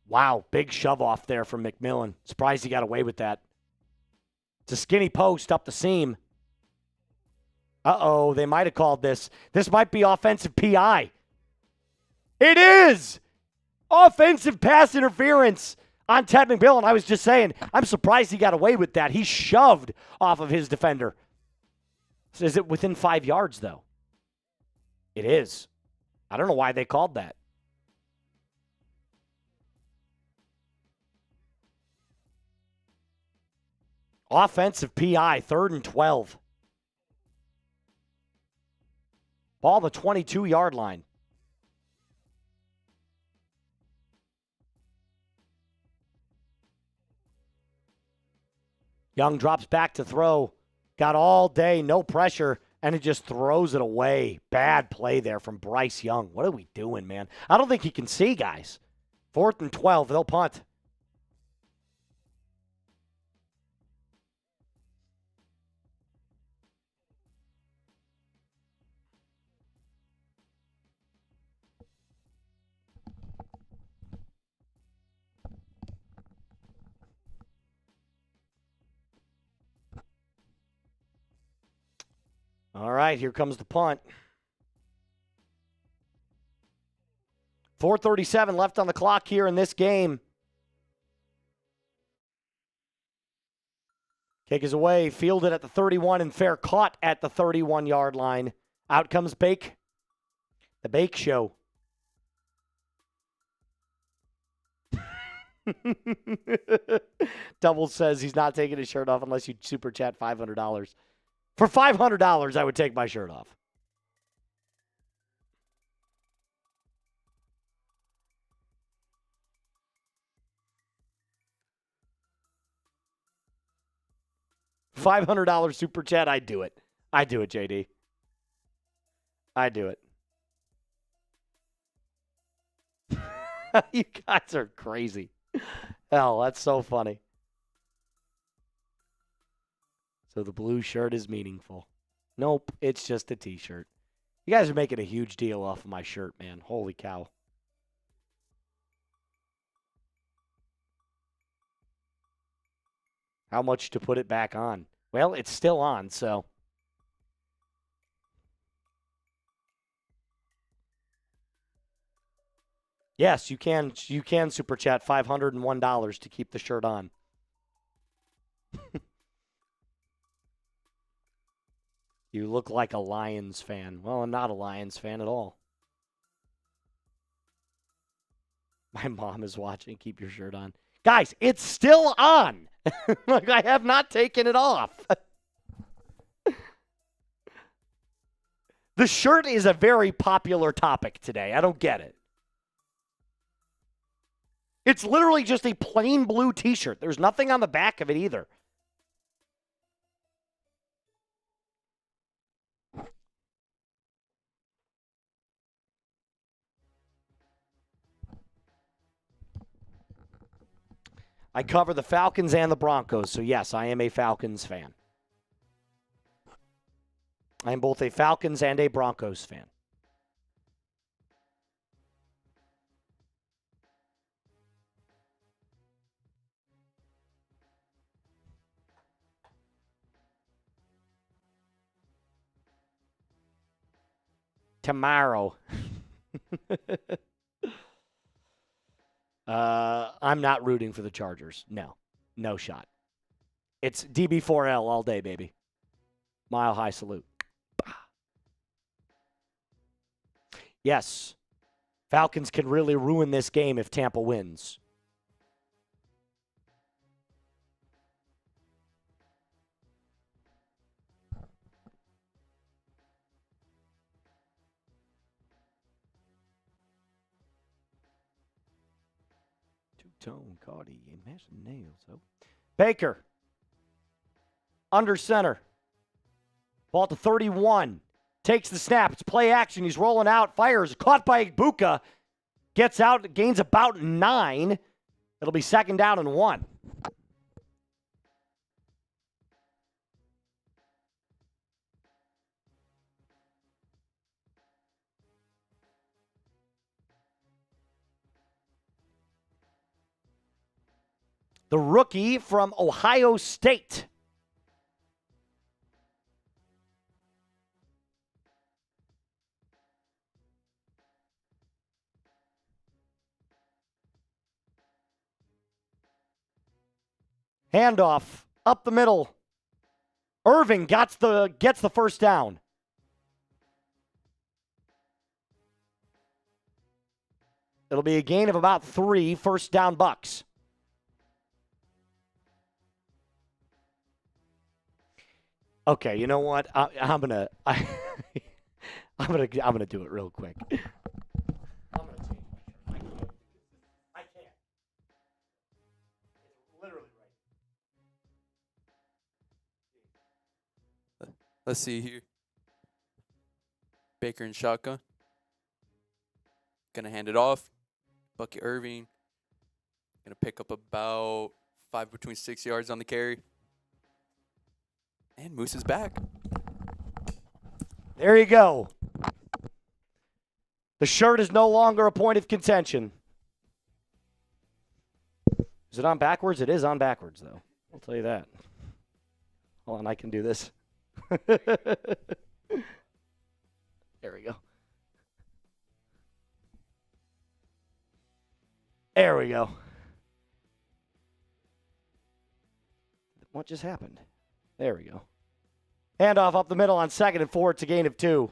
Wow, big shove off there from McMillian. Surprised he got away with that. It's a skinny post up the seam. Uh-oh, they might have called this. This might be offensive PI. It is! Offensive pass interference on Tet McMillian. I was just saying, I'm surprised he got away with that. He shoved off of his defender. So is it within 5 yards, though? It is. I don't know why they called that. Offensive PI, 3rd and 12. Ball the 22-yard line. Young drops back to throw. Got all day, no pressure, and it just throws it away. Bad play there from Bryce Young. What are we doing, man? I don't think he can see, guys. 4th and 12. They'll punt. All right, here comes the punt. 4:37 left on the clock here in this game. Kick is away, fielded at the 31 and fair caught at the 31-yard line. Out comes Bake. The Bake Show. Double says he's not taking his shirt off unless you super chat $500. For $500, I would take my shirt off. $500 super chat, I'd do it. I'd do it, JD. I'd do it. You guys are crazy. Hell, that's so funny. So the blue shirt is meaningful. Nope, it's just a t-shirt. You guys are making a huge deal off of my shirt, man. Holy cow. How much to put it back on? Well, it's still on, so. Yes, you can super chat $501 to keep the shirt on. You look like a Lions fan. Well, I'm not a Lions fan at all. My mom is watching. Keep your shirt on. Guys, it's still on. Like, I have not taken it off. The shirt is a very popular topic today. I don't get it. It's literally just a plain blue t-shirt. There's nothing on the back of it either. I cover the Falcons and the Broncos, so yes, I am a Falcons fan. I am both a Falcons and a Broncos fan. Tomorrow. I'm not rooting for the Chargers. No. No shot. It's DB4L all day, baby. Mile high salute. Yes. Falcons can really ruin this game if Tampa wins. Two-tone, Cardi, and mashing nails. Oh. Baker. Under center. Ball to 31. Takes the snap. It's play action. He's rolling out. Fires. Caught by Egbuka. Gets out. Gains about 9. It'll be 2nd down and 1. The rookie from Ohio State. Handoff up the middle. Irving gets the first down. It'll be a gain of about 3, first down Bucs. Okay, you know what? I'm gonna do it real quick. I'm gonna change my shirt. I can't. It's literally right. Let's see here. Baker and shotgun. Gonna hand it off. Bucky Irving. Gonna pick up about 5 between 6 yards on the carry. And Moose is back. There you go. The shirt is no longer a point of contention. Is it on backwards? It is on backwards, though. I'll tell you that. Hold on, I can do this. There we go. There we go. What just happened? There we go. Handoff up the middle on 2nd and 4. It's a gain of 2.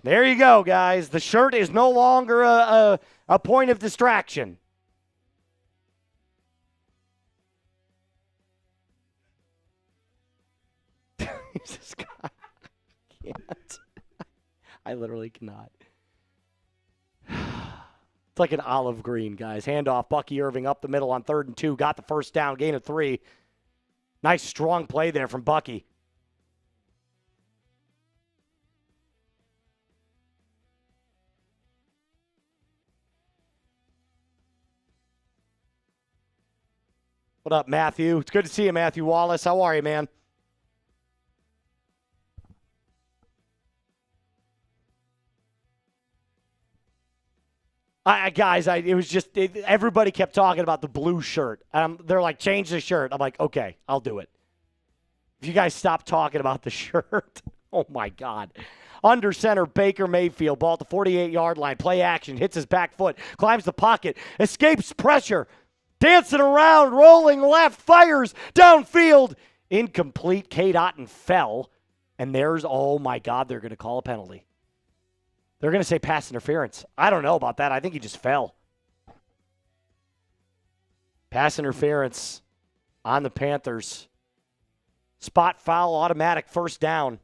There you go, guys. The shirt is no longer a point of distraction. Jesus God. I can't. I literally cannot. It's like an olive green, guys. Handoff, Bucky Irving up the middle on 3rd and 2. Got the first down, gain of 3. Nice strong play there from Bucky. What up, Matthew? It's good to see you, Matthew Wallace. How are you, man? It was just, everybody kept talking about the blue shirt. They're like, change the shirt. I'm like, okay, I'll do it. If you guys stop talking about the shirt, oh my God. Under center, Baker Mayfield, ball at the 48-yard line, play action, hits his back foot, climbs the pocket, escapes pressure, dancing around, rolling left, fires downfield, incomplete. Cade Otton fell, and oh my God, they're going to call a penalty. They're going to say pass interference. I don't know about that. I think he just fell. Pass interference on the Panthers. Spot foul, automatic first down.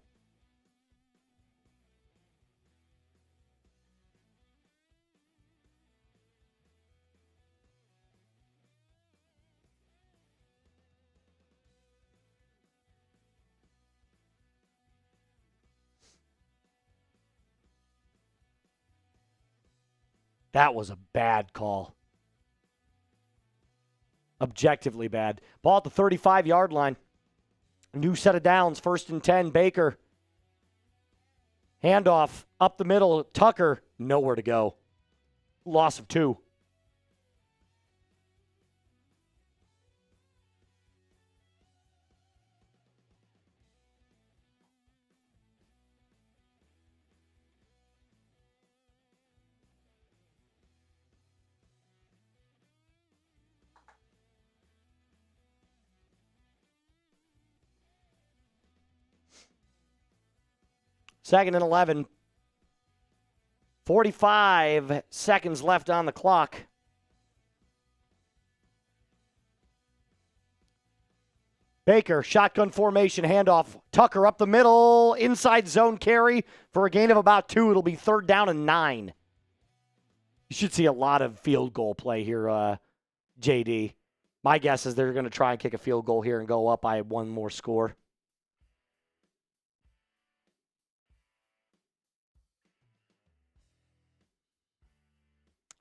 That was a bad call. Objectively bad. Ball at the 35-yard line. New set of downs. 1st and 10. Baker. Handoff up the middle. Tucker. Nowhere to go. Loss of 2. Second and 11. 45 seconds left on the clock. Baker, shotgun formation, handoff. Tucker up the middle, inside zone carry for a gain of about 2. It'll be 3rd down and 9. You should see a lot of field goal play here, JD. My guess is they're going to try and kick a field goal here and go up by 1 more score.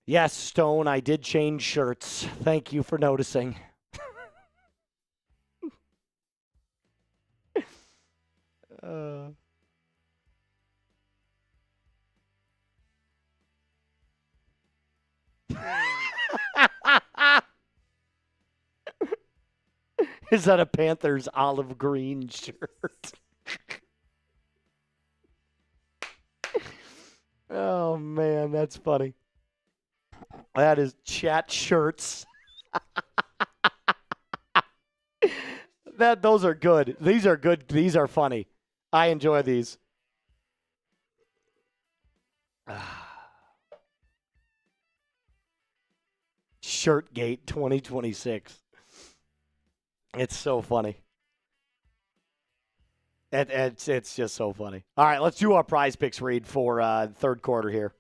Yes, Stone, I did change shirts. Thank you for noticing. Is that a Panthers olive green shirt? Oh, man, that's funny. That is chat shirts. Those are good. These are good. These are funny. I enjoy these. Shirtgate 2026. It's so funny. It's just so funny. All right, let's do our prize picks read for third quarter here.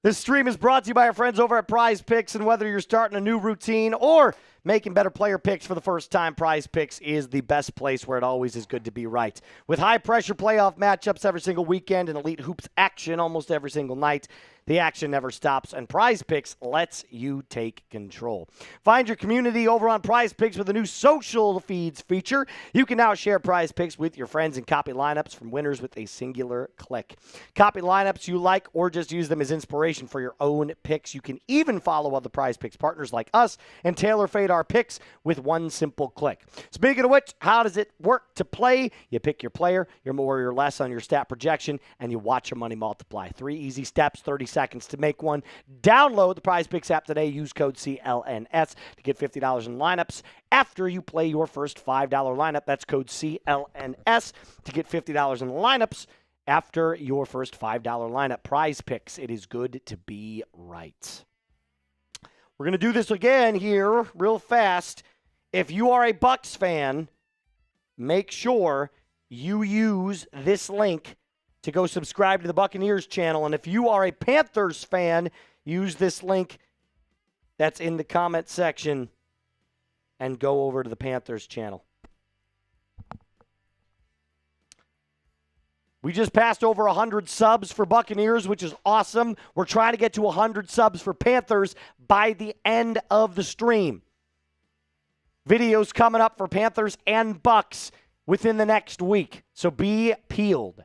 This stream is brought to you by our friends over at Prize Picks, and whether you're starting a new routine or making better player picks for the first time, Prize Picks is the best place where it always is good to be right. With high-pressure playoff matchups every single weekend and elite hoops action almost every single night, the action never stops, and Prize Picks lets you take control. Find your community over on Prize Picks with a new social feeds feature. You can now share Prize Picks with your friends and copy lineups from winners with a singular click. Copy lineups you like or just use them as inspiration for your own picks. You can even follow other Prize Picks partners like us and tailor-fade our picks with one simple click. Speaking of which, how does it work to play? You pick your player, your more or less on your stat projection, and you watch your money multiply. 3 easy steps, 30 seconds to make one. Download the Prize Picks app today. Use code CLNS to get $50 in lineups after you play your first $5 lineup. That's code CLNS to get $50 in lineups after your first $5 lineup. Prize Picks. It is good to be right. We're going to do this again here real fast. If you are a Bucs fan, make sure you use this link to go subscribe to the Buccaneers channel. And if you are a Panthers fan, use this link that's in the comment section and go over to the Panthers channel. We just passed over 100 subs for Buccaneers, which is awesome. We're trying to get to 100 subs for Panthers by the end of the stream. Videos coming up for Panthers and Bucs within the next week. So be peeled.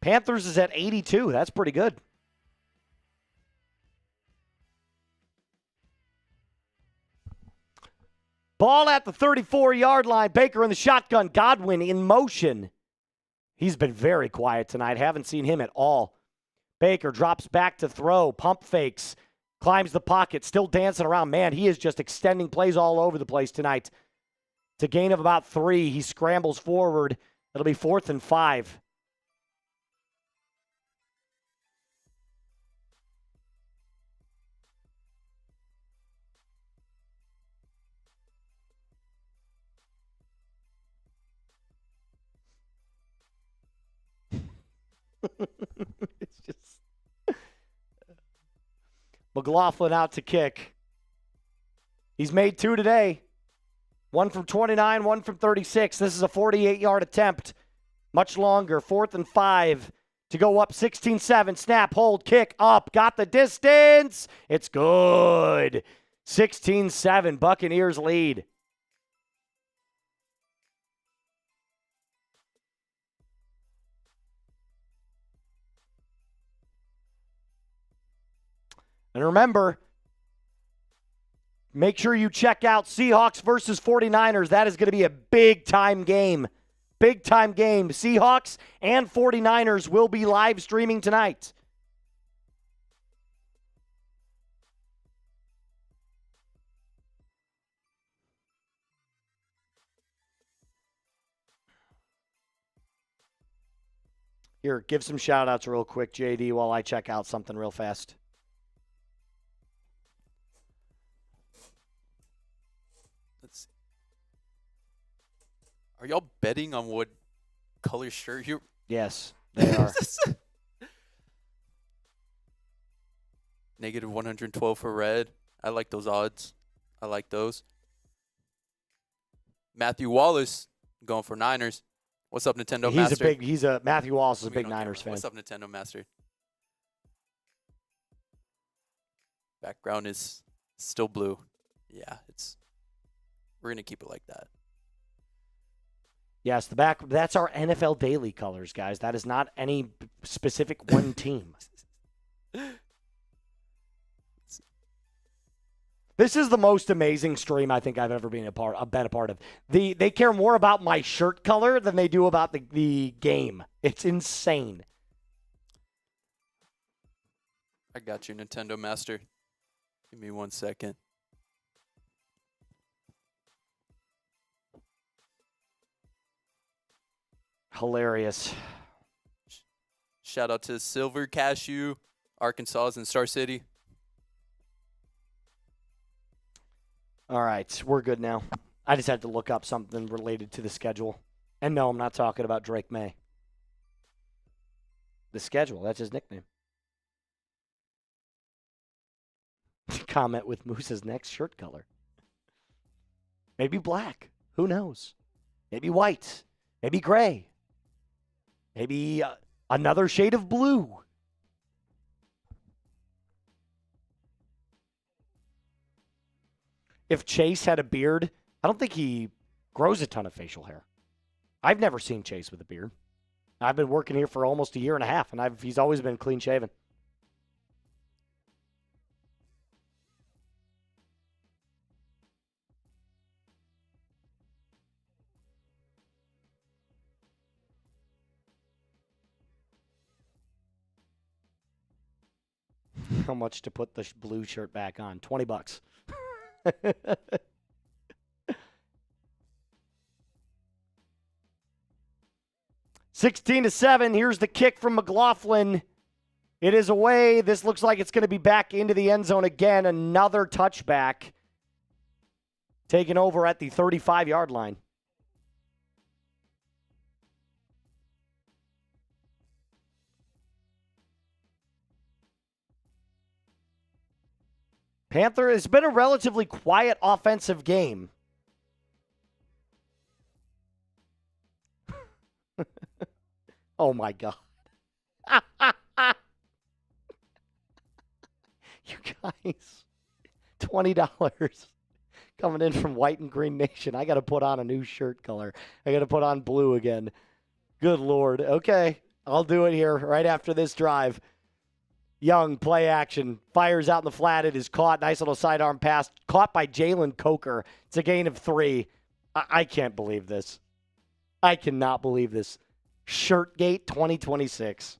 Panthers is at 82. That's pretty good. Ball at the 34-yard line. Baker in the shotgun. Godwin in motion. He's been very quiet tonight. Haven't seen him at all. Baker drops back to throw. Pump fakes. Climbs the pocket. Still dancing around. Man, he is just extending plays all over the place tonight. It's a gain of about 3. He scrambles forward. It'll be 4th and 5. It's just McLaughlin out to kick. He's made 2 today. 1 from 29, 1 from 36. This is a 48-yard attempt. Much longer. 4th and 5 to go up 16-7. Snap, hold, kick, up. Got the distance. It's good. 16-7. Buccaneers lead. And remember, make sure you check out Seahawks versus 49ers. That is going to be a big-time game. Big-time game. Seahawks and 49ers will be live streaming tonight. Here, give some shout-outs real quick, JD, while I check out something real fast. Are y'all betting on what color shirt you? Yes, they are. Negative 112 for red. I like those odds. I like those. Matthew Wallace going for Niners. What's up, Nintendo Master? Matthew Wallace is a big Niners fan. What's up, Nintendo Master? Background is still blue. Yeah, we're gonna keep it like that. Yes, that's our NFL Daily colors, guys. That is not any specific one team. This is the most amazing stream I think I've ever been a part of. They care more about my shirt color than they do about the game. It's insane. I got you, Nintendo Master. Give me 1 second. Hilarious. Shout out to Silver Cashew, Arkansas in Star City. All right, we're good now. I just had to look up something related to the schedule. And no, I'm not talking about Drake May. The schedule, that's his nickname. Comment with Moose's next shirt color. Maybe black. Who knows? Maybe white. Maybe gray. Maybe another shade of blue. If Chase had a beard, I don't think he grows a ton of facial hair. I've never seen Chase with a beard. I've been working here for almost a year and a half, and he's always been clean shaven. How much to put the blue shirt back on? $20. 16-7. Here's the kick from McLaughlin. It is away. This looks like it's going to be back into the end zone again. Another touchback. Taken over at the 35-yard line. Panther, it's been a relatively quiet offensive game. Oh, my God. You guys, $20 coming in from White and Green Nation. I got to put on a new shirt color. I got to put on blue again. Good Lord. Okay, I'll do it here right after this drive. Young, play action, fires out in the flat. It is caught. Nice little sidearm pass. Caught by Jalen Coker. It's a gain of 3. I can't believe this. I cannot believe this. Shirtgate 2026.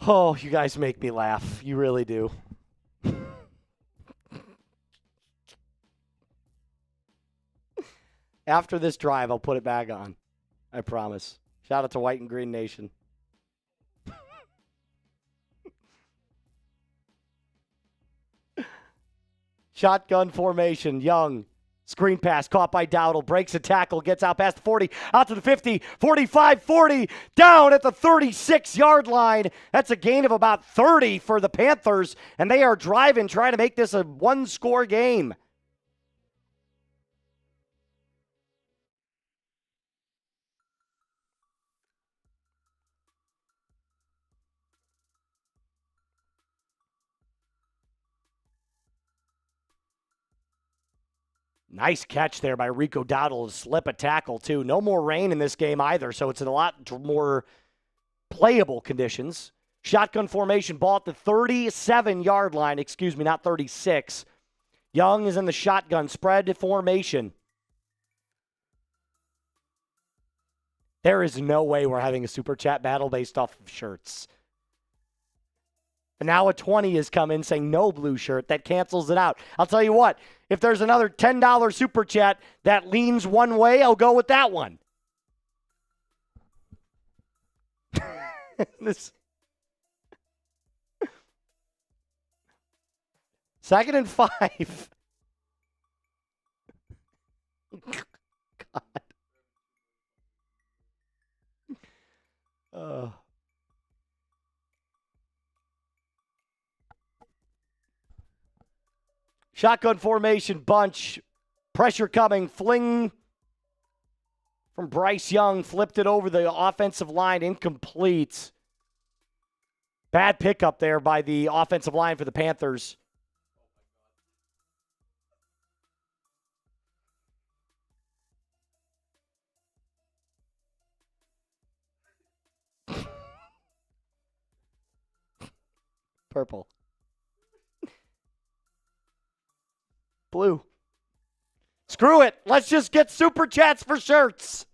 Oh, you guys make me laugh. You really do. After this drive, I'll put it back on. I promise. Shout out to White and Green Nation. Shotgun formation. Young. Screen pass caught by Dowdle. Breaks a tackle. Gets out past the 40. Out to the 50. 45, 40. Down at the 36-yard line. That's a gain of about 30 for the Panthers. And they are driving, trying to make this a one-score game. Nice catch there by Rico Dowdle to slip a tackle, too. No more rain in this game either, so it's in a lot more playable conditions. Shotgun formation, ball at the 37-yard line. Excuse me, not 36. Young is in the shotgun, spread formation. There is no way we're having a super chat battle based off of shirts. And now a 20 has come in saying no blue shirt. That cancels it out. I'll tell you what, if there's another $10 super chat that leans one way, I'll go with that one. This 2nd and 5. God. Shotgun formation, bunch. Pressure coming. Fling from Bryce Young. Flipped it over the offensive line. Incomplete. Bad pickup there by the offensive line for the Panthers. Purple. Blue. Screw it. Let's just get super chats for shirts.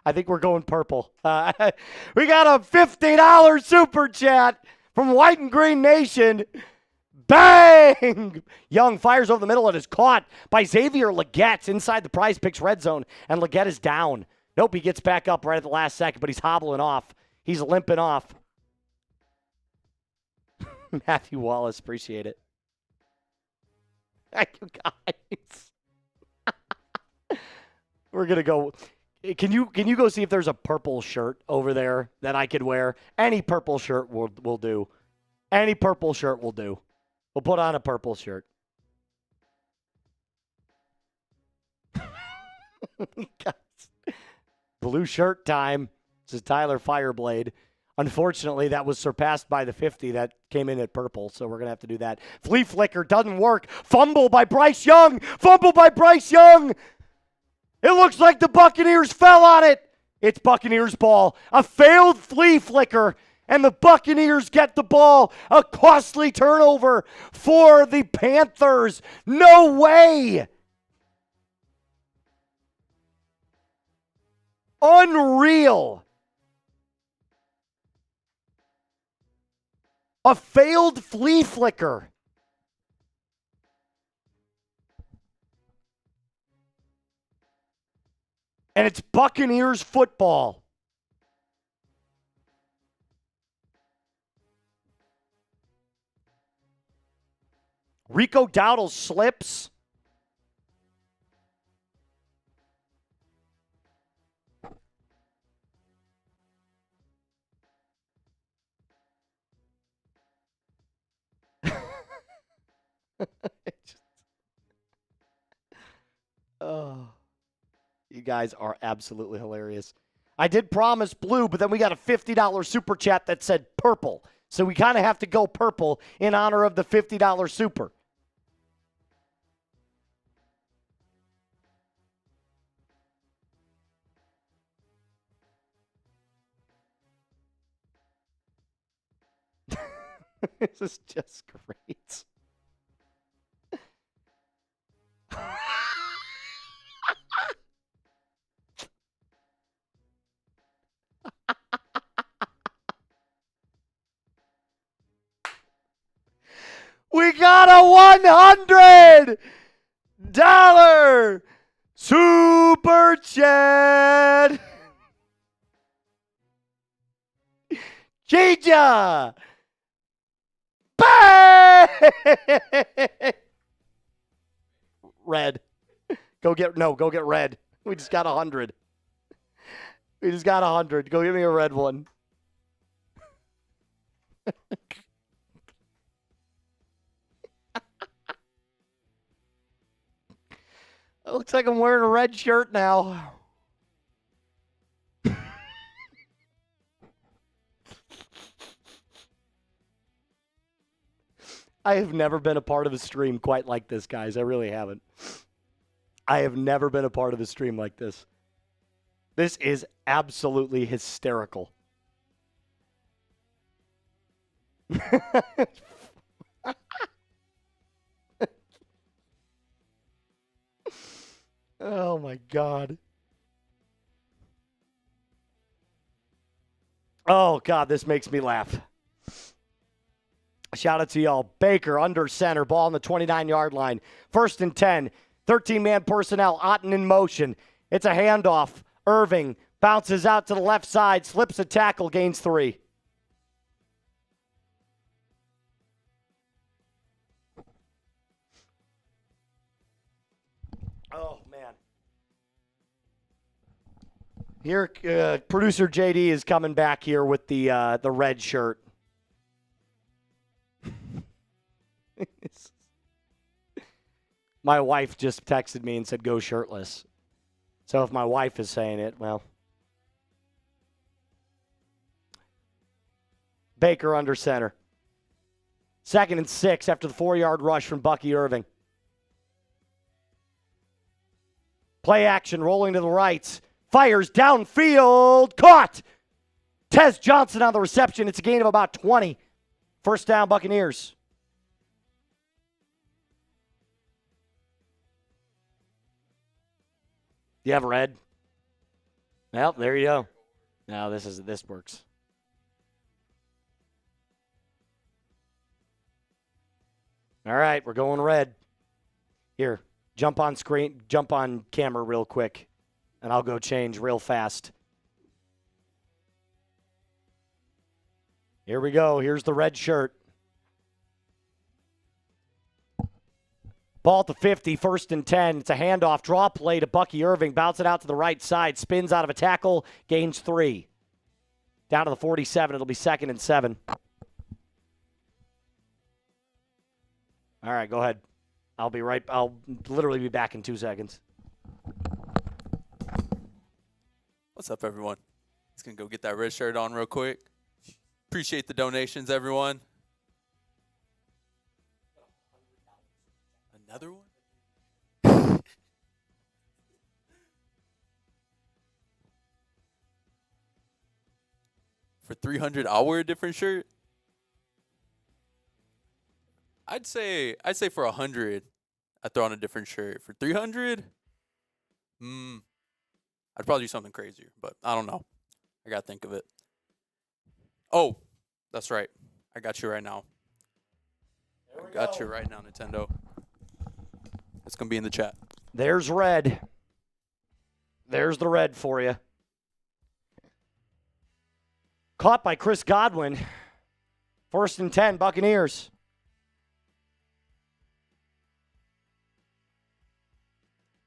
I think we're going purple. We got a $50 super chat from White and Green Nation. Bang! Young fires over the middle and is caught by Xavier Legette inside the Prize Picks red zone, and Legette is down. Nope, he gets back up right at the last second, but he's hobbling off. He's limping off. Matthew Wallace, appreciate it. Thank you, guys. We're going to go. Can you go see if there's a purple shirt over there that I could wear? Any purple shirt will do. Any purple shirt will do. We'll put on a purple shirt. Blue shirt time. This is Tyler Fireblade. Unfortunately, that was surpassed by the 50 that came in at purple, so we're going to have to do that. Flea flicker doesn't work. Fumble by Bryce Young. Fumble by Bryce Young. It looks like the Buccaneers fell on it. It's Buccaneers ball. A failed flea flicker, and the Buccaneers get the ball. A costly turnover for the Panthers. No way. Unreal. A failed flea flicker. And it's Buccaneers football. Rico Dowdle slips. Oh, you guys are absolutely hilarious. I did promise blue, but then we got a $50 super chat that said purple. So we kind of have to go purple in honor of the $50 super. This is just great. We got a $100 super chat. Gija. Bang! Red. Go get red. We just got 100. We just got 100. Go give me a red one. It looks like I'm wearing a red shirt now. I have never been a part of a stream quite like this, guys. I really haven't. I have never been a part of a stream like this. This is absolutely hysterical. Oh, my God. Oh, God, this makes me laugh. Shout out to y'all. Baker under center, ball on the 29-yard line. 1st and 10. 13-man personnel. Otten in motion. It's a handoff. Irving bounces out to the left side, slips a tackle, gains 3. Oh, man. Here, producer JD is coming back here with the red shirt. My wife just texted me and said, go shirtless. So if my wife is saying it, well. Baker under center. 2nd and 6 after the 4-yard rush from Bucky Irving. Play action, rolling to the right. Fires downfield. Caught Tez Johnson on the reception. It's a gain of about 20. First down, Buccaneers. Do you have red? Well, there you go. No, this works. All right, we're going red. Here, jump on camera real quick, and I'll go change real fast. Here we go. Here's the red shirt. Ball at the 50, 1st and 10. It's a handoff, draw play to Bucky Irving. Bounce it out to the right side. Spins out of a tackle, gains 3. Down to the 47. It'll be 2nd and 7. All right, go ahead. I'll literally be back in 2 seconds. What's up, everyone? Just going to go get that red shirt on real quick. Appreciate the donations, everyone. Another one? For 300, I'll wear a different shirt. I'd say for 100, I'd throw on a different shirt. For 300, I'd probably do something crazier, but I don't know. I got to think of it. Oh, that's right. I got you right now. I got you right now, Nintendo. It's going to be in the chat. There's red. There's the red for you. Caught by Chris Godwin. 1st and 10, Buccaneers.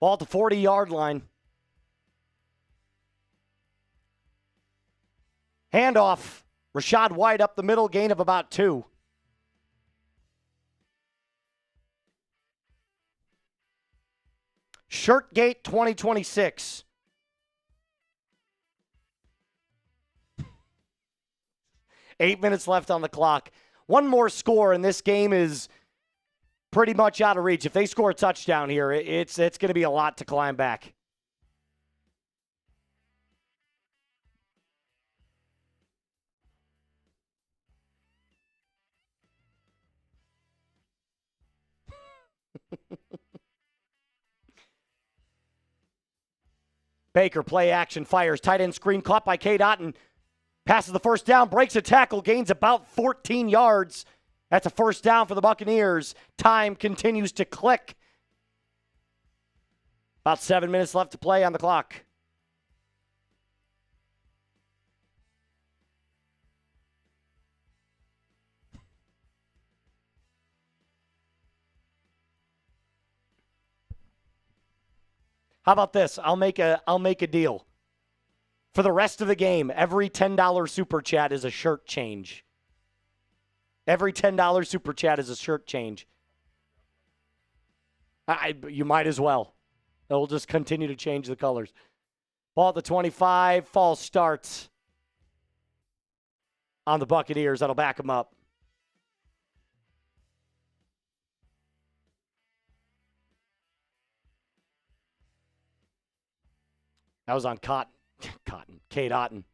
Ball at the 40-yard line. Handoff. Rachaad White up the middle, gain of about 2. Shirtgate 2026. Eight minutes left on the clock. One more score, and this game is pretty much out of reach. If they score a touchdown here, it's going to be a lot to climb back. Baker, play action, fires. Tight end screen caught by Cade Otton. Passes the first down, breaks a tackle, gains about 14 yards. That's a first down for the Buccaneers. Time continues to click. About 7 minutes left to play on the clock. How about this? I'll make a deal. For the rest of the game, every $10 super chat is a shirt change. Every $10 super chat is a shirt change. You might as well. They'll just continue to change the colors. Ball at the 25. False starts on the Buccaneers. That'll back them up. That was on Cade Otton.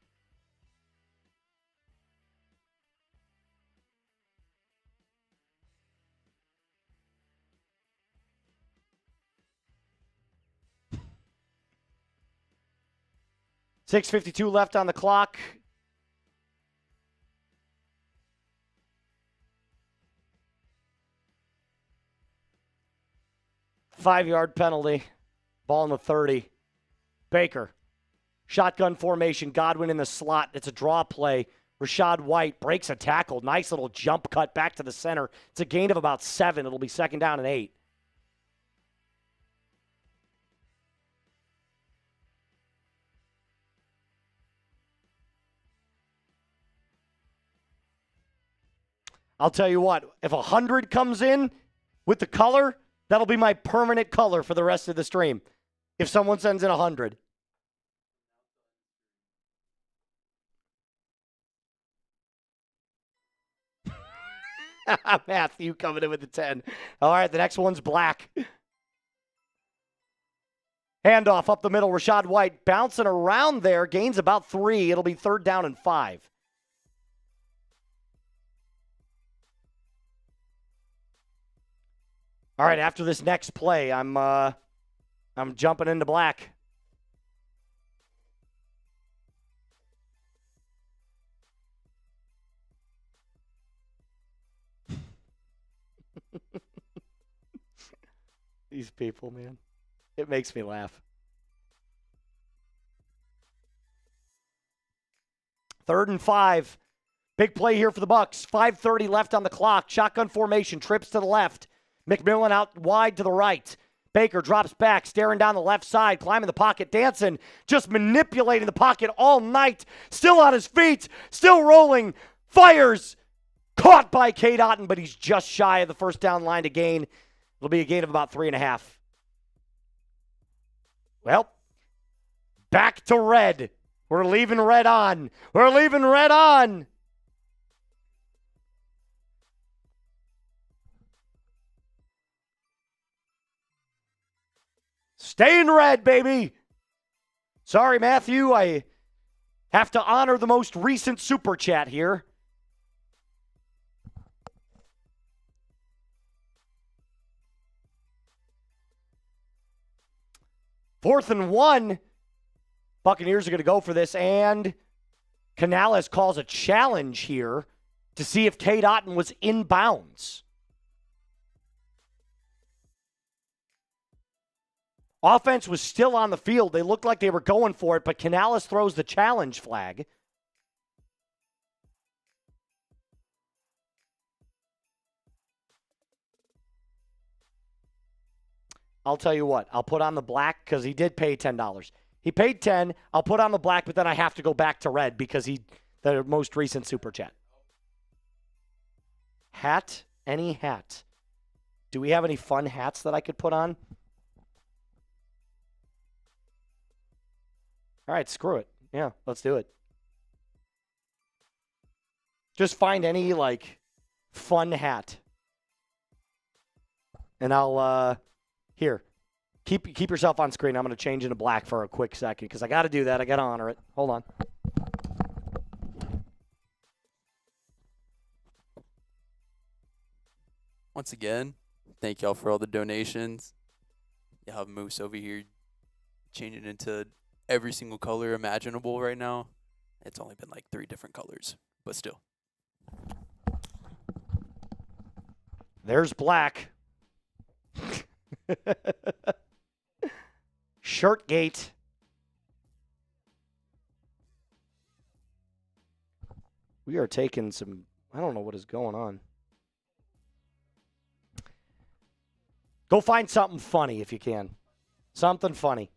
$6:52 left on the clock. Five-yard penalty. Ball in the 30. Baker. Shotgun formation. Godwin in the slot. It's a draw play. Rachaad White breaks a tackle. Nice little jump cut back to the center. It's a gain of about 7. It'll be 2nd down and 8. I'll tell you what, if 100 comes in with the color, that'll be my permanent color for the rest of the stream. If someone sends in 100. Matthew coming in with the 10. All right, the next one's black. Handoff up the middle. Rachaad White bouncing around there. Gains about 3. It'll be 3rd down and 5. All right, after this next play, I'm jumping into black. These people, man. It makes me laugh. 3rd and 5. Big play here for the Bucs. 5:30 left on the clock. Shotgun formation. Trips to the left. McMillian out wide to the right. Baker drops back, staring down the left side, climbing the pocket, dancing, just manipulating the pocket all night. Still on his feet, still rolling. Fires. Caught by Cade Otton, but he's just shy of the first down line to gain. It'll be a gain of about 3.5. Well, back to red. We're leaving red on. We're leaving red on. Stay in red, baby. Sorry, Matthew. I have to honor the most recent super chat here. Fourth and 1. Buccaneers are going to go for this, and Canales calls a challenge here to see if Cade Otton was in bounds. Offense was still on the field. They looked like they were going for it, but Canales throws the challenge flag. I'll tell you what. I'll put on the black because he did pay $10. He paid 10. I'll put on the black, but then I have to go back to red because the most recent super chat. Hat? Any hat? Do we have any fun hats that I could put on? All right, screw it. Yeah, let's do it. Just find any, fun hat. And I'll, here. Keep yourself on screen. I'm going to change into black for a quick second because I got to do that. I got to honor it. Hold on. Once again, thank y'all for all the donations. You have Moose over here changing into every single color imaginable right now. It's only been 3 different colors, but still. There's black. Shirtgate. We are taking some, I don't know what is going on. Go find something funny if you can. Something funny.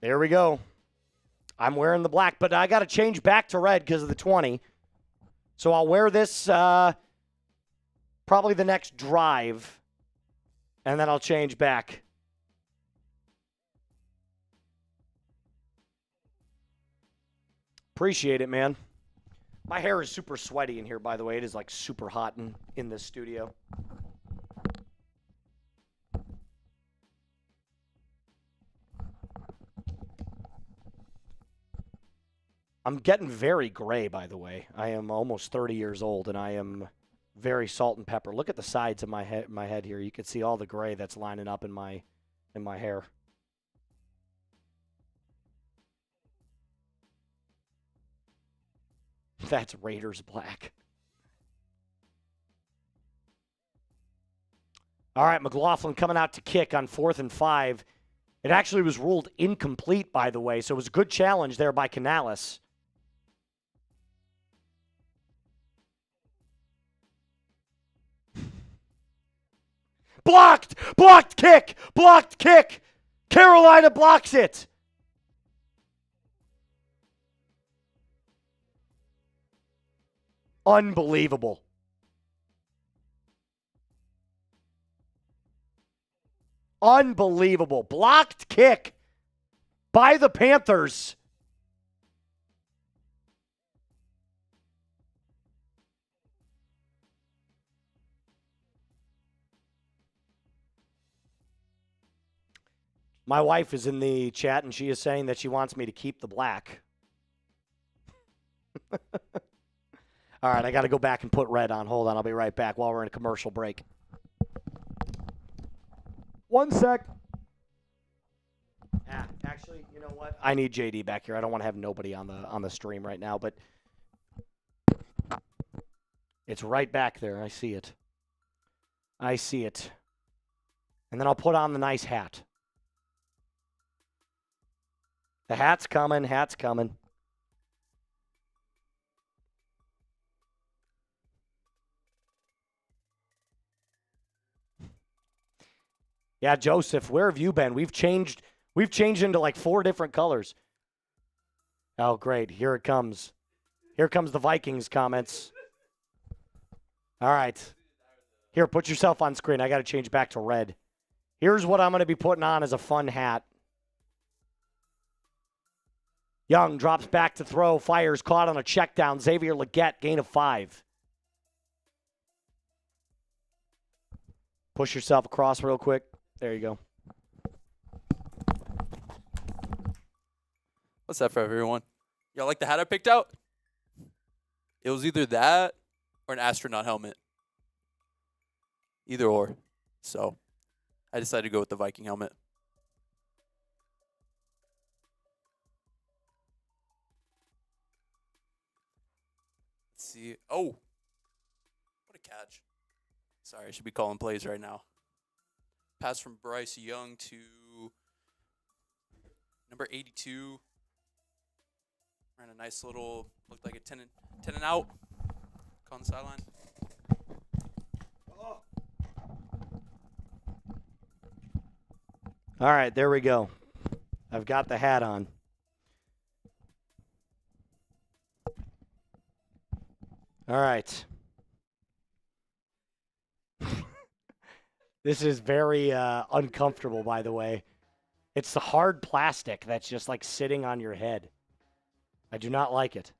There we go. I'm wearing the black, but I got to change back to red because of the 20. So I'll wear this probably the next drive, and then I'll change back. Appreciate it, man. My hair is super sweaty in here, by the way. It is super hot in this studio. I'm getting very gray, by the way. I am almost 30 years old, and I am very salt and pepper. Look at the sides of my head here. You can see all the gray that's lining up in my hair. That's Raiders black. All right, McLaughlin coming out to kick on 4th and 5. It actually was ruled incomplete, by the way, so it was a good challenge there by Canales. Blocked! Blocked kick! Blocked kick! Carolina blocks it! Unbelievable. Unbelievable. Blocked kick by the Panthers. My wife is in the chat, and she is saying that she wants me to keep the black. All right, I got to go back and put red on. Hold on, I'll be right back while we're in a commercial break. 1 sec. Actually, you know what? I need JD back here. I don't want to have nobody on the stream right now, but it's right back there. I see it. I see it. And then I'll put on the nice hat. The hat's coming. Hat's coming. Yeah, Joseph, where have you been? We've changed into like 4 different colors. Oh, great. Here it comes. Here comes the Vikings comments. All right. Here, put yourself on screen. I got to change back to red. Here's what I'm going to be putting on as a fun hat. Young drops back to throw, fires, caught on a check down. Xavier Legette, gain of 5. Push yourself across real quick. There you go. What's that for everyone? Y'all like the hat I picked out? It was either that or an astronaut helmet. Either or. So I decided to go with the Viking helmet. Let's see. Oh, what a catch. Sorry, I should be calling plays right now. Pass from Bryce Young to number 82. Ran a nice little, looked like a 10 and out. On the sideline. All right, there we go. I've got the hat on. All right. This is very uncomfortable, by the way. It's the hard plastic that's just like sitting on your head. I do not like it.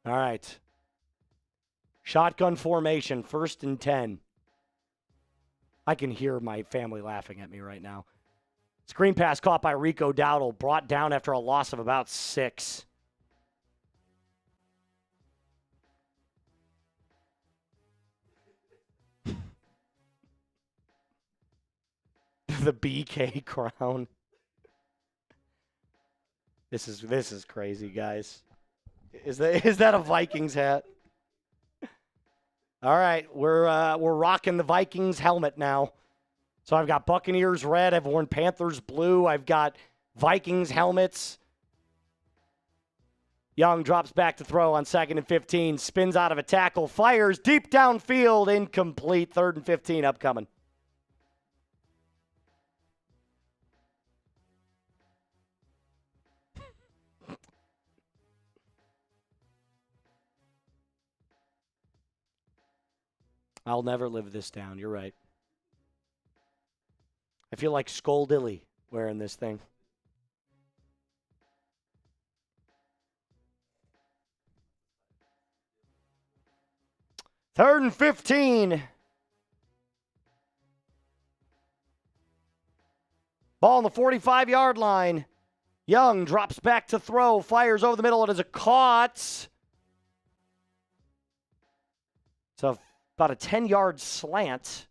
All right. Shotgun formation, 1st and 10. I can hear my family laughing at me right now. Screen pass caught by Rico Dowdle, brought down after a loss of about 6. The BK crown. This is crazy, guys. Is that a Vikings hat? All right, we're rocking the Vikings helmet now. So I've got Buccaneers red, I've worn Panthers blue, I've got Vikings helmets. Young drops back to throw on 2nd and 15, spins out of a tackle, fires deep downfield, incomplete. 3rd and 15 upcoming. I'll never live this down. You're right. I feel like Skull Dilly wearing this thing. Third and 15. Ball on the 45-yard line. Young drops back to throw, fires over the middle. It is a caught. So about a 10-yard slant.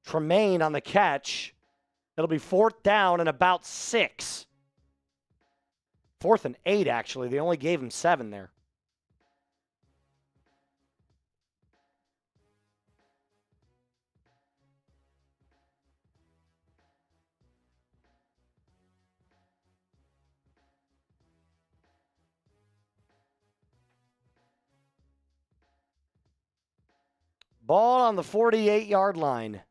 Tremaine on the catch. It'll be 4th down and about 6. 4th and 8, actually. They only gave him 7 there. Ball on the 48-yard line.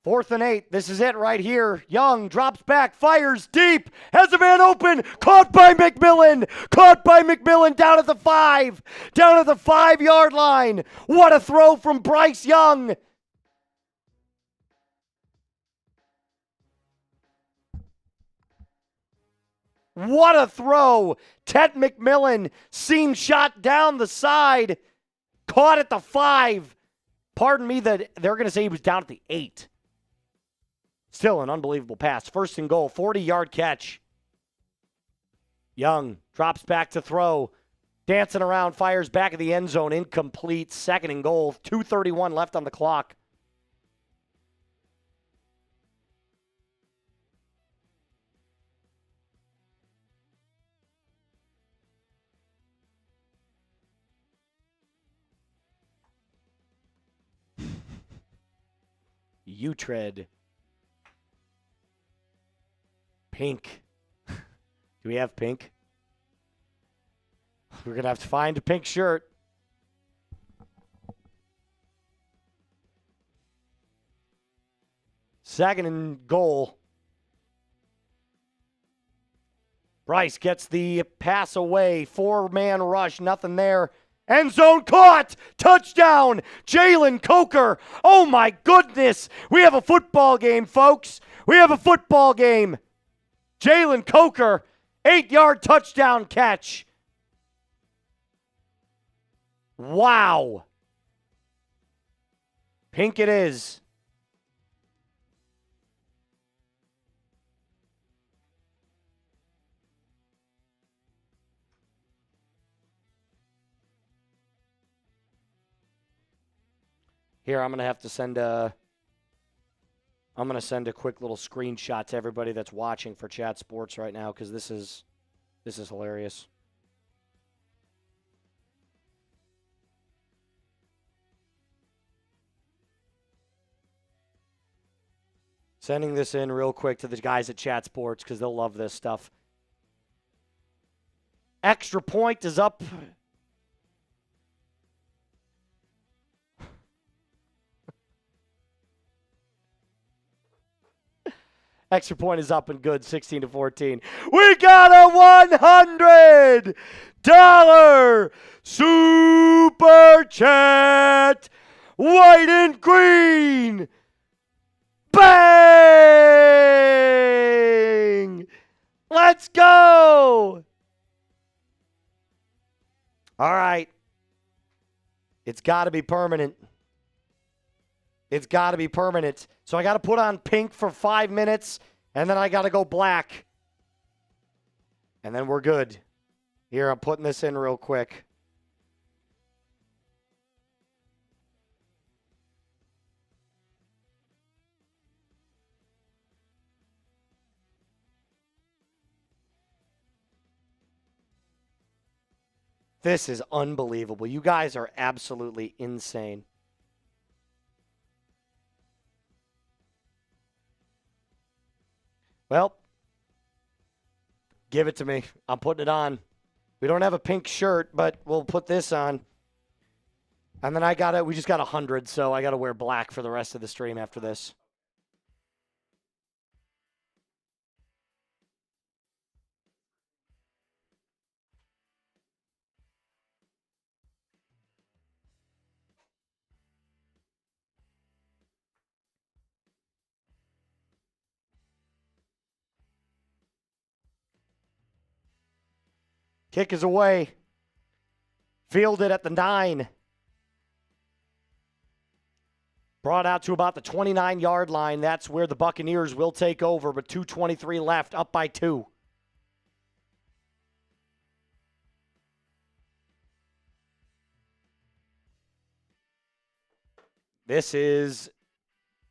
4th and 8. This is it right here. Young drops back, fires deep, has a man open, caught by McMillian. Caught by McMillian down at the 5. Down at the 5-yard line. What a throw from Bryce Young. What a throw. Tet McMillian seam shot down the side. Caught at the 5. Pardon me that they're going to say he was down at the 8. Still an unbelievable pass. 1st and goal, 40-yard catch. Young drops back to throw. Dancing around, fires back of the end zone. Incomplete. 2nd and goal. 2:31 left on the clock. Utread. Pink. Do we have pink? We're going to have to find a pink shirt. Second and goal. Bryce gets the pass away. 4-man rush. Nothing there. End zone caught. Touchdown. Jalen Coker. Oh, my goodness. We have a football game, folks. We have a football game. Jalen Coker, 8-yard touchdown catch. Wow. Pink it is. Here, I'm going to have to send a quick little screenshot to everybody that's watching for Chat Sports right now because this is hilarious. Sending this in real quick to the guys at Chat Sports because they'll love this stuff. Extra point is up. Extra point is up and good, 16-14. We got a $100 super chat. White and green. Bang! Let's go! All right. It's got to be permanent. It's got to be permanent. So I got to put on pink for 5 minutes, and then I got to go black. And then we're good. Here, I'm putting this in real quick. This is unbelievable. You guys are absolutely insane. Well, give it to me. I'm putting it on. We don't have a pink shirt, but we'll put this on. And then we just got 100, so I got to wear black for the rest of the stream after this. Kick is away. Fielded at the 9. Brought out to about the 29-yard line. That's where the Buccaneers will take over, but 2:23 left, up by 2. This is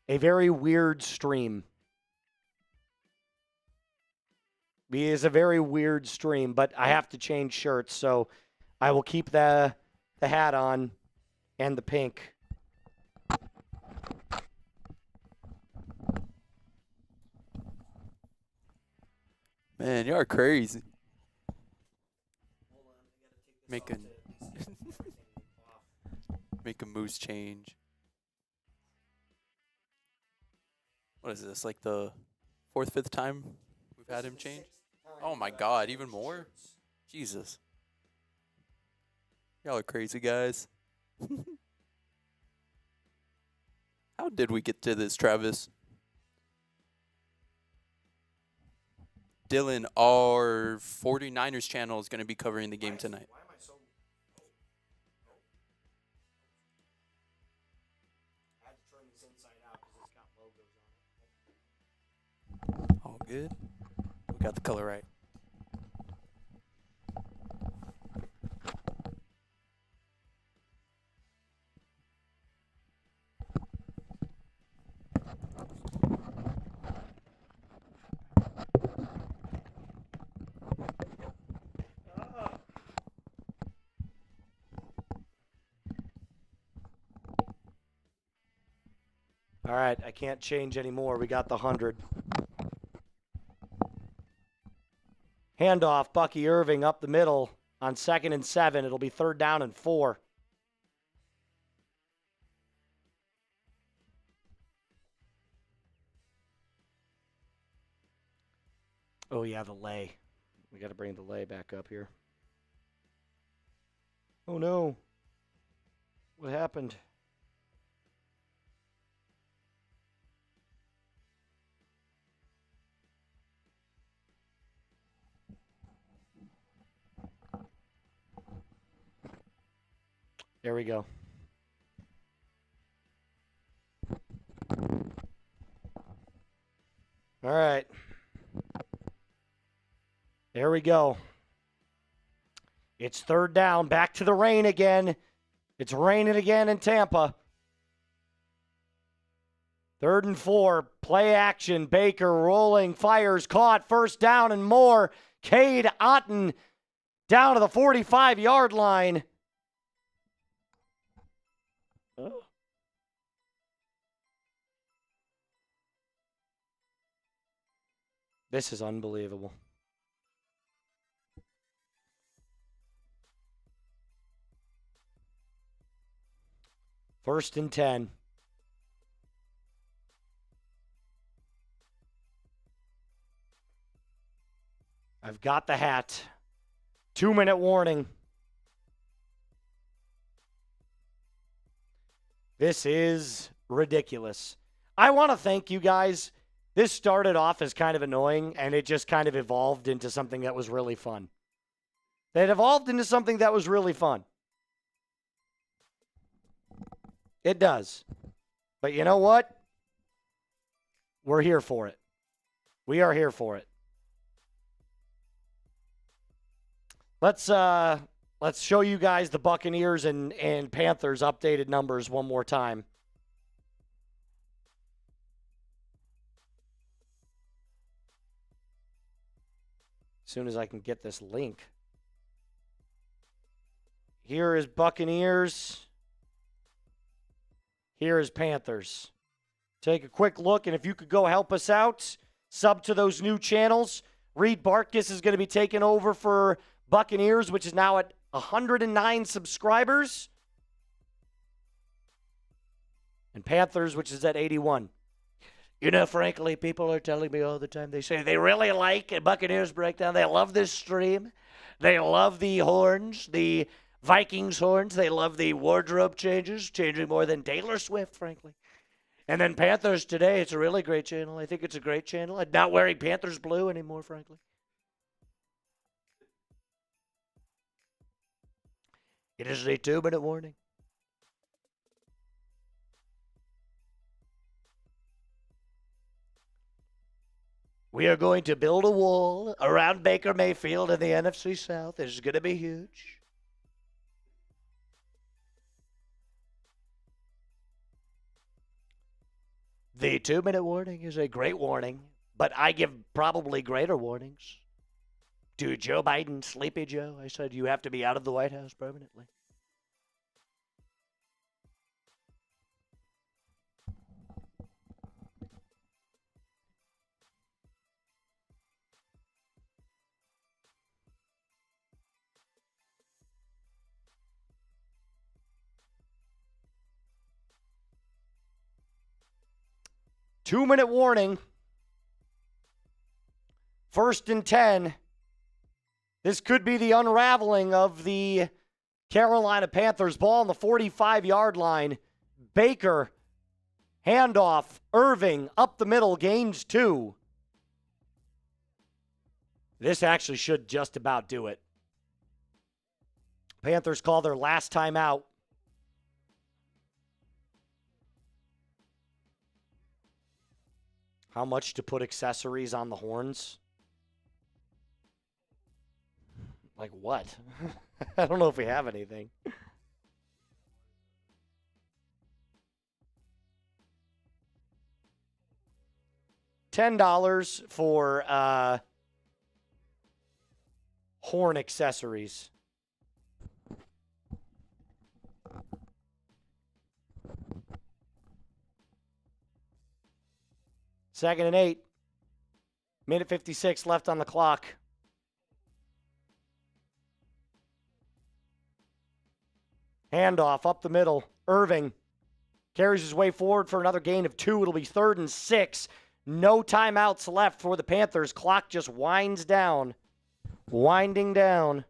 a very weird stream. It is a very weird stream, but I have to change shirts, so I will keep the hat on and the pink. Man, you are crazy. Make a moose change. What is this? Like the fourth, fifth time we've had him change? Oh my God, even more? Jesus. Y'all are crazy guys. How did we get to this, Travis? Dylan, our 49ers channel is going to be covering the game tonight. Why am I so... I had to turn this inside out because it's got logos on it. All good. We got the color right. All right, I can't change anymore. We got the 100. Handoff, Bucky Irving up the middle on 2nd and 7. It'll be 3rd down and 4. Oh, yeah, the lay. We got to bring the lay back up here. Oh, no. What happened? There we go. All right. There we go. It's 3rd down. Back to the rain again. It's raining again in Tampa. 3rd and 4. Play action. Baker rolling. Fires. Caught. 1st down and more. Cade Otton down to the 45-yard line. Oh. This is unbelievable. First and 10. I've got the hat. 2-minute warning. This is ridiculous. I want to thank you guys. This started off as kind of annoying, and it just kind of evolved into something that was really fun. It evolved into something that was really fun. It does. But you know what? We're here for it. We are here for it. Let's show you guys the Buccaneers and Panthers updated numbers one more time. As soon as I can get this link. Here is Buccaneers. Here is Panthers. Take a quick look, and if you could go help us out, sub to those new channels. Reed Bartkus is going to be taking over for Buccaneers, which is now at 109 subscribers. And Panthers, which is at 81. You know, frankly, people are telling me all the time, they say they really like a Buccaneers breakdown. They love this stream. They love the horns, the Vikings horns. They love the wardrobe changes, changing more than Taylor Swift, frankly. And then Panthers today, it's a really great channel. I think it's a great channel. I'm not wearing Panthers blue anymore, frankly. It is a 2-minute warning. We are going to build a wall around Baker Mayfield in the NFC South. This is going to be huge. The 2-minute warning is a great warning, but I give probably greater warnings to Joe Biden, Sleepy Joe. I said you have to be out of the White House permanently. 2-minute warning. 1st and 10. This could be the unraveling of the Carolina Panthers. Ball on the 45-yard line. Baker, handoff. Irving, up the middle, gains 2. This actually should just about do it. Panthers call their last timeout. How much to put accessories on the horns? Like what? I don't know if we have anything. $10 for horn accessories. Second and 8. Minute 56 left on the clock. Handoff up the middle. Irving carries his way forward for another gain of 2. It'll be 3rd and 6. No timeouts left for the Panthers. Clock just winds down. Winding down.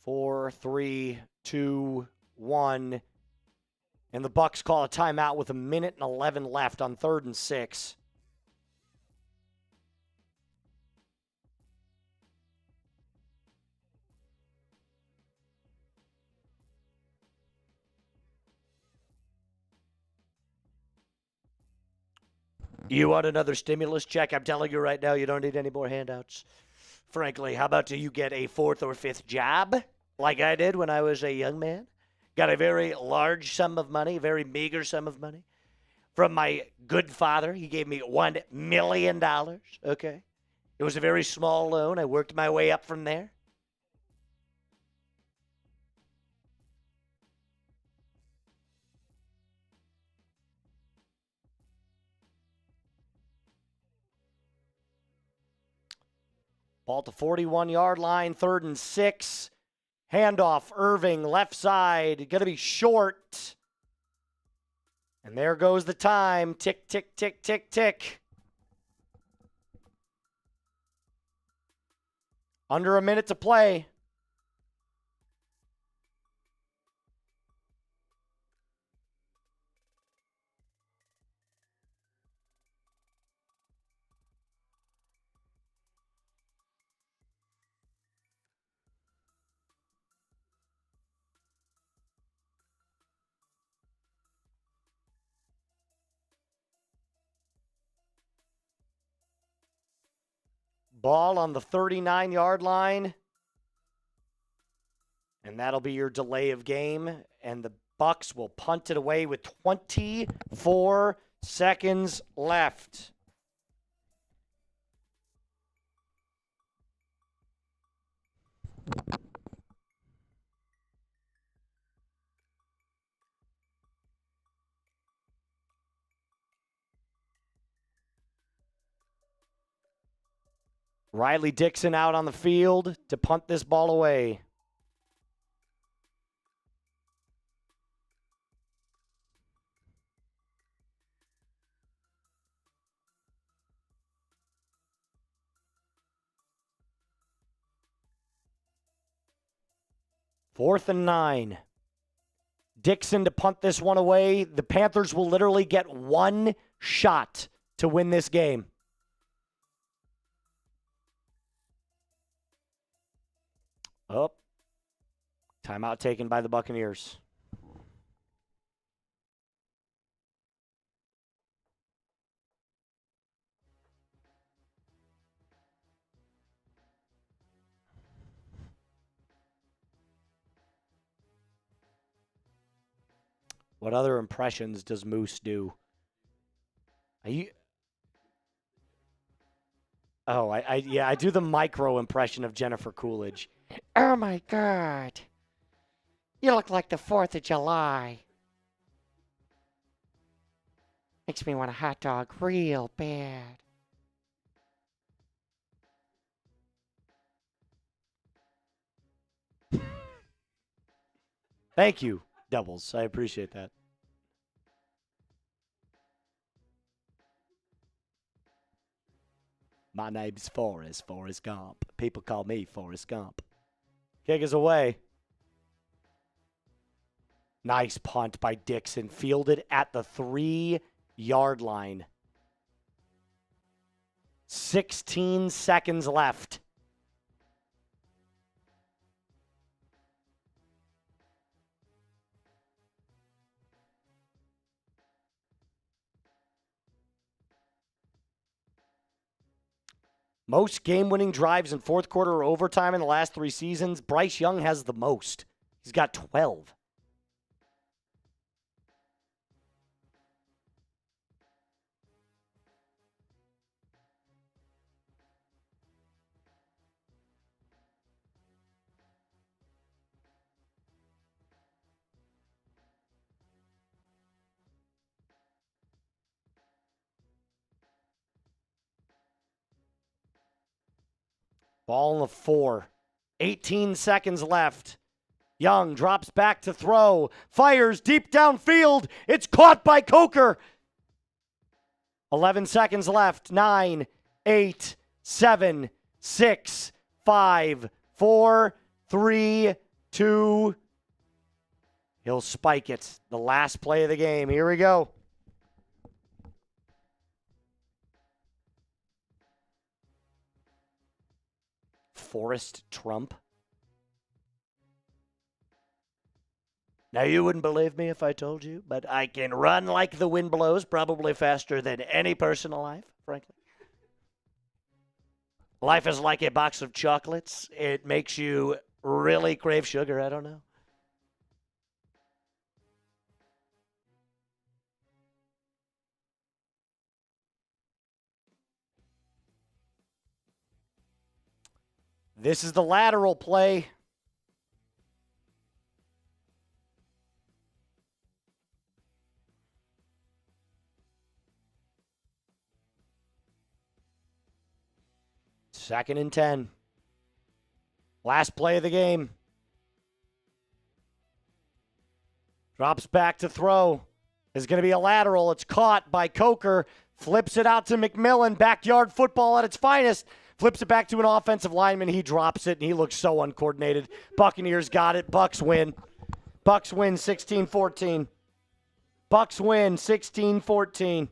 Four, 3, 2, 1. And the Bucs call a timeout with 1:11 left on 3rd and 6. You want another stimulus check? I'm telling you right now, you don't need any more handouts. Frankly, how about you get a 4th or 5th job like I did when I was a young man? Got a very large sum of money, a very meager sum of money from my good father. He gave me $1 million, okay? It was a very small loan. I worked my way up from there. Ball to 41-yard line, 3rd and 6. Handoff, Irving, left side, going to be short. And there goes the time. Tick, tick, tick, tick, tick. Under a minute to play. Ball on the 39-yard line. And that'll be your delay of game. And the Bucs will punt it away with 24 seconds left. Riley Dixon out on the field to punt this ball away. Fourth and 9. Dixon to punt this one away. The Panthers will literally get one shot to win this game. Oh, timeout taken by the Buccaneers. What other impressions does Moose do? Oh, I do the micro impression of Jennifer Coolidge. Oh my God. You look like the 4th of July. Makes me want a hot dog real bad. Thank you, Doubles. I appreciate that. My name's Forrest Gump. People call me Forrest Gump. Kick is away. Nice punt by Dixon. Fielded at the 3-yard line. 16 seconds left. Most game-winning drives in fourth quarter or overtime in the last 3 seasons. Bryce Young has the most. He's got 12. Ball on the 4. 18 seconds left. Young drops back to throw. Fires deep downfield. It's caught by Coker. 11 seconds left. 9, 8, 7, 6, 5, 4, 3, 2. He'll spike it. The last play of the game. Here we go. Forrest Trump. Now, you wouldn't believe me if I told you, but I can run like the wind blows, probably faster than any person alive, frankly. Life is like a box of chocolates. It makes you really crave sugar. I don't know. This is the lateral play. Second and 10. Last play of the game. Drops back to throw. Is going to be a lateral. It's caught by Coker. Flips it out to McMillian. Backyard football at its finest. Flips it back to an offensive lineman. He drops it, and he looks so uncoordinated. Buccaneers got it. Bucs win. Bucs win 16-14. Bucs win 16-14.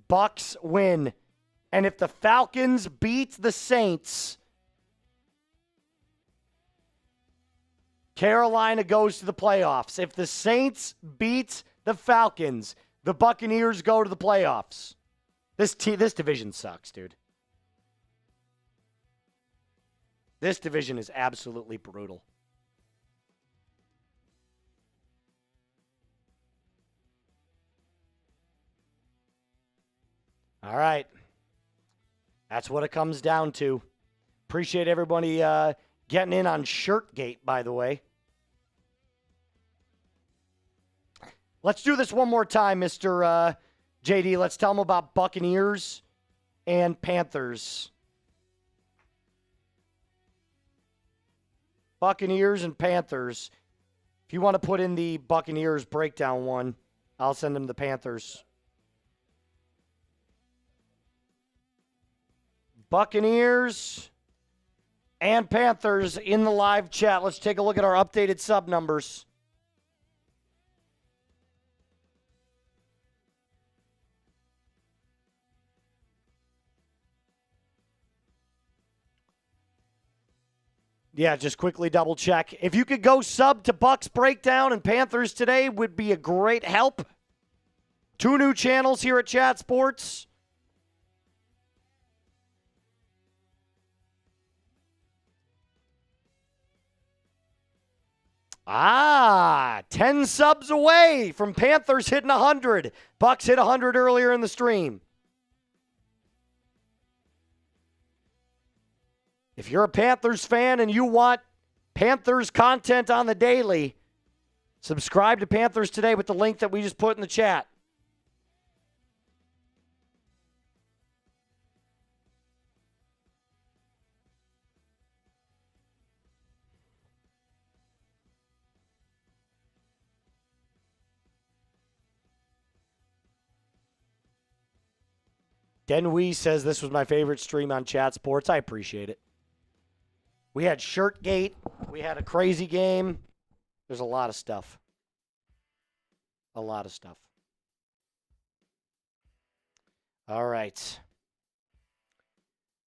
Bucs win. And if the Falcons beat the Saints, Carolina goes to the playoffs. If the Saints beat the Falcons, the Buccaneers go to the playoffs. This division sucks, dude. This division is absolutely brutal. All right. That's what it comes down to. Appreciate everybody getting in on Shirtgate, by the way. Let's do this one more time, Mr. JD. Let's tell them about Buccaneers and Panthers. Buccaneers and Panthers. If you want to put in the Buccaneers breakdown one, I'll send them the Panthers. Buccaneers and Panthers in the live chat. Let's take a look at our updated sub numbers. Yeah, just quickly double check. If you could go sub to Bucs Breakdown and Panthers today, would be a great help. 2 new channels here at Chat Sports. 10 subs away from Panthers hitting 100. Bucs hit 100 earlier in the stream. If you're a Panthers fan and you want Panthers content on the daily, subscribe to Panthers Today with the link that we just put in the chat. Denwee says this was my favorite stream on Chat Sports. I appreciate it. We had Shirtgate. We had a crazy game. There's a lot of stuff. A lot of stuff. All right.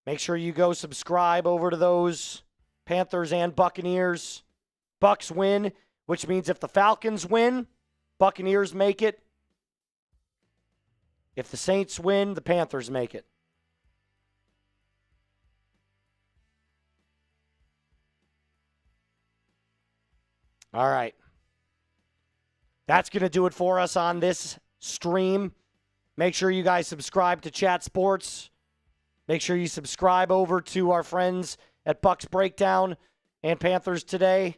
Make sure you go subscribe over to those Panthers and Buccaneers. Bucs win, which means if the Falcons win, Buccaneers make it. If the Saints win, the Panthers make it. All right. That's going to do it for us on this stream. Make sure you guys subscribe to Chat Sports. Make sure you subscribe over to our friends at Bucs Breakdown and Panthers Today.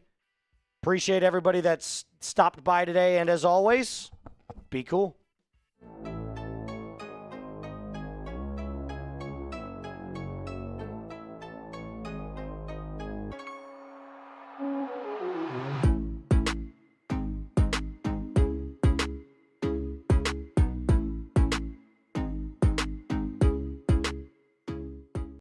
Appreciate everybody that's stopped by today. And as always, be cool.